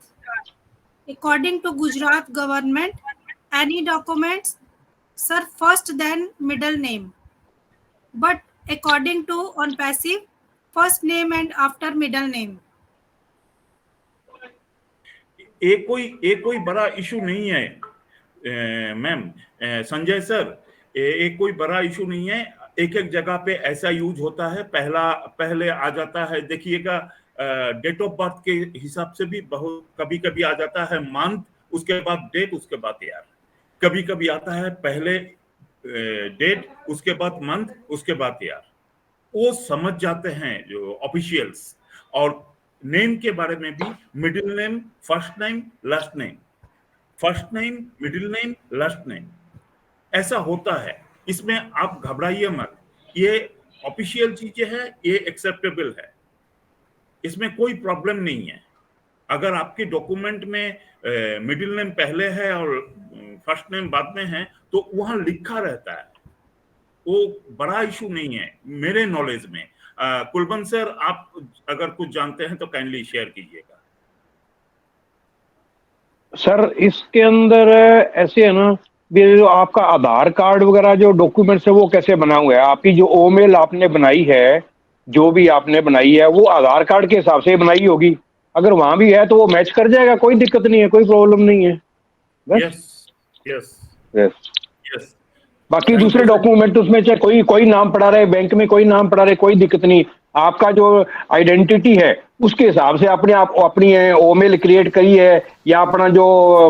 According to Gujarat government, any documents sir first then middle name, but according to on passive first name and after middle name. एक कोई बड़ा इशू नहीं है मैम। संजय सर, एक कोई बड़ा इशू नहीं है। एक एक जगह पे ऐसा यूज होता है, पहले आ जाता है, देखिएगा डेट ऑफ बर्थ के हिसाब से भी बहुत कभी कभी आ जाता है मंथ, उसके बाद डेट, उसके बाद ईयर। कभी कभी आता है पहले डेट, उसके बाद मंथ, उसके बाद ईयर। वो समझ जाते हैं जो ऑफिशियल्स। और नेम के बारे में भी middle name, first name, last name, first name, middle name, last name, ऐसा होता है। इसमें आप घबराइए मत, ये ऑफिशियल चीजें हैं, ये एक्सेप्टेबल है, इसमें कोई प्रॉब्लम नहीं है। अगर आपके डॉक्यूमेंट में मिडिल नेम पहले है और फर्स्ट नेम बाद में है, तो वहां लिखा रहता है, वो बड़ा इशू नहीं है मेरे नॉलेज में। कुलबंत सर, आप अगर कुछ जानते हैं तो काइंडली शेयर कीजिएगा। सर इसके अंदर ऐसे है ना, ये जो आपका आधार कार्ड वगैरह जो डॉक्यूमेंट्स है वो कैसे बना हुआ है? आपकी जो ओमेल आपने बनाई है, जो भी आपने बनाई है, वो आधार कार्ड के हिसाब से बनाई होगी। अगर वहां भी है तो वो मैच कर जाएगा, कोई दिक्कत नहीं है, कोई प्रॉब्लम नहीं है। यस। बाकी दूसरे डॉक्यूमेंट उसमें चाहे कोई नाम पड़ा रहे, बैंक में कोई नाम पड़ा रहे, कोई दिक्कत नहीं। आपका जो आइडेंटिटी है उसके हिसाब से अपने आप अपनी ओमेल क्रिएट करी है या अपना जो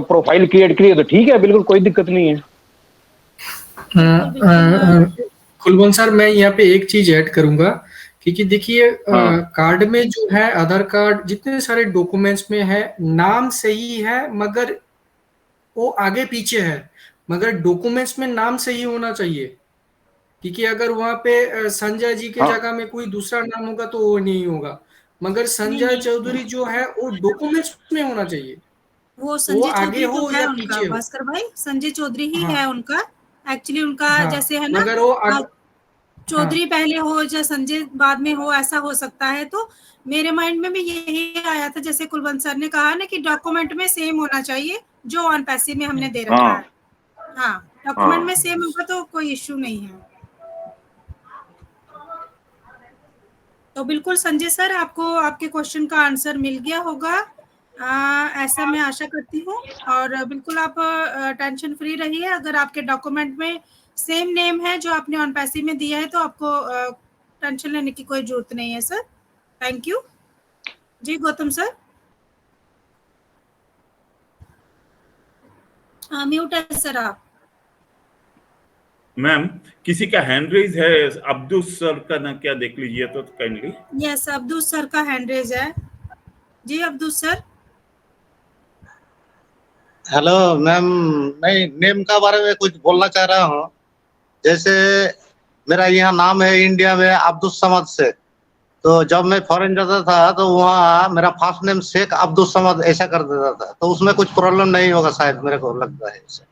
प्रोफाइल क्रिएट करी है, तो ठीक है, बिल्कुल कोई दिक्कत नहीं है। कुलवंत सर, मैं यहाँ पे एक चीज ऐड करूंगा, क्योंकि देखिए कार्ड में जो है, आधार कार्ड जितने सारे डॉक्यूमेंट्स में है, नाम सही है मगर वो आगे पीछे है, मगर डॉक्यूमेंट्स में नाम सही होना चाहिए। क्योंकि अगर वहां पे संजय जी के जगह में कोई दूसरा नाम होगा तो वो नहीं होगा, मगर संजय चौधरी जो है वो डॉक्यूमेंट्स में होना चाहिए। वो संजय आगे चौधरी हो तो है या उनका, पीछे हो। भास्कर भाई संजय चौधरी ही है उनका। एक्चुअली उनका जैसे है ना, मगर वो चौधरी पहले हो या संजय बाद में हो, ऐसा हो सकता है। तो मेरे माइंड में भी यही आया था, जैसे कुलवंत सर ने कहा ना कि डॉक्यूमेंट में सेम होना चाहिए जो ऑन पैसिव में हमने दे रखा है। हाँ, डॉक्यूमेंट में सेम होगा तो कोई इश्यू नहीं है। तो बिल्कुल संजय सर, आपको आपके क्वेश्चन का आंसर मिल गया होगा, ऐसा मैं आशा करती हूँ। और बिल्कुल आप टेंशन फ्री रहिए। अगर आपके डॉक्यूमेंट में सेम नेम है जो आपने ऑन पैसिव में दिया है तो आपको टेंशन लेने की कोई जरूरत नहीं है sir. Thank you ji. Gautam sir mute है सर आप। मैम किसी का हैंड रेज है, अब्दुल सर का ना, क्या देख लीजिए तो काइंडली। यस, अब्दुल सर का हैंड रेज है जी। अब्दुल सर हेलो मैम, मैं नेम का बारे में कुछ बोलना चाह रहा हूँ। जैसे मेरा यहाँ नाम है इंडिया में अब्दुल समद शेख, तो जब मैं फॉरेन जाता था तो वहाँ मेरा फर्स्ट नेम शेख अब्दुल समद ऐसा कर देता था, तो उसमें कुछ प्रॉब्लम नहीं होगा शायद, मेरे को लगता है इससे।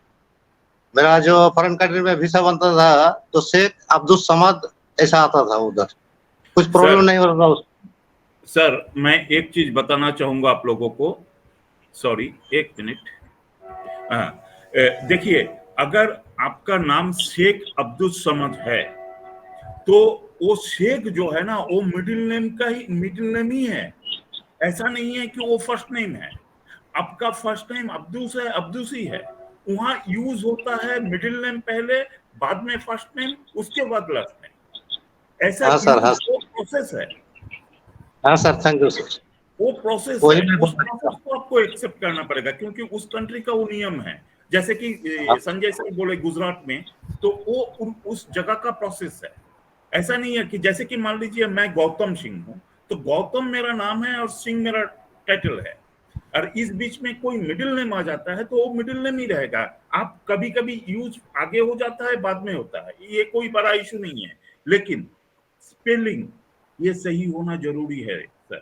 मेरा जो फॉरेन कंट्री में वीसा बनता था तो शेख अब्दुल समद ऐसा आता था उधर, कुछ प्रॉब्लम नहीं होता था। सर मैं एक चीज बताना चाहूंगा आप लोगों को, सॉरी एक मिनट। देखिए, अगर आपका नाम शेख अब्दुल समद है तो वो शेख जो है ना वो मिडिल नेम ही है। ऐसा नहीं है कि वो फर्स्ट नेम है। आपका फर्स्ट नेम अब्दुसी है, वहां यूज होता है मिडिल नेम पहले, बाद में फर्स्ट नेम, उसके बाद लास्ट नेम। ऐसा प्रोसेस है। हाँ सर, थैंक यू सर। वो प्रोसेस है, उस प्रोसेस को आपको एक्सेप्ट करना पड़ेगा क्योंकि उस कंट्री का वो नियम है। जैसे कि संजय सर बोले गुजरात में, तो वो उस जगह का प्रोसेस है। ऐसा नहीं है कि जैसे कि मान लीजिए मैं गौतम सिंह हूँ, तो गौतम मेरा नाम है और सिंह मेरा टाइटल है, और इस बीच में कोई मिडिल नेम आ जाता है तो वो मिडिल नेम ही रहेगा। आप कभी कभी यूज आगे हो जाता है, बाद में होता है, ये कोई बड़ा इशू नहीं है, लेकिन स्पेलिंग ये सही होना जरूरी है सर।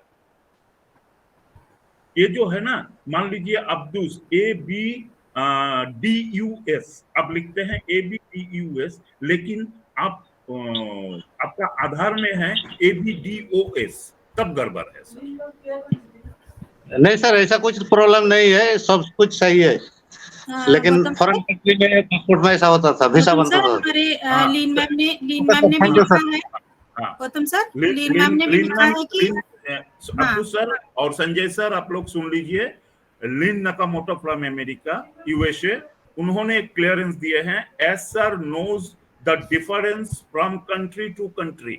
ये जो है ना, मान लीजिए अब्दुस ABDUS आप लिखते हैं ABDUS, लेकिन आप आपका आधार में है ABDOS, तब गड़बड़ है सर। नहीं सर, ऐसा कुछ प्रॉब्लम नहीं है, सब कुछ सही है। लेकिन फॉरेन कंट्री में पासपोर्ट में ऐसा होता था, वीसा बनता था। हमारे लीन मैम ने भी लिखा है। गौतम सर, लीन मैम ने भी लिखा है कि अब्दुल सर और संजय सर आप लोग सुन लीजिए। Lin Nakamoto from America USA, उन्होंने क्लियरेंस दिए हैं, as sir knows the difference from country to country.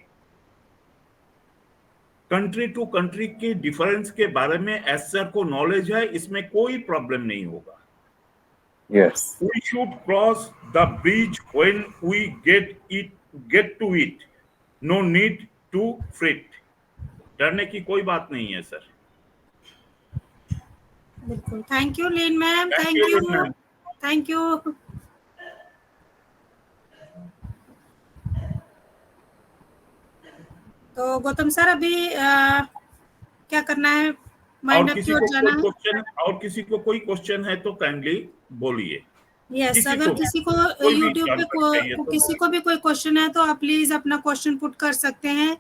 Country to country के डिफरेंस के बारे में एज सर को नॉलेज है, इसमें कोई प्रॉब्लम नहीं होगा। Yes. We should cross the bridge when we get to it. No need to fret. डरने की कोई बात नहीं है सर। बिल्कुल। Thank you lean ma'am, thank you. तो गौतम सर अभी क्या करना है? और किसी को कोई क्वेश्चन, और किसी को कोई क्वेश्चन है तो काइंडली बोलिए। यस, अगर किसी को यूट्यूब पे किसी को भी कोई क्वेश्चन है तो आप प्लीज अपना क्वेश्चन पुट कर सकते हैं।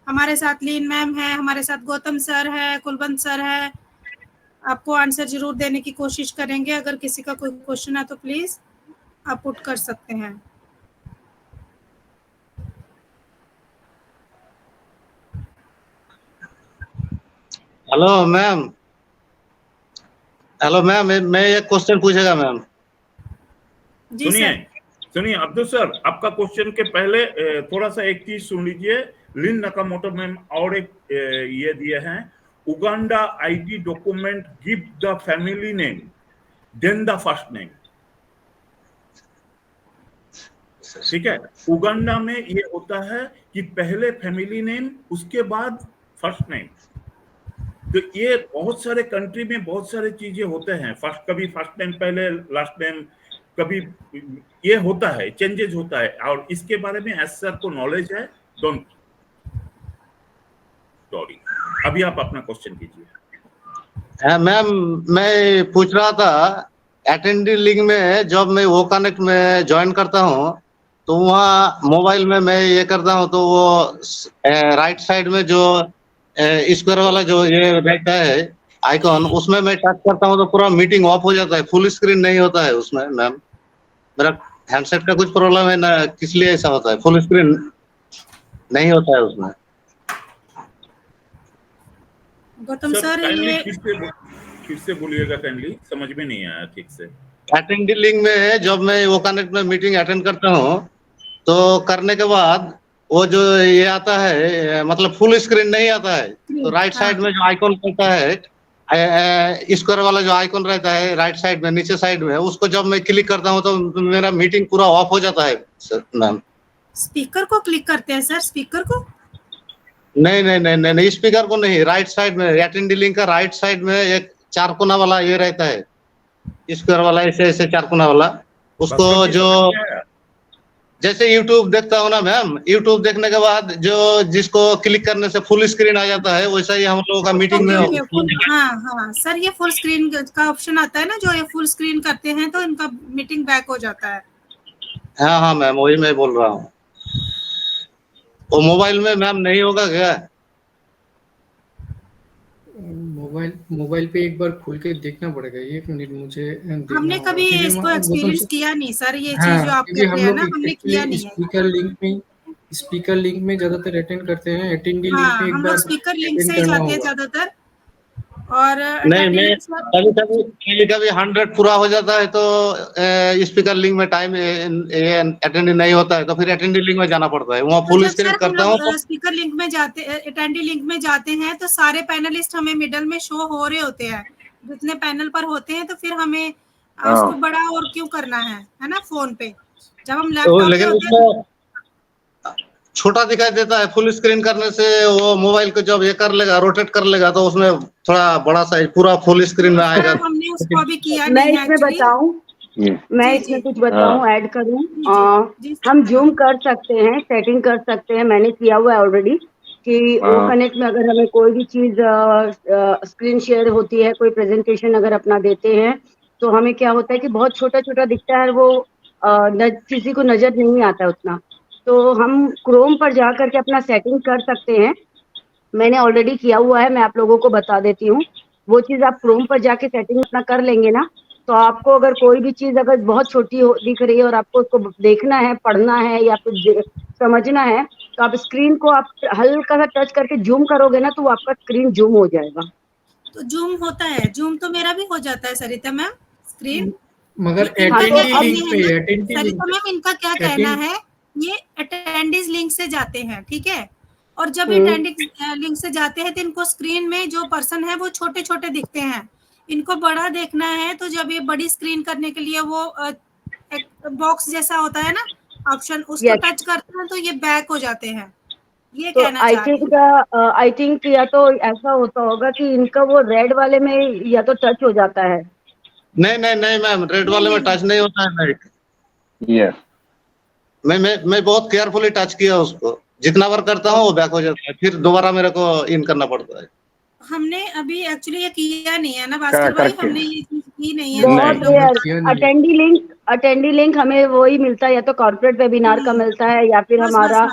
हमारे साथ लीन मैम है, हमारे साथ गौतम सर है, कुलवंत सर है, आपको आंसर जरूर देने की कोशिश करेंगे। अगर किसी का कोई क्वेश्चन है तो प्लीज आप पुट कर सकते हैं। हेलो मैम, मैं एक क्वेश्चन पूछेगा मैम। सुनिए अब्दुल सर, आपका क्वेश्चन के पहले थोड़ा सा एक चीज सुन लीजिए। लिन नकामोटो मैम और एक ये दिए हैं, Uganda ID document give the family name then the first name. ठीक है, उगांडा में ये होता है कि पहले फैमिली नेम उसके बाद फर्स्ट नेम। तो ये बहुत सारे कंट्री में बहुत सारे चीजें होते हैं, कभी फर्स्ट नेम पहले लास्ट नेम, कभी ये होता है, चेंजेस होता है, और इसके बारे में एस सर को नॉलेज है। डोंट सॉरी, अभी आप अपना क्वेश्चन कीजिए। मैम मैं पूछ रहा था, अटेंडिंग लिंक में जब मैं वो कनेक्ट में ज्वाइन करता हूँ तो वहाँ मोबाइल में मैं ये करता हूँ तो वो राइट साइड में जो स्क्वायर वाला जो ये रहता है आइकॉन, उसमें मैं टच करता हूँ तो पूरा मीटिंग ऑफ हो जाता है, फुल स्क्रीन नहीं होता है उसमें। मैम मेरा हैंडसेट का कुछ प्रॉब्लम है ना, किस लिए ऐसा होता है, फुल स्क्रीन नहीं होता है उसमें? गौतम सर काइंडली ये फिर से बोलिएगा, काइंडली समझ में नहीं आया ठीक से। अटेंडिंग लिंक में जब मैं वो कनेक्ट में मीटिंग अटेंड करता हूँ तो करने के बाद वो जो ये आता है मतलब फुल स्क्रीन नहीं आता है, तो राइट साइड में जो आइकॉन रहता है स्क्वायर वाला जो आइकॉन रहता है राइट साइड में नीचे साइड में, उसको जब मैं क्लिक करता हूँ तो मेरा मीटिंग पूरा ऑफ हो जाता है सर मैम। स्पीकर को क्लिक करते हैं सर, स्पीकर को? नहीं नहीं नहीं नहीं, नहीं स्पीकर को नहीं, राइट साइड में अटेंडिंग लिंक का राइट साइड में एक चार कोना वाला ये रहता है स्क्वायर वाला, ऐसे ऐसे चार कोना वाला, उसको जो जैसे YouTube देखता हूँ ना मैम, YouTube देखने के बाद जो जिसको क्लिक करने से फुल स्क्रीन आ जाता है वैसा ही हम लोगों का मीटिंग में हाँ सर, ये फुल स्क्रीन का ऑप्शन आता है ना, जो ये फुल स्क्रीन करते हैं तो इनका मीटिंग बैक हो जाता है। हाँ मैम वही मैं बोल रहा हूँ। वो मोबाइल में मैम नहीं होगा क्या? मोबाइल पे एक बार खोल के देखना पड़ेगा, 1 मिनट मुझे हमने कभी इसको एक्सपीरियंस किया नहीं सर, ये चीज जो आप क्योंकि कह रहे हैं ना, हमने किया नहीं है। स्पीकर लिंक में ज्यादातर अटेंड करते हैं, अटेंडिंग लिंक हाँ, में एक हम बार लोग स्पीकर लिंक से ही जाते हैं ज्यादातर। और नहीं, मैं कभी 100 पूरा हो जाता है तो स्पीकर लिंक में टाइम अटेंड नहीं होता है तो फिर अटेंडिंग लिंक में जाना पड़ता है, वहाँ फुल स्क्रीन करता हूँ। स्पीकर लिंक में जाते, अटेंडिंग लिंक में जाते हैं तो सारे पैनलिस्ट हमें मिडल में शो हो रहे होते हैं, जितने पैनल पर होते हैं, तो फिर हमें उसको बड़ा और क्यों करना है ना फोन पे, जब हम लैपटॉप पे होते हैं छोटा दिखाई देता है। फुल स्क्रीन करने से वो मोबाइल को जब ये कर लेगा, रोटेट कर लेगा, तो उसमें थोड़ा बड़ा साइज पूरा फुल स्क्रीन में आएगा। हमने उसको अभी किया मैं इसमें बताऊं, मैं इसमें कुछ बताऊं, ऐड करूं। हम जूम कर सकते हैं, सेटिंग कर सकते हैं, मैंने किया हुआ है ऑलरेडी कि वो कनेक्ट में अगर हमें कोई भी चीज स्क्रीन शेयर होती है, कोई प्रेजेंटेशन अगर अपना देते हैं, तो हमें क्या होता है कि बहुत छोटा छोटा दिखता है, वो किसी को नजर नहीं आता है उतना, तो हम क्रोम पर जा करके अपना सेटिंग कर सकते हैं। मैंने ऑलरेडी किया हुआ है, मैं आप लोगों को बता देती हूँ। वो चीज आप क्रोम पर जाके सेटिंग अपना कर लेंगे ना, तो आपको अगर कोई भी चीज अगर बहुत छोटी दिख रही है और आपको उसको देखना है, पढ़ना है या फिर समझना है, तो आप स्क्रीन को आप हल्का सा टच करके जूम करोगे ना, तो वो आपका स्क्रीन जूम हो जाएगा। तो जूम होता है, जूम तो मेरा भी हो जाता है सरिता मैम स्क्रीन, मगर अटेंडिंग लिंक पे सरिता मैम इनका क्या कहना है, ये अटेंडेंस लिंक से जाते हैं, ठीक है, और जब अटेंडेंस लिंक से जाते हैं तो इनको स्क्रीन में जो पर्सन है वो छोटे छोटे दिखते हैं, इनको बड़ा देखना है, तो जब ये बड़ी स्क्रीन करने के लिए वो एक बॉक्स जैसा होता है ना ऑप्शन, उसको टच करते हैं तो ये बैक हो जाते हैं, ये तो कहना चाहते आई थिंक या तो ऐसा होता होगा कि इनका वो रेड वाले में या तो टच हो जाता है। नहीं नहीं नहीं मैम, रेड वाले में टच नहीं होता है। यस, मैं बहुत केयरफुली टच किया उसको, जितना बार करता हूँ वो बैक हो जाता है, फिर दोबारा मेरे को इन करना पड़ता है। हमने अभी एक्चुअली ये किया नहीं है ना वास्तव में, हमने ये चीज की नहीं है। बहुत अटेंडी लिंक हमें वही मिलता है, या तो कॉर्पोरेट वेबिनार का मिलता है, या फिर हमारा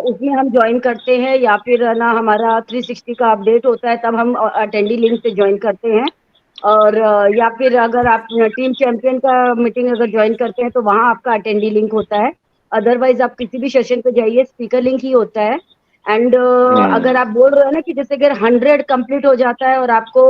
उसमें हम ज्वाइन करते हैं, या फिर ना हमारा 360 का अपडेट होता है, तब हम अटेंडी लिंक से ज्वाइन करते हैं। और या फिर अगर आप टीम चैंपियन का मीटिंग अगर ज्वाइन करते हैं तो वहाँ आपका अटेंडी लिंक होता है। अदरवाइज आप किसी भी सेशन पे जाइए, स्पीकर लिंक ही होता है। एंड अगर आप बोल रहे हो ना कि जैसे अगर 100 कंप्लीट हो जाता है और आपको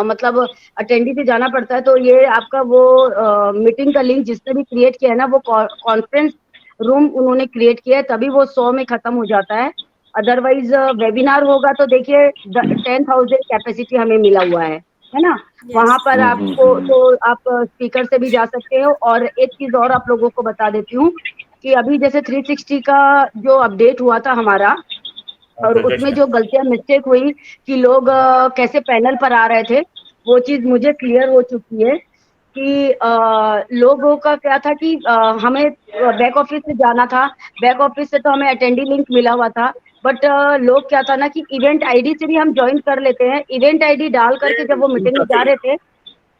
मतलब अटेंडी से जाना पड़ता है, तो ये आपका वो मीटिंग का लिंक जिसने भी क्रिएट किया है ना, वो कॉन्फ्रेंस रूम उन्होंने क्रिएट किया है, तभी वो 100 में खत्म हो जाता है। अदरवाइज वेबिनार होगा तो देखिए 10,000 कैपेसिटी हमें मिला हुआ है ना, वहां पर आपको तो आप स्पीकर से भी जा सकते हो। और एक चीज और आप लोगों को बता देती हूँ कि अभी जैसे 360 का जो अपडेट हुआ था हमारा, और उसमें जो गलतियां मिस्टेक हुई कि लोग कैसे पैनल पर आ रहे थे, वो चीज मुझे क्लियर हो चुकी है कि लोगों का क्या था कि हमें बैक ऑफिस से जाना था, बैक ऑफिस से तो हमें अटेंडी लिंक मिला हुआ था, बट लोग क्या था ना कि इवेंट आईडी से भी हम ज्वाइन कर लेते हैं। इवेंट आईडी डाल करके जब वो मीटिंग में जा रहे थे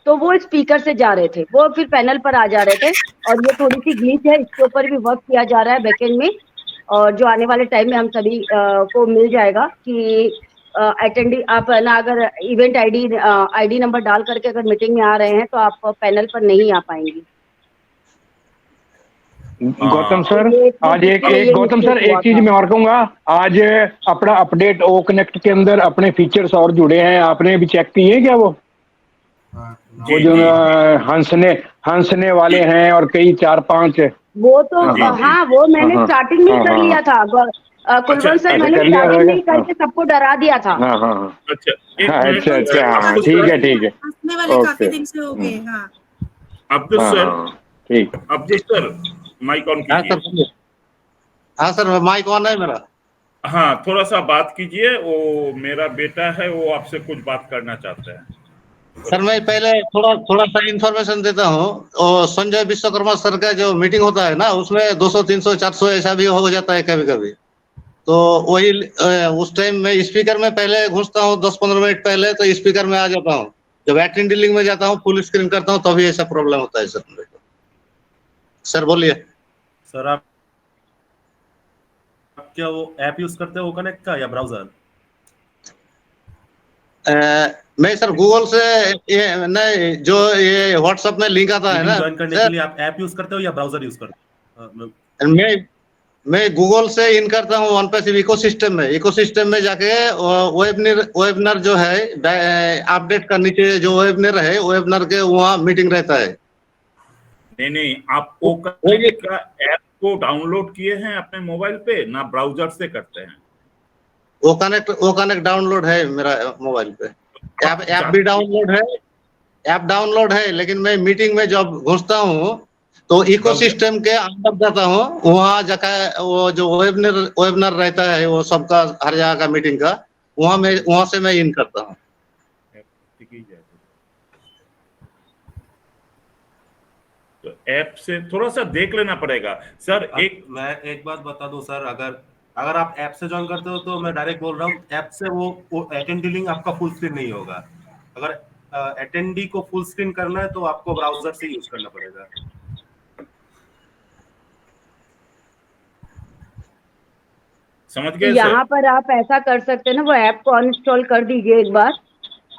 तो वो स्पीकर से जा रहे थे, वो फिर पैनल पर आ जा रहे थे। और ये थोड़ी सी ग्लिच है, इसके ऊपर भी वर्क किया जा रहा है बैकएंड में, और जो आने वाले टाइम में हम सभी को मिल जाएगा कि अटेंडी आप ना अगर इवेंट आईडी नंबर डाल करके अगर मीटिंग में आ रहे हैं तो आप पैनल पर नहीं आ पाएंगे। गौतम सर ये आज एक ये गौतम सर mistake एक हुआ चीज था। मैं और कहूंगा, आज अपना अपडेट ओ कनेक्ट के अंदर अपने फीचर्स और जुड़े हैं, आपने भी चेक किए क्या वो जी जो जी हंसने वाले हैं और कई 4-5। वो तो जी, जी। हाँ वो मैंने हाँ, स्टार्टिंग में ही कर हाँ, लिया था कुलवंत सर, अच्छा मैंने कर लिया स्टार्टिंग में ही रहेगा। करके सबको डरा दिया था। हाँ हाँ हाँ अच्छा एक हाँ, मिनट अच्छा अच्छा हाँ अब्दुल ठीक सर, है ठीक है हंसने वाले काफी ओके दिन से हो गए। हाँ अब्दुल हाँ सर, हाँ ठीक। अब्दुल सर माइक ऑन हाँ कीजिए। सर बोलिए। हाँ सर माइक ऑन है मेरा। हाँ थोड़ा सा बात कीजिए, वो मेरा बेटा है, वो आपसे कुछ बात करना चाहता है। सर मैं पहले थोड़ा सा इंफॉर्मेशन देता हूँ। और संजय विश्वकर्मा सर का जो मीटिंग होता है ना, उसमें 200 300 400 ऐसा भी हो जाता है कभी कभी। तो वही उस टाइम में स्पीकर में पहले घुसता हूँ 10-15 मिनट पहले, तो स्पीकर में आ जाता हूँ। जब अटेंडिंग में जाता हूँ फुल स्क्रीन करता हूँ तभी ऐसा प्रॉब्लम होता है सर मेरे को। सर बोलिए। सर आप क्या वो ऐप यूज करते हो कनेक्ट का या ब्राउजर? मैं सर गूगल से ये नहीं, जो ये व्हाट्सएप में लिंक आता है मीटिंग ना ज्वाइन करने के सर, लिए आप ऐप यूज करते हो या ब्राउजर यूज करते हो? मैं गूगल से इन करता हूँ वन पैसिव इकोसिस्टम में जाके वेबनर जो है अपडेट का नीचे जो वेबनर है, वेबनर के वहाँ मीटिंग रहता है। नहीं आप वो कनेक्ट का ऐप को डाउनलोड किए हैं अपने मोबाइल पे, ना ब्राउजर से करते हैं? वो कनेक्ट डाउनलोड है मेरा मोबाइल पे। ऐप भी डाउनलोड है, लेकिन मैं मीटिंग में जब घुसता हूँ तो इकोसिस्टम के अंदर जाता हूँ, वहाँ जाकर वो जो वेबनर रहता है वो सबका हर जगह का मीटिंग का, वहाँ से मैं इन करता हूँ। तो ऐप से थोड़ा सा देख लेना पड़ेगा सर। मैं एक बात बता दूं सर, अगर आप ऐप से ज्वाइन करते हो तो मैं डायरेक्ट बोल रहा हूँ, ऐप से वो अटेंडी लिंक आपका फुल स्क्रीन नहीं होगा। अगर अटेंडी को फुल स्क्रीन करना है तो आपको ब्राउजर से यूज करना पड़ेगा। समझ गए सर? यहाँ पर आप ऐसा कर सकते हैं ना, वो ऐप को अनइंस्टॉल कर दीजिए एक बार।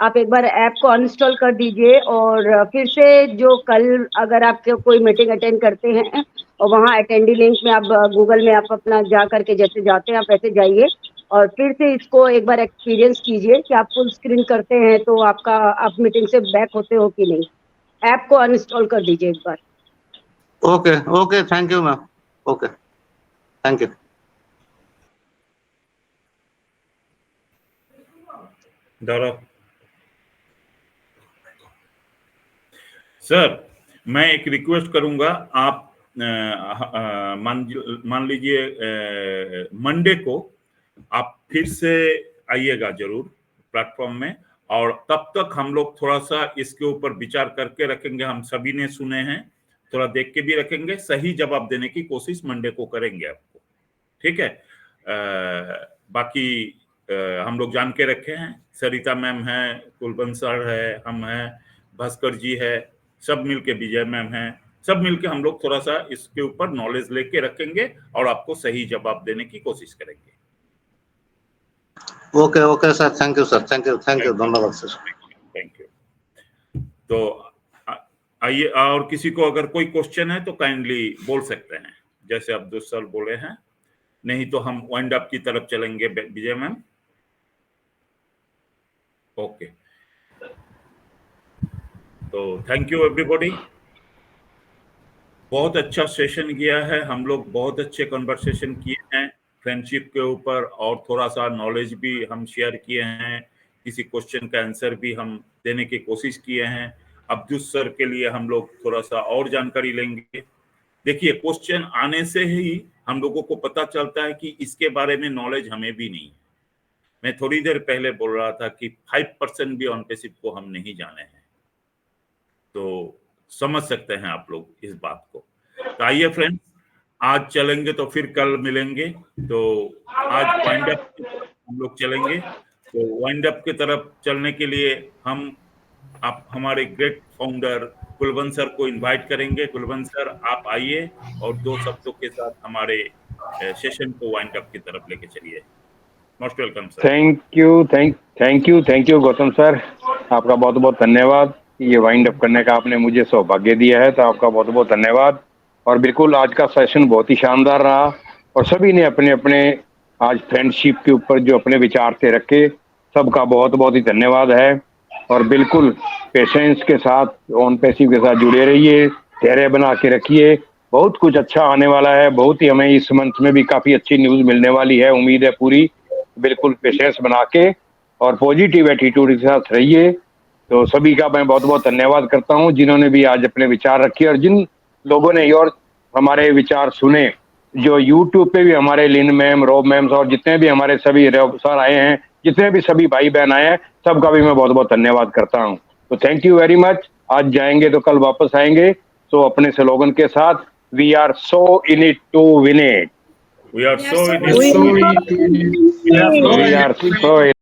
आप एक बार ऐप को अनइंस्टॉल कर दीजिए और फिर से जो कल अगर आप कोई मीटिंग अटेंड करते हैं और वहाँ अटेंडी लिंक में आप गूगल में आप अपना जा करके जैसे जाते हैं आप ऐसे जाइए और फिर से इसको एक बार एक्सपीरियंस कीजिए कि आप फुल स्क्रीन करते हैं तो आप मीटिंग से बैक होते हो कि नहीं। ऐप को अनइंस्टॉल कर दीजिए एक बार। Okay thank you ma'am. Okay thank you. Sir मैं एक रिक्वेस्ट करूंगा, आप मान लीजिए मंडे को आप फिर से आइएगा जरूर प्लेटफॉर्म में, और तब तक हम लोग थोड़ा सा इसके ऊपर विचार करके रखेंगे। हम सभी ने सुने हैं, थोड़ा देख के भी रखेंगे, सही जवाब देने की कोशिश मंडे को करेंगे आपको, ठीक है? बाकी हम लोग जान के रखे हैं, सरिता मैम है, कुलवंत सर है, हम हैं, भास्कर जी है, सब मिलके, विजय मैम है, सब मिलके हम लोग थोड़ा सा इसके ऊपर नॉलेज लेके रखेंगे और आपको सही जवाब देने की कोशिश करेंगे। Okay sir, thank you sir, thank you धन्यवाद सर, थैंक यू। तो आइए, और किसी को अगर कोई क्वेश्चन है तो काइंडली बोल सकते हैं, जैसे अब्दुल सर बोले हैं, नहीं तो हम वाइंड अप की तरफ चलेंगे। विजय मैम ओके, तो थैंक यू एवरीबॉडी। बहुत अच्छा सेशन किया है हम लोग, बहुत अच्छे कन्वर्सेशन किए हैं फ्रेंडशिप के ऊपर, और थोड़ा सा नॉलेज भी हम शेयर किए हैं, किसी क्वेश्चन का आंसर भी हम देने की कोशिश किए हैं। अब्दुल सर के लिए हम लोग थोड़ा सा और जानकारी लेंगे। देखिए, क्वेश्चन आने से ही हम लोगों को पता चलता है कि इसके बारे में नॉलेज हमें भी नहीं है। मैं थोड़ी देर पहले बोल रहा था कि 5% भी ऑन पैसिव को हम नहीं जाने हैं, तो समझ सकते हैं आप लोग इस बात को। तो आइए फ्रेंड्स, आज चलेंगे तो फिर कल मिलेंगे। तो आज वाइंड अप हम लोग चलेंगे, तो वाइंड अप की तरफ चलने के लिए आप हमारे ग्रेट फाउंडर कुलवंत सर को इनवाइट करेंगे। कुलवंत सर आप आइए और 2 शब्दों के साथ हमारे सेशन को वाइंड अप की तरफ लेके चलिए। Most welcome sir. Thank you Gautam sir, आपका बहुत बहुत धन्यवाद। ये वाइंड अप करने का आपने मुझे सौभाग्य दिया है, तो आपका बहुत बहुत धन्यवाद। और बिल्कुल आज का सेशन बहुत ही शानदार रहा और सभी ने अपने अपने आज फ्रेंडशिप के ऊपर जो अपने विचार थे रखे, सबका बहुत बहुत ही धन्यवाद है। और बिल्कुल पेशेंस के साथ, ऑन पैसिव के साथ जुड़े रहिए, धैर्य बना के रखिए, बहुत कुछ अच्छा आने वाला है। बहुत ही हमें इस मंथ में भी काफी अच्छी न्यूज मिलने वाली है, उम्मीद है पूरी। बिल्कुल पेशेंस बना के और पॉजिटिव एटीट्यूड के साथ रहिए। तो सभी का मैं बहुत बहुत धन्यवाद करता हूं जिन्होंने भी आज अपने विचार रखे और जिन लोगों ने और हमारे विचार सुने। जो यूट्यूब पे भी हमारे लिन मैम, रोब मैम और जितने भी हमारे सभी सर आए हैं, जितने भी सभी भाई बहन आए हैं, सबका भी मैं बहुत बहुत धन्यवाद करता हूं। तो थैंक यू वेरी मच। आज जाएंगे तो कल वापस आएंगे। तो अपने स्लोगन के साथ, we are so in it to win it. We are so in We it. are so in it. We are so